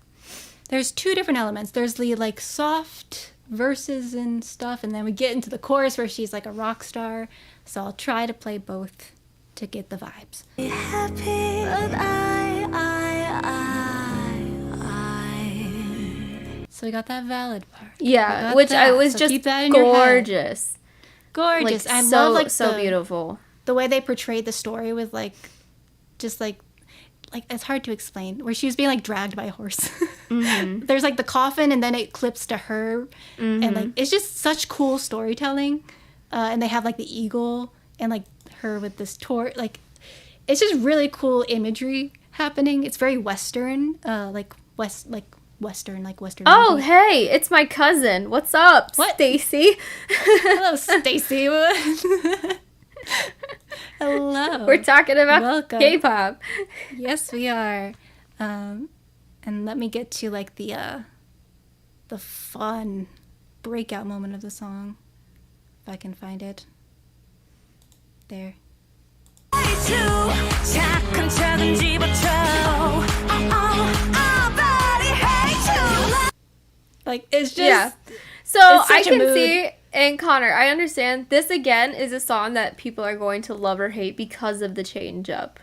There's two different elements. There's the, like, soft verses and stuff, and then we get into the chorus where she's like a rock star. So I'll try to play both to get the vibes. Happy, but So we got that ballad part. Yeah, which was just gorgeous. Gorgeous. Like, I love, like, so beautiful. The way they portrayed the story with, like, just like it's hard to explain, where she was being, like, dragged by a horse. There's, like, the coffin, and then it clips to her, and, like, it's just such cool storytelling. And they have, like, the eagle and, like, her with this torch. Like, it's just really cool imagery happening. It's very Western, Western. Oh, movie. hey, it's my cousin. What's up, Stacy? Hello, Stacy. Hello. We're talking about Welcome. K-pop. Yes, we are. And let me get to, like, the fun breakout moment of the song, if I can find it. There. Like, it's just So I can see, and Connor, I understand this again is a song that people are going to love or hate because of the change up.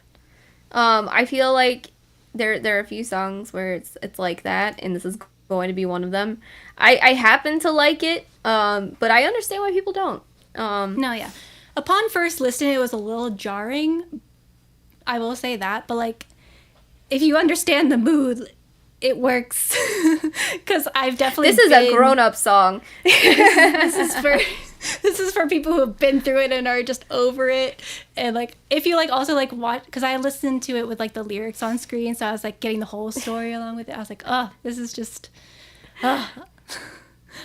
I feel like there are a few songs where it's like that, and this is going to be one of them. I happen to like it, but I understand why people don't. No, yeah. Upon first listening, it was a little jarring. I will say that, but, like, if you understand the mood, it works. Because I've definitely This is a grown-up song. this is for people who have been through it and are just over it. And, like, if you, like, also, like, watch, because I listened to it with, like, the lyrics on screen, so I was, like, getting the whole story along with it. I was like, oh, this is just,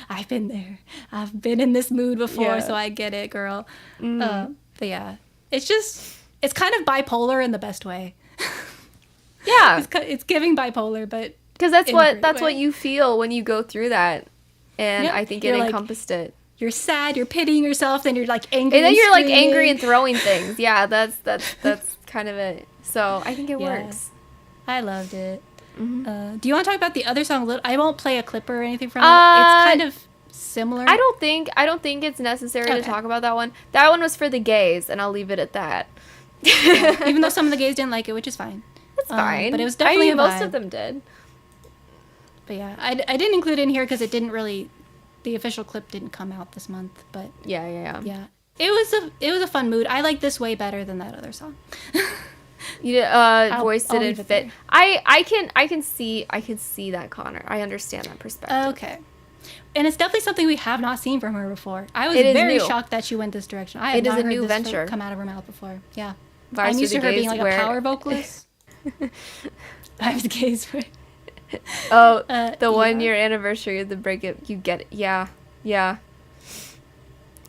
I've been there. I've been in this mood before, so I get it, girl. But yeah, it's kind of bipolar in the best way. Yeah, it's giving bipolar, but because that's what you feel when you go through that, and I think it encompassed it. You're sad, you're pitying yourself, then you're, like, angry, and then you're screaming. like angry and throwing things. Yeah, that's kind of it. So I think it works. I loved it. Do you want to talk about the other song a little? I won't play a clip or anything from it. It's kind of similar. I don't think it's necessary to talk about that one. That one was for the gays, and I'll leave it at that. Yeah, even though some of the gays didn't like it, which is fine. It's fine. But it was definitely most of them did. But yeah, I didn't include it in here because it didn't really, the official clip didn't come out this month. But yeah. It was a fun mood. I like this way better than that other song. You voice didn't fit. I can see that, Connor. I understand that perspective. Okay. And it's definitely something we have not seen from her before. I was very shocked that she went this direction. I have not heard this venture come out of her mouth before. Yeah. I'm used to her being like a power vocalist. Vibes the gays for Oh, the 1 year anniversary of the breakup. You get it. Yeah.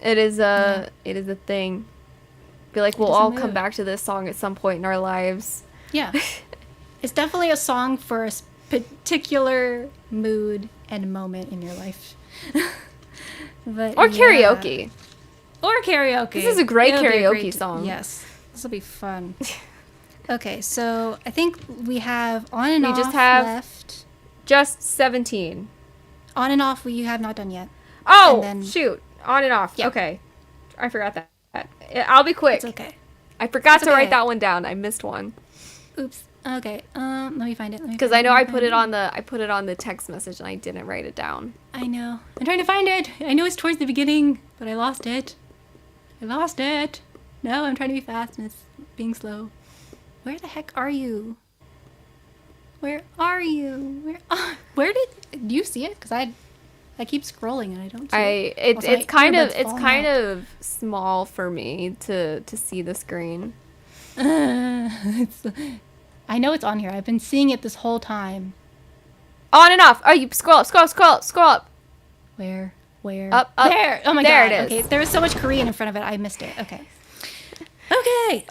It is a thing. Feel like we'll all come back to this song at some point in our lives. Yeah. It's definitely a song for a particular mood and moment in your life. Or karaoke. Or karaoke. This is a great karaoke song. Yes. This will be fun. Okay, so I think we have On and Off just have left. Just 17. On and Off we have not done yet. Oh, shoot. On and Off. Yeah. Okay. I forgot that. I'll be quick. It's okay. I forgot to write that one down. I missed one. Oops. Okay. Let me find it. Because I know I put it on the text message and I didn't write it down. I know. I'm trying to find it. I know it's towards the beginning, but I lost it. No, I'm trying to be fast and it's being slow. Where the heck are you? Where are you? Where did you see it? Because I keep scrolling and I don't see it. It's kind of small for me to see the screen. I know it's on here. I've been seeing it this whole time. On and Off. Oh, you scroll up. Where? Up. There. Oh my There god. it is. Okay, there was so much Korean in front of it. I missed it. Okay.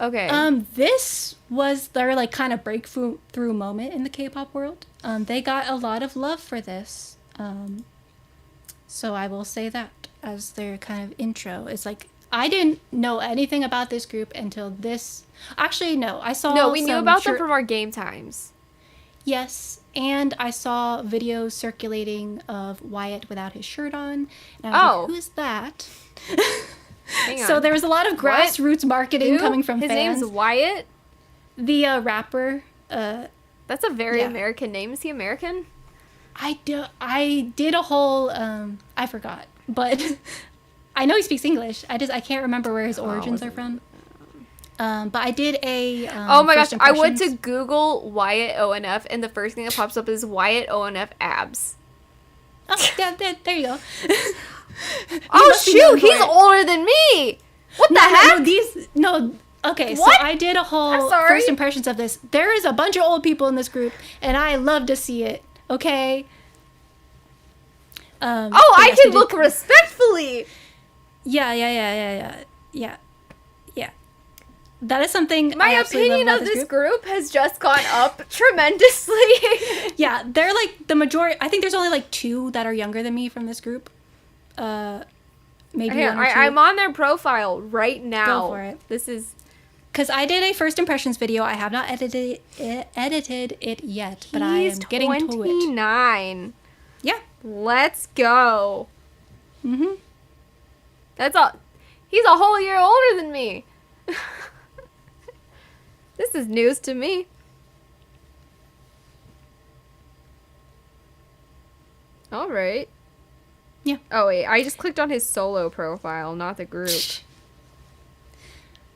Okay. This was their like kind of breakthrough moment in the K-pop world. They got a lot of love for this. So I will say that as their kind of intro. It's like I didn't know anything about this group until this. Actually, no. I saw. No, we knew about them from our game times. Yes, and I saw videos circulating of Wyatt without his shirt on, and I was like, "Who is that?" Hang on. So there was a lot of grassroots marketing coming from his fans. name's Wyatt. The rapper. That's a very American name. Is he American? I did a whole I forgot, but I know he speaks English. I can't remember where his origins are from. But I did a oh my gosh, I went to Google Wyatt ONF and the first thing that pops up is Wyatt ONF abs. Oh, yeah, there you go. Oh shoot, he's older than me. What the heck? Okay, What? so I did a whole first impressions of this. There is a bunch of old people in this group, and I love to see it. Okay. I can look respectfully. Yeah. That is something. My opinion of this group has just gone up tremendously. Yeah, they're like the majority. I think there's only like 2 that are younger than me from this group. Maybe Here, 1 or 2. I'm on their profile right now. Go for it. This is because I did a first impressions video. I have not edited it yet, but I am getting to it. 29. Yeah. Let's go. Mhm. That's all. He's a whole year older than me. This is news to me. All right. Yeah. Oh wait, I just clicked on his solo profile, not the group.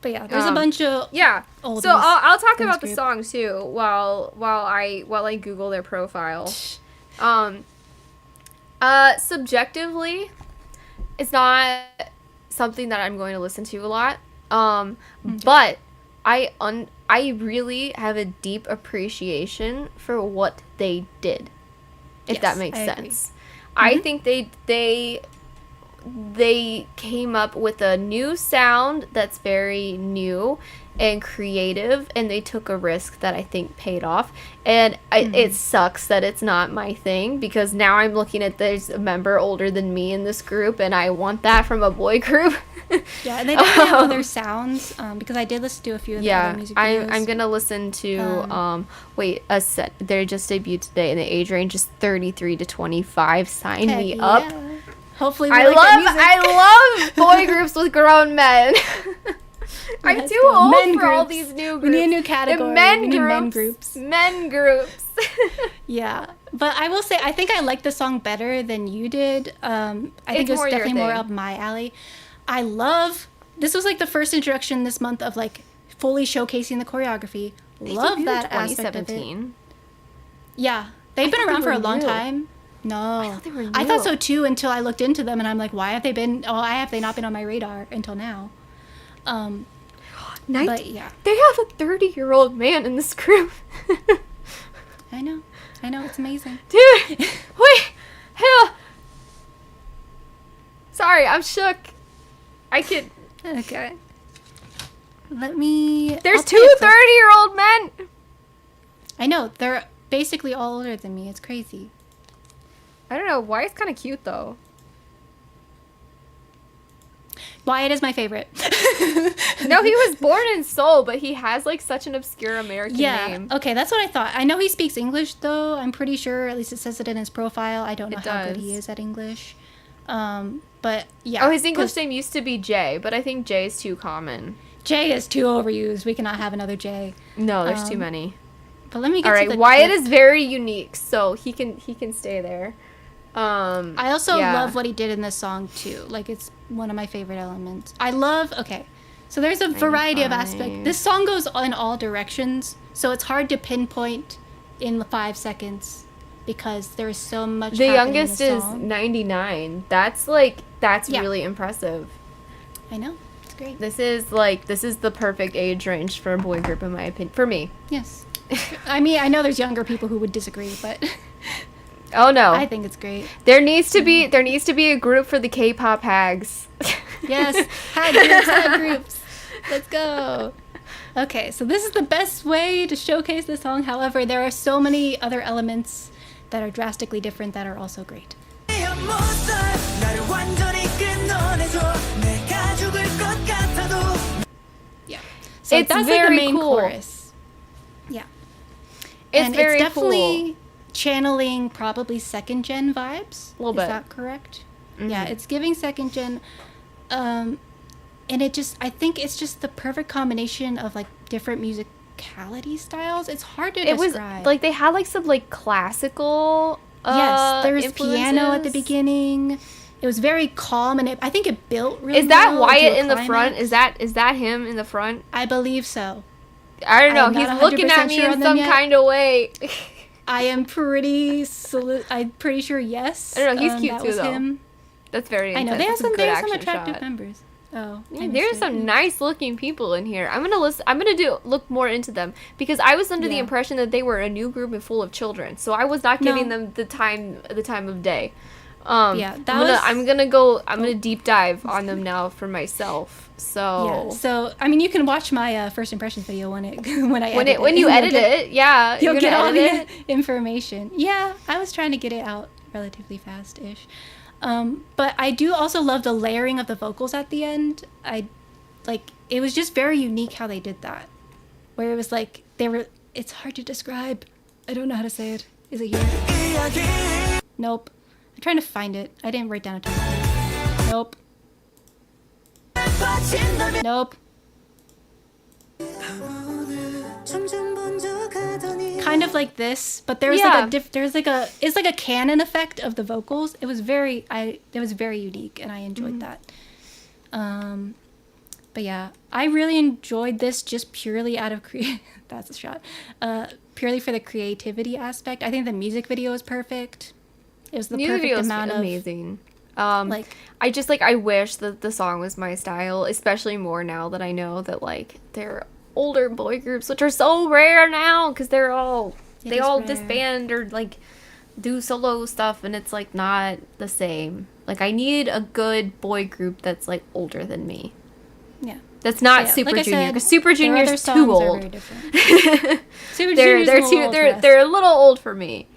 But yeah, there's a bunch of oldies. So I'll talk from about the this group. song too while I Google their profile. Subjectively, it's not something that I'm going to listen to a lot. But I really have a deep appreciation for what they did. If that makes sense. I think they came up with a new sound that's very new and creative, and they took a risk that I think paid off. And it sucks that it's not my thing, because now I'm looking at there's a member older than me in this group, and I want that from a boy group. Yeah, and they definitely have other sounds, because I did listen to a few of the other music videos. I'm gonna listen to a set. They just debuted today, and the age range is 33 to 25. Sign me up. Yeah. Hopefully, I love boy groups with grown men. I'm too old for all these new groups. We need a new category. Men groups. Men groups. Yeah, but I will say I think I like the song better than you did. I think it was definitely more up my alley. I love. This was like the first introduction this month of like fully showcasing the choreography. Love that aspect of it. Yeah, they've been around for a long time. No, I thought so too until I looked into them, and I'm like, why have they been? Oh, why have they not been on my radar until now? But yeah, they have a 30-year-old man in this group. I know, it's amazing, dude. Wait, hell. Sorry, I'm shook. I could. Okay. Let me. There's 2 30-year-old men. I know, they're basically all older than me. It's crazy. I don't know. Wyatt's kind of cute though. Wyatt is my favorite. No, he was born in Seoul, but he has like such an obscure American name. Okay, that's what I thought. I know he speaks English though. I'm pretty sure. At least it says it in his profile. I don't know how good he is at English. But yeah. Oh, his English name used to be Jay, but I think Jay is too common. Jay is too overused. We cannot have another Jay. No, there's too many. But let me get to the Wyatt is very unique, so he can stay there. I also love what he did in this song too. Like, it's one of my favorite elements. I love. Okay, so there's a variety of aspects. This song goes in all directions, so it's hard to pinpoint in the 5 seconds because there's so much. The youngest is 99. That's really impressive. I know, it's great. This is the perfect age range for a boy group, in my opinion. For me. Yes. I mean, I know there's younger people who would disagree, but Oh no. I think it's great. There needs to be a group for the K-pop hags. Yes, hag groups. Let's go. Okay, so this is the best way to showcase the song. However, there are so many other elements that are drastically different that are also great. Yeah. So It's that's very like the main cool. chorus. Yeah. It's very it's definitely cool. channeling probably second gen vibes. A little bit. Is that correct? Yeah, it's giving second gen. And I think it's just the perfect combination of like different musicality styles. It's hard to It was describe. like they had like some like classical yes, there was influences. piano at the beginning. It was very calm, and I think it built really Is that well into Wyatt a in the front? climax. Is that him in the front? I believe so. I don't know. I'm He's not looking 100% at me sure in on them some yet. kind of way. I am I'm pretty sure yes. I don't know. He's cute that too, was though. him. That's very. I know intense. they have That's a some good attractive shot. members. Oh, Yeah, there's some nice looking people in here. I'm gonna look more into them because I was under the Yeah. impression that they were a new group and full of children, so I was not giving them the time of day. Yeah, I'm gonna deep dive on them now for myself. So Yeah. So I mean, you can watch my first impressions video when you edit it, yeah, you'll you're get gonna all edit the information. Yeah, I was trying to get it out relatively fast-ish. But I do also love the layering of the vocals at the end. It was just very unique how they did that. Where it was like, it's hard to describe. I don't know how to say it. Is it here? Nope. I'm trying to find it. I didn't write down a time. Nope. Nope. Kind of like this, but there's it's like a canon effect of the vocals. It was very unique, and I enjoyed that. But yeah, I really enjoyed this just purely out of that's a shot. Purely for the creativity aspect. I think the music video is perfect. It was the perfect amount of amazing. I wish that the song was my style, especially more now that I know that like they're older boy groups, which are so rare now because they all disband or like do solo stuff, and it's like not the same. Like I need a good boy group that's like older than me. Yeah. That's not Yeah, Super like I Junior said, because Super their other Junior's songs too are old. very different. Super Junior's a little old for us. They're a little old for me.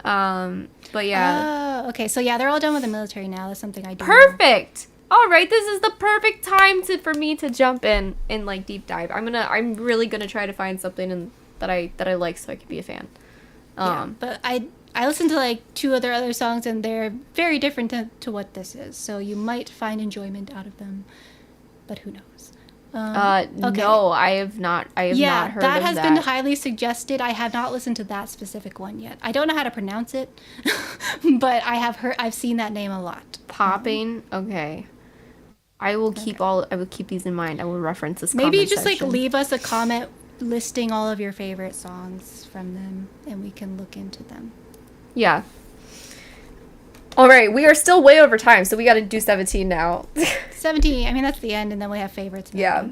But yeah. Oh, okay. So yeah, they're all done with the military now. That's something I do. Perfect. All right, this is the perfect time for me to jump in and like deep dive. I'm really gonna try to find something that I like so I could be a fan. Yeah, but I listened to like two other songs, and they're very different to what this is. So you might find enjoyment out of them, but who knows? Okay. No, I have not. I have not heard of that. That has been highly suggested. I have not listened to that specific one yet. I don't know how to pronounce it, but I've seen that name a lot. Popping. Okay. I will keep these in mind. I will reference this. Maybe comment just section. like leave us a comment listing all of your favorite songs from them, and we can look into them. Yeah. All right, we are still way over time, so we got to do 17 now. 17. I mean, that's the end, and then we have favorites. Yeah.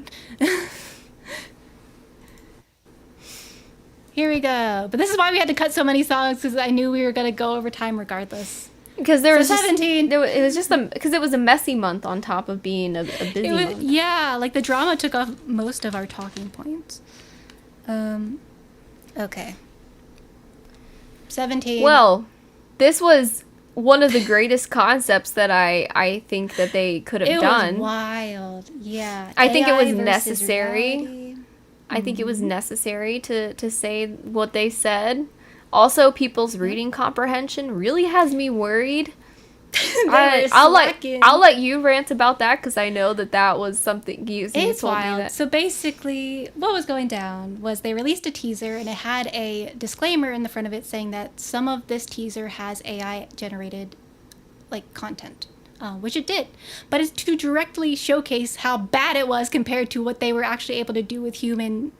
Here we go. But this is why we had to cut so many songs, because I knew we were going to go over time regardless. Because there was 17. It was just because it was a messy month on top of being a busy month. Yeah, like the drama took off most of our talking points. Okay. 17. Well, this was one of the greatest concepts that I think that they could have done. It was wild. Yeah. I think it AI was versus necessary. reality. I think it was necessary to say what they said. Also, people's reading comprehension really has me worried. I'll let you rant about that because I know that was something you told me that. So basically, what was going down was they released a teaser, and it had a disclaimer in the front of it saying that some of this teaser has AI generated like content, which it did, but it's to directly showcase how bad it was compared to what they were actually able to do with human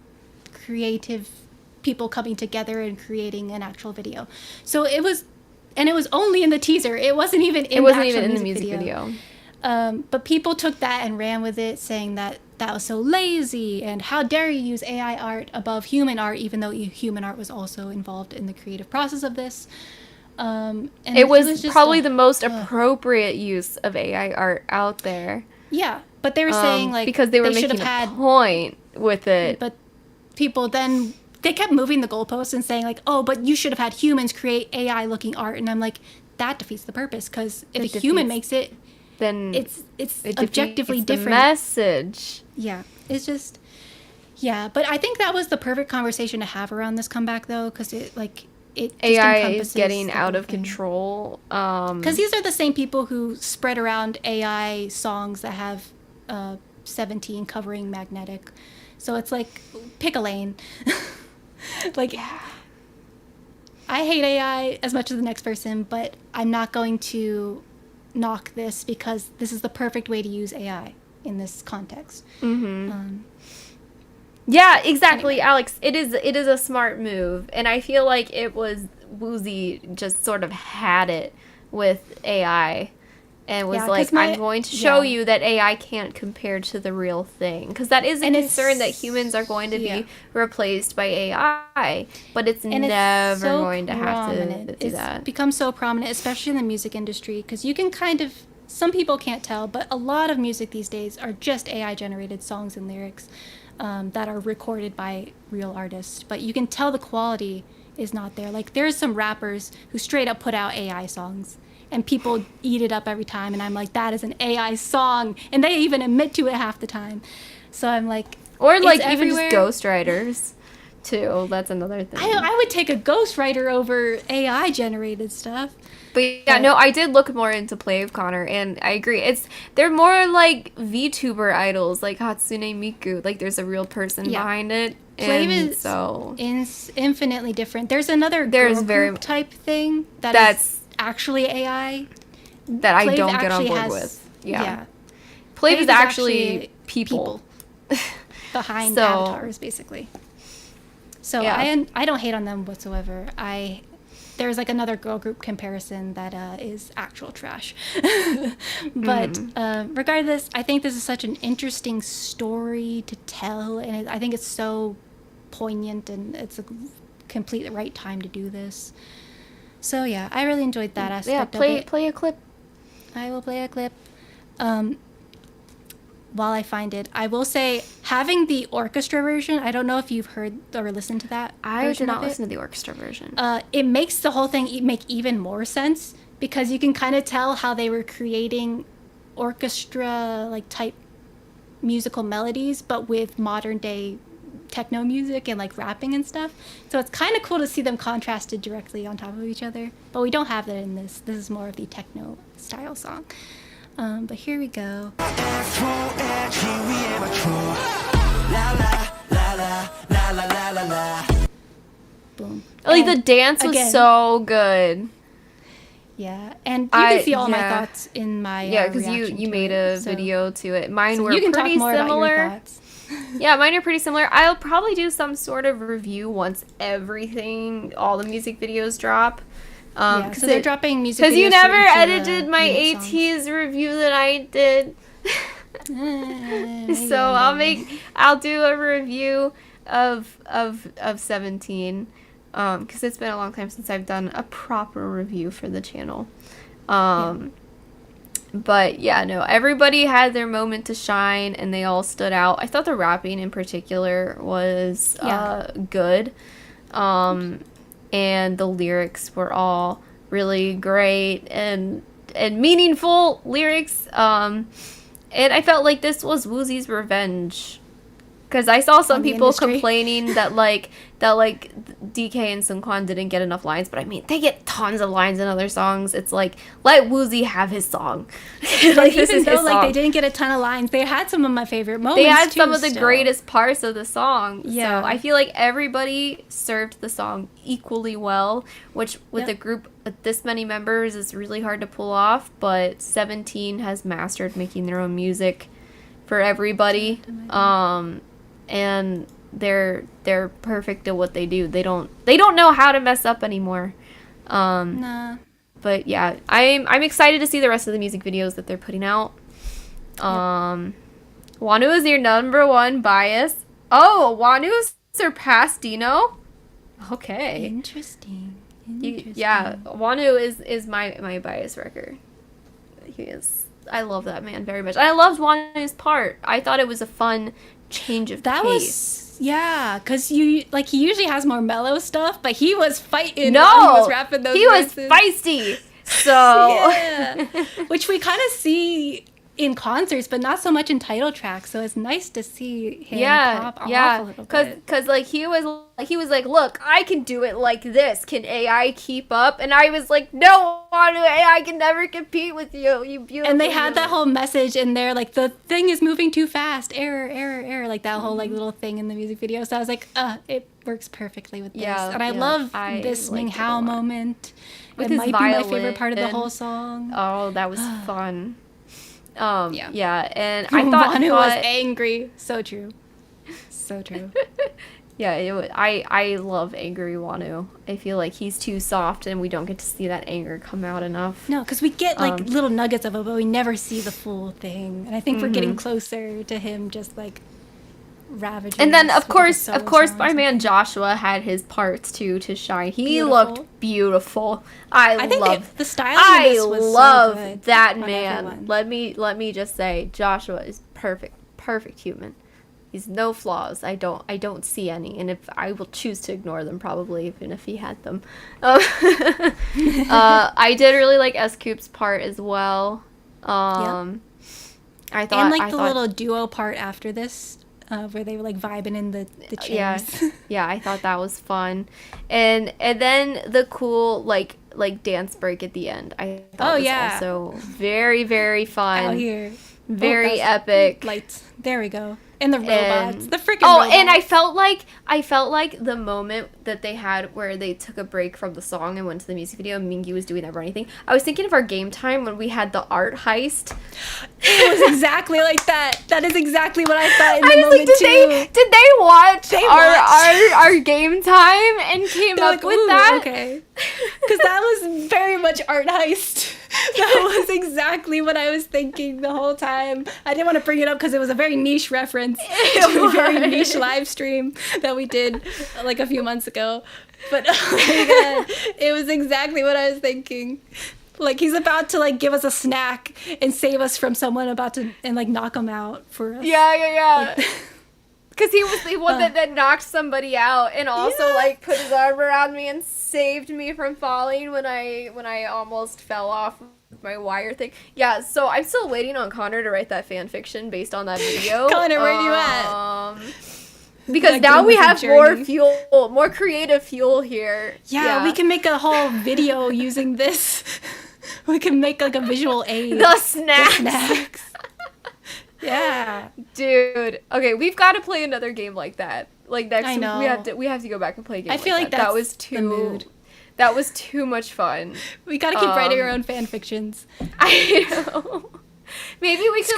creative people coming together and creating an actual video. So it was only in the teaser. It wasn't even in the music video. But people took that and ran with it, saying that was so lazy, and how dare you use AI art above human art, even though human art was also involved in the creative process of this. And it was just probably the most appropriate use of AI art out there. Yeah, but they were saying like because they were should making have a had point with it. But people then they kept moving the goalposts and saying like, oh, but you should have had humans create AI looking art, and I'm like, that defeats the purpose, because if a human makes it, then it's objectively different. Message. Yeah, it's just but I think that was the perfect conversation to have around this comeback though, because it just AI is getting out of control. Because these are the same people who spread around AI songs that have 17 covering Magnetic. So it's like, pick a lane. Like, I hate AI as much as the next person, but I'm not going to knock this because this is the perfect way to use AI in this context. Yeah, exactly, anyway. Alex. It is a smart move, and I feel like it was Woozi just sort of had it with AI, and was like, I'm going to show you that AI can't compare to the real thing, because that is a concern that humans are going to be replaced by AI, but it's never so going to have to do that. It's become so prominent, especially in the music industry, because you can kind of, some people can't tell, but a lot of music these days are just AI generated songs and lyrics. That are recorded by real artists, but you can tell the quality is not there. Like, there's some rappers who straight up put out AI songs, and people eat it up every time, and I'm like, that is an AI song, and they even admit to it half the time. So I'm like, or like even just ghostwriters too. That's another thing. I would take a ghostwriter over AI generated stuff. But yeah, no, I did look more into Plave Connor, and I agree. They're more like VTuber idols, like Hatsune Miku. Like, there's a real person behind it. Plave is infinitely different. There's another group type thing that's actually AI. That I don't get on board with. Yeah. Plave is actually people. Behind avatars, basically. So I don't hate on them whatsoever. There's like another girl group comparison that is actual trash. But regardless, I think this is such an interesting story to tell, and I think it's so poignant, and it's a complete right time to do this. So yeah, I really enjoyed that aspect of it. Play a clip. I will play a clip. While I find it, I will say, having the orchestra version, I don't know if you've heard or listened to that. I did not listen to the orchestra version. It makes the whole thing make even more sense, because you can kind of tell how they were creating orchestra like type musical melodies, but with modern day techno music and like rapping and stuff. So it's kind of cool to see them contrasted directly on top of each other. But we don't have that in this. This is more of the techno style song. But here we go. Boom. Like, the dance was so good. Yeah, and you can see all my thoughts in my because you made a video to it. Mine were you can pretty talk more similar. About your thoughts. Yeah, mine are pretty similar. I'll probably do some sort of review once all the music videos drop. So they're dropping music videos. Because you never edited my ATEEZ review that I did. So I'll do a review of 17. Because it's been a long time since I've done a proper review for the channel. But yeah, no, everybody had their moment to shine, and they all stood out. I thought the rapping in particular was good. And the lyrics were all really great and meaningful lyrics. And I felt like this was Woozi's revenge, because I saw some people complaining that DK and Seungkwan didn't get enough lines, but I mean, they get tons of lines in other songs. It's like, let Woozi have his song. Like, even though they didn't get a ton of lines, they had some of my favorite moments. They had some of the greatest parts of the song. Yeah. So I feel like everybody served the song equally well, which with a group with this many members is really hard to pull off, but 17 has mastered making their own music for everybody. And they're perfect at what they do. They don't know how to mess up anymore. Nah. But yeah, I'm excited to see the rest of the music videos that they're putting out. Wanu is your number one bias. Oh, Wanu surpassed Dino? Okay. Interesting. Yeah, Wonu is my bias wrecker. He is. I love that man very much. I loved Wanu's part. I thought it was a fun change of pace. Yeah, because he usually has more mellow stuff, but he was fighting. No, while he was rapping those verses. Was feisty. So yeah, which we kind of see in concerts, but not so much in title tracks. So it's nice to see him pop off a little bit. Cause like he was like, look, I can do it like this. Can AI keep up? And I was like, no, AI can never compete with you. You beautiful. And they had that whole message in there, like the thing is moving too fast. Error, like that whole like little thing in the music video. So I was like, it works perfectly with this. And I love this Ming Hao moment. It might be my favorite part of the whole song. Oh, that was fun. And I thought Wonu was angry. So true. Yeah, I love angry Wonu. I feel like he's too soft, and we don't get to see that anger come out enough. No, because we get like little nuggets of it, but we never see the full thing. And I think we're getting closer to him, just like ravaging. And then of course my man Joshua had his parts too to shine. He looked beautiful. I love the styling of this was so good that man. Let me just say, Joshua is perfect human. He's no flaws. I don't see any, and if I will choose to ignore them, probably, even if he had them. I did really like S-Coop's part as well. I thought the little duo part after this. Where they were like vibing in the chairs. Yeah, I thought that was fun, and then the cool like dance break at the end. I thought was also very, very fun. Out here, very epic. Lights. There we go. And the robots, the freaking robots. And I felt like the moment that they had where they took a break from the song and went to the music video, and Mingyu was doing that running thing. I was thinking of our game time when we had the art heist. It was exactly like that. That is exactly what I thought in the moment too. Did they watch our game time and came up with that? Okay. Because that was very much art heist. That was exactly what I was thinking the whole time. I didn't want to bring it up because it was a very niche reference to a very niche live stream that we did like a few months ago. But oh my god, it was exactly what I was thinking. Like he's about to like give us a snack and save us from someone about to and like knock him out for us. Yeah. Because he was the one that knocked somebody out and also like put his arm around me and saved me from falling when I almost fell off my wire thing. Yeah, so I'm still waiting on Connor to write that fan fiction based on that video. Connor, where are you at? Because now we have more creative fuel here. Yeah, we can make a whole video using this. We can make like a visual aid. The snacks. Yeah, dude. Okay, we've got to play another game like that. Like next week, we have to go back and play a game. I feel like that was too much fun. We gotta keep writing our own fan fictions. I know. Maybe we could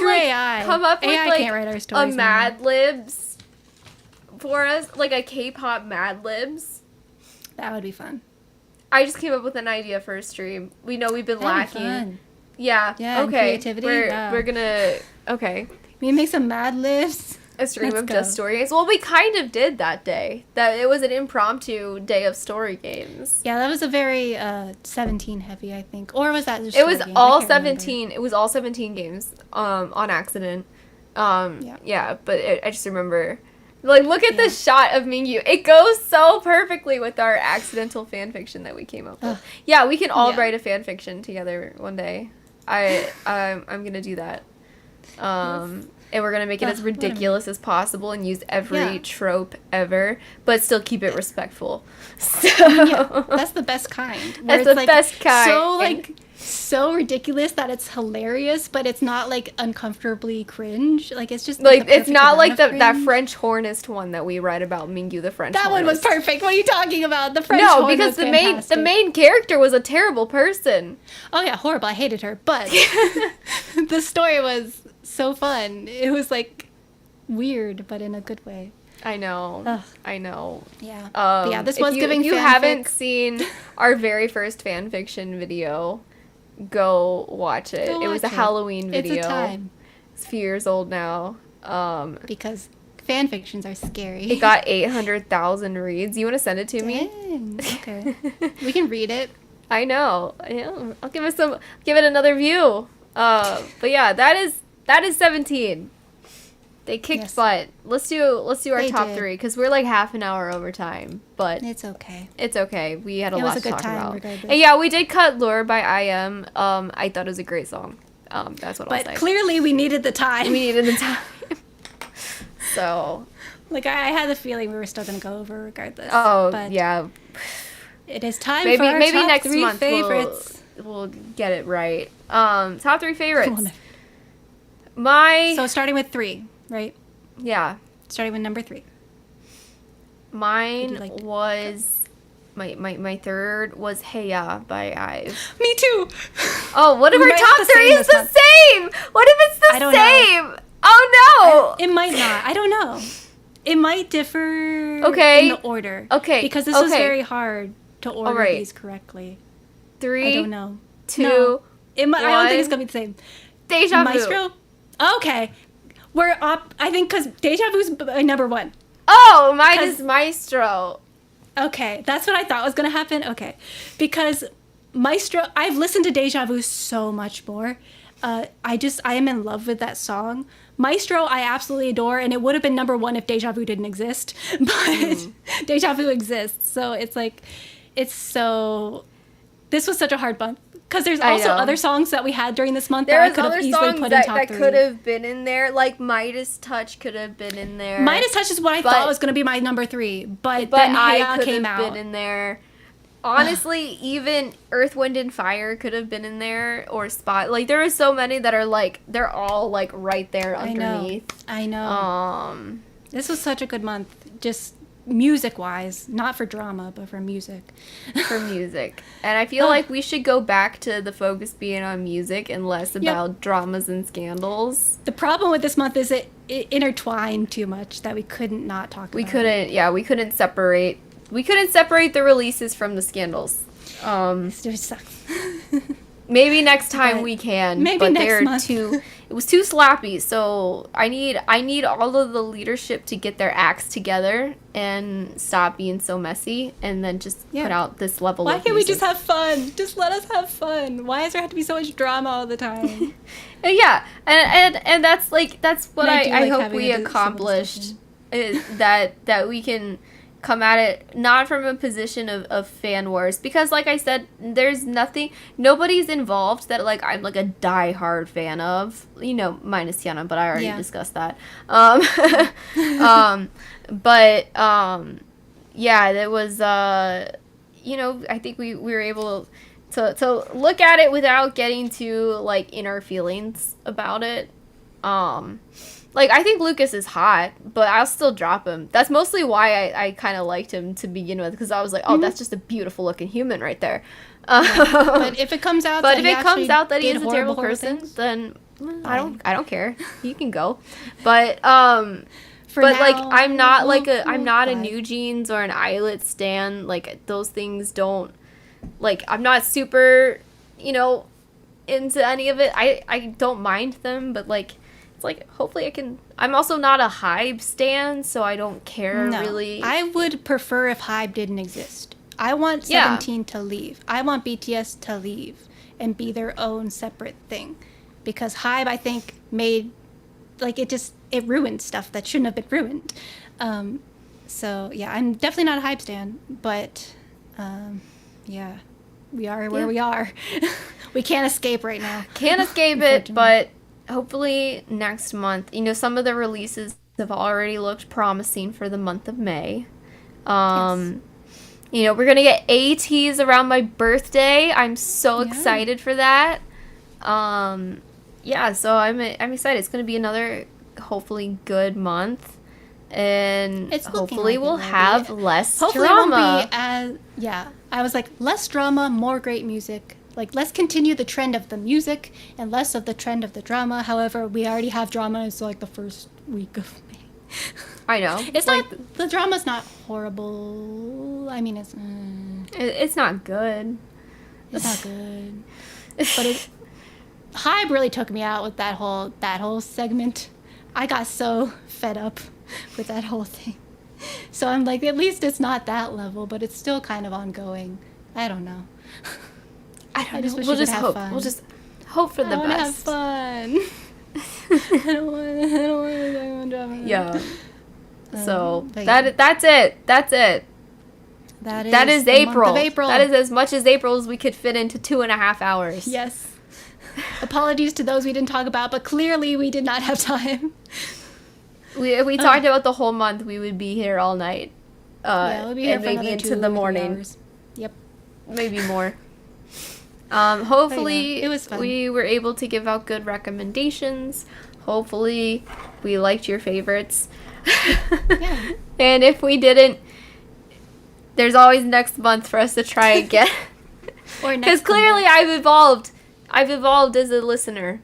come up with AI can't write our stories a Mad Libs for us, like a K-pop Mad Libs. That would be fun. I just came up with an idea for a stream. We know we've been lacking. Fun. Yeah. Okay. Creativity. We're gonna. Okay. We make some Mad Libs. A stream of just story games. Well, we kind of did that day. That it was an impromptu day of story games. Yeah, that was a very 17 heavy, I think. Or was that just It was all 17. Remember. It was all 17 games on accident. Yeah, but I just remember, like, look at the shot of Mingyu. It goes so perfectly with our accidental fan fiction that we came up with. Yeah, we can all write a fan fiction together one day. I'm gonna do that. And we're going to make it as ridiculous as possible and use every trope ever, but still keep it respectful. So that's the best kind. That's the best kind. So ridiculous that it's hilarious, but it's not like uncomfortably cringe. Like it's just like it's not like that French hornist one that we read about Mingyu the French. That hornist. one was perfect. What are you talking about? The French hornist. No, because the main character was a terrible person. Oh yeah, horrible. I hated her, but the story was so fun. It was like weird, but in a good way. I know. Ugh. I know. Yeah. This was giving. If you haven't seen our very first fan fiction video, go watch it. It was a Halloween video. It's a time. It's a few years old now. Because fan fictions are scary. It got 800,000 reads. You want to send it to me? Dang, okay. We can read it. I know. Yeah, I'll give it another view. But yeah, that is 17. They kicked butt. Let's do our They top did. 3 because we're like half an hour over time. But It's okay. it's okay. We had a It lot was to a good talk time, about. regardless. And yeah, we did cut "Lure" by IM. I thought it was a great song. That's what I'll But say. clearly we needed the time. We needed the time. So. Like, I had the feeling we were still going to go over regardless. Oh but yeah. It is time Maybe for our top next 3 month favorites. we'll get it right. Top 3 favorites. Come on. My So starting with 3, right? yeah. Starting with number 3. Mine Would you like to was my third was HEYA by IVE. Me too. Oh, what if We our might top have the 3 same is this the month. same? What if it's the I don't same? Oh no! It might not. I don't know. It might differ Okay. in the order. Okay. Because this was Okay. very hard to order right. these correctly. 3, I don't know. 2, No. I don't think it's 1. going to be the same. Deja Vu. Maestro? Okay. We're up, I think, because Deja Vu's number 1. Oh, mine 'Cause- is Maestro. Okay, that's what I thought was going to happen. Okay. Because Maestro, I've listened to Deja Vu so much more. I am in love with that song. Maestro, I absolutely adore, and it would have been number 1 if Deja Vu didn't exist. But Deja Vu exists. So it's like, this was such a hard month. Because there's I also know. other songs that we had during this month There that I was could have other easily songs put in that, top that 3. could have been in there, like Midas Touch could have been in there. Midas Touch is what I But- thought was going to be my number 3, but But then I HEYA could came have out. been in there. Honestly, even Earth, Wind, and Fire could have been in there, or Spot. Like, there are so many that are like, they're all like right there underneath. I know. This was such a good month, just music-wise. Not for drama, but for music. For music. And I feel like we should go back to the focus being on music and less about dramas and scandals. The problem with this month is it intertwined too much that we couldn't not talk about. We couldn't separate the releases from the scandals. It just sucks. Maybe next time But we can. maybe but next they're month. it was too slappy, so I need all of the leadership to get their acts together and stop being so messy and then just put out this level Why of can't we music. just have fun? Just let us have fun. Why does there have to be so much drama all the time? Yeah, and that's what And I do I like hope having we a civil accomplished discussion. is that we can come at it not from a position of fan wars, because like I said, nobody's involved that like I'm like a diehard fan of, minus Tiana, but I already discussed that. Yeah, that was I think we were able to look at it without getting too like inner feelings about it. Like, I think Lucas is hot, but I'll still drop him. That's mostly why I kind of liked him to begin with, because I was like, oh, that's just a beautiful looking human right there. But if it comes out But that if it comes out that he did is a terrible horrible person, things, then I don't care. He can go. But for but now, like I'm not like we'll I'm not a vibe. New Jeans or an ILLIT stan. Like, those things don't, like, I'm not super into any of it. I don't mind them, but like, it's like, hopefully I'm also not a HYBE stan, so I don't care really. I would prefer if HYBE didn't exist. I want 17 to leave. I want BTS to leave and be their own separate thing. Because HYBE, I think, made, like, it ruined stuff that shouldn't have been ruined. So, yeah, I'm definitely not a HYBE stan, but, yeah, we are where we are. We can't escape right now. Can't escape it, but hopefully next month, some of the releases have already looked promising for the month of May. We're gonna get ATs around my birthday. I'm so excited for that. So I'm excited. It's gonna be another hopefully good month, and It's looking hopefully like it we'll will have be. less Hopefully drama. it won't be as, I was like, less drama, more great music. Like, let's continue the trend of the music and less of the trend of the drama. However, we already have drama. It's like the first week of May. I know. It's like, not, the drama's not horrible. I mean, it's it's not good. not good. But HYBE really took me out with that whole segment. I got so fed up. with that whole thing. So I'm like, at least it's not that level, but it's still kind of ongoing. I don't know. I just know. wish We'll we could just have hope. fun. We'll just hope for the I want to have best. fun. I don't want to. Yeah. So but yeah. that's it. That's it. That is the April. month of April. That is as much as April as we could fit into 2.5 hours. Yes. Apologies to those we didn't talk about, but clearly we did not have time. If we talked about the whole month, we would be here all night. Yeah, we'll be here and for maybe another into 2 the or 3 morning. hours. Yep. Maybe more. Hopefully, it was fun. we were able to give out good recommendations. Hopefully, we liked your favorites. Yeah. And if we didn't, there's always next month for us to try again. Or next Because clearly I've evolved. I've evolved as a listener.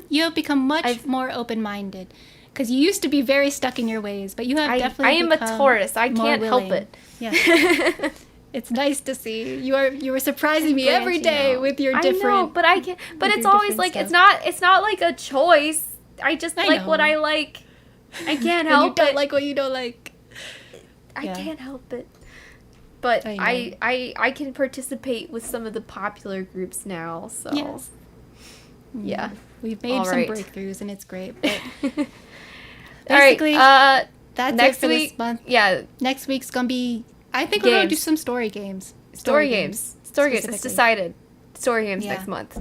You have become much more open-minded. Because you used to be very stuck in your ways, but you have I definitely am a become Taurus. I more can't help willing. it. Yeah. It's nice to see. You were surprising me every day with your different. I know, but I can. But with it's your always different like stuff. it's not like a choice. I just I like what know. I like. I can't And help you don't it. like what you don't like. I Yeah. can't help it. But I know. I can participate with some of the popular groups now. So Yes. yeah. We've made All some right. breakthroughs and it's great. But All right. basically, that's next it for week. this month. Yeah. Next week's gonna be. I think we're gonna do Games. some story games. Story games. Story games. It's specifically. decided. Story games Yeah. next month.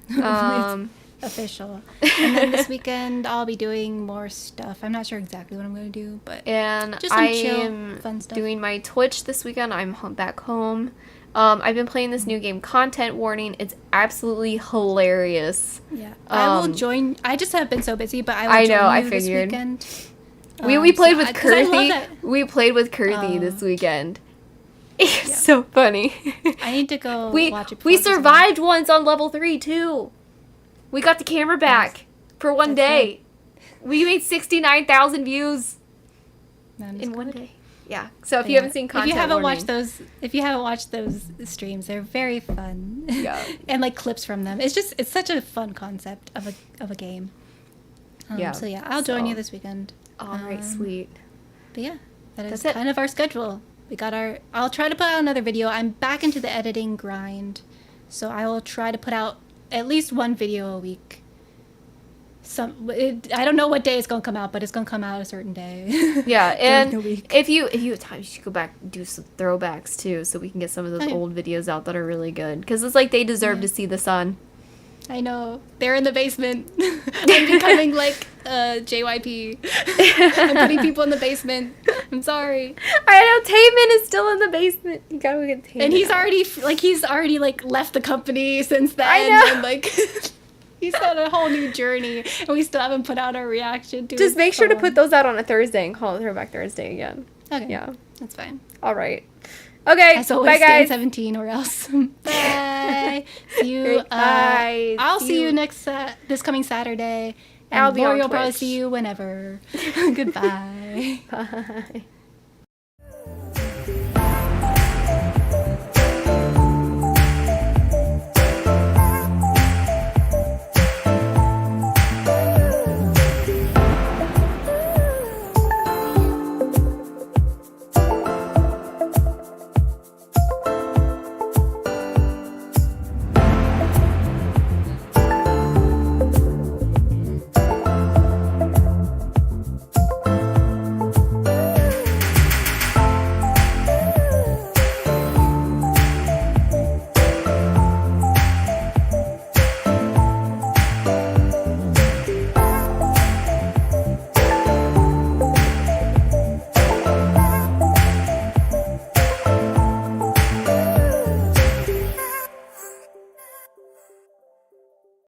It's official. And then this weekend I'll be doing more stuff. I'm not sure exactly what I'm gonna do, but And just some I chill, am fun stuff. doing my Twitch this weekend. I'm back home. I've been playing this new game, Content Warning. It's absolutely hilarious. yeah, I will join. I just have been so busy, but I will join know, I you this figured. weekend. We played so with 'cause I love Kurthy. that. We played with Kurthy Oh. this weekend. It's so funny. I need to go we watch it. we before it goes survived once on level 3 too. We got the camera back for one That's day. We made 69,000 views good. That is in one good. day. Yeah. So if But you yeah, haven't seen Content if you haven't Warning, watched those streams, they're very fun. Yeah. And like clips from them. It's such a fun concept of a game. Yeah. So yeah, I'll join So- you this weekend. all right, sweet. But yeah, that is That's it. kind of our schedule. I'll try to put out another video. I'm back into the editing grind. So I will try to put out at least one video a week. I don't know what day it's going to come out, but it's going to come out a certain day. Yeah, During and the week. if you have time, you should go back and do some throwbacks too, so we can get some of those Oh, yeah. old videos out that are really good. Because it's like they deserve Yeah. to see the sun. I know. They're in the basement. I'm becoming like JYP. I'm putting people in the basement. I'm sorry. I know Taemin is still in the basement. You gotta get Taemin. And he's out. already left the company since then. I know. And like he's on a whole new journey, and we still haven't put out our reaction to. Just his make sure to song. put those out on a Thursday and call it Throwback Thursday again. Okay. Yeah. That's fine. All right. Okay. As always, bye, stay guys. in 17 or else. Bye. See you. Great. Bye. I'll See see you you. this coming Saturday. And I'll be on Lori will probably Twitch. see you whenever. Goodbye. Bye.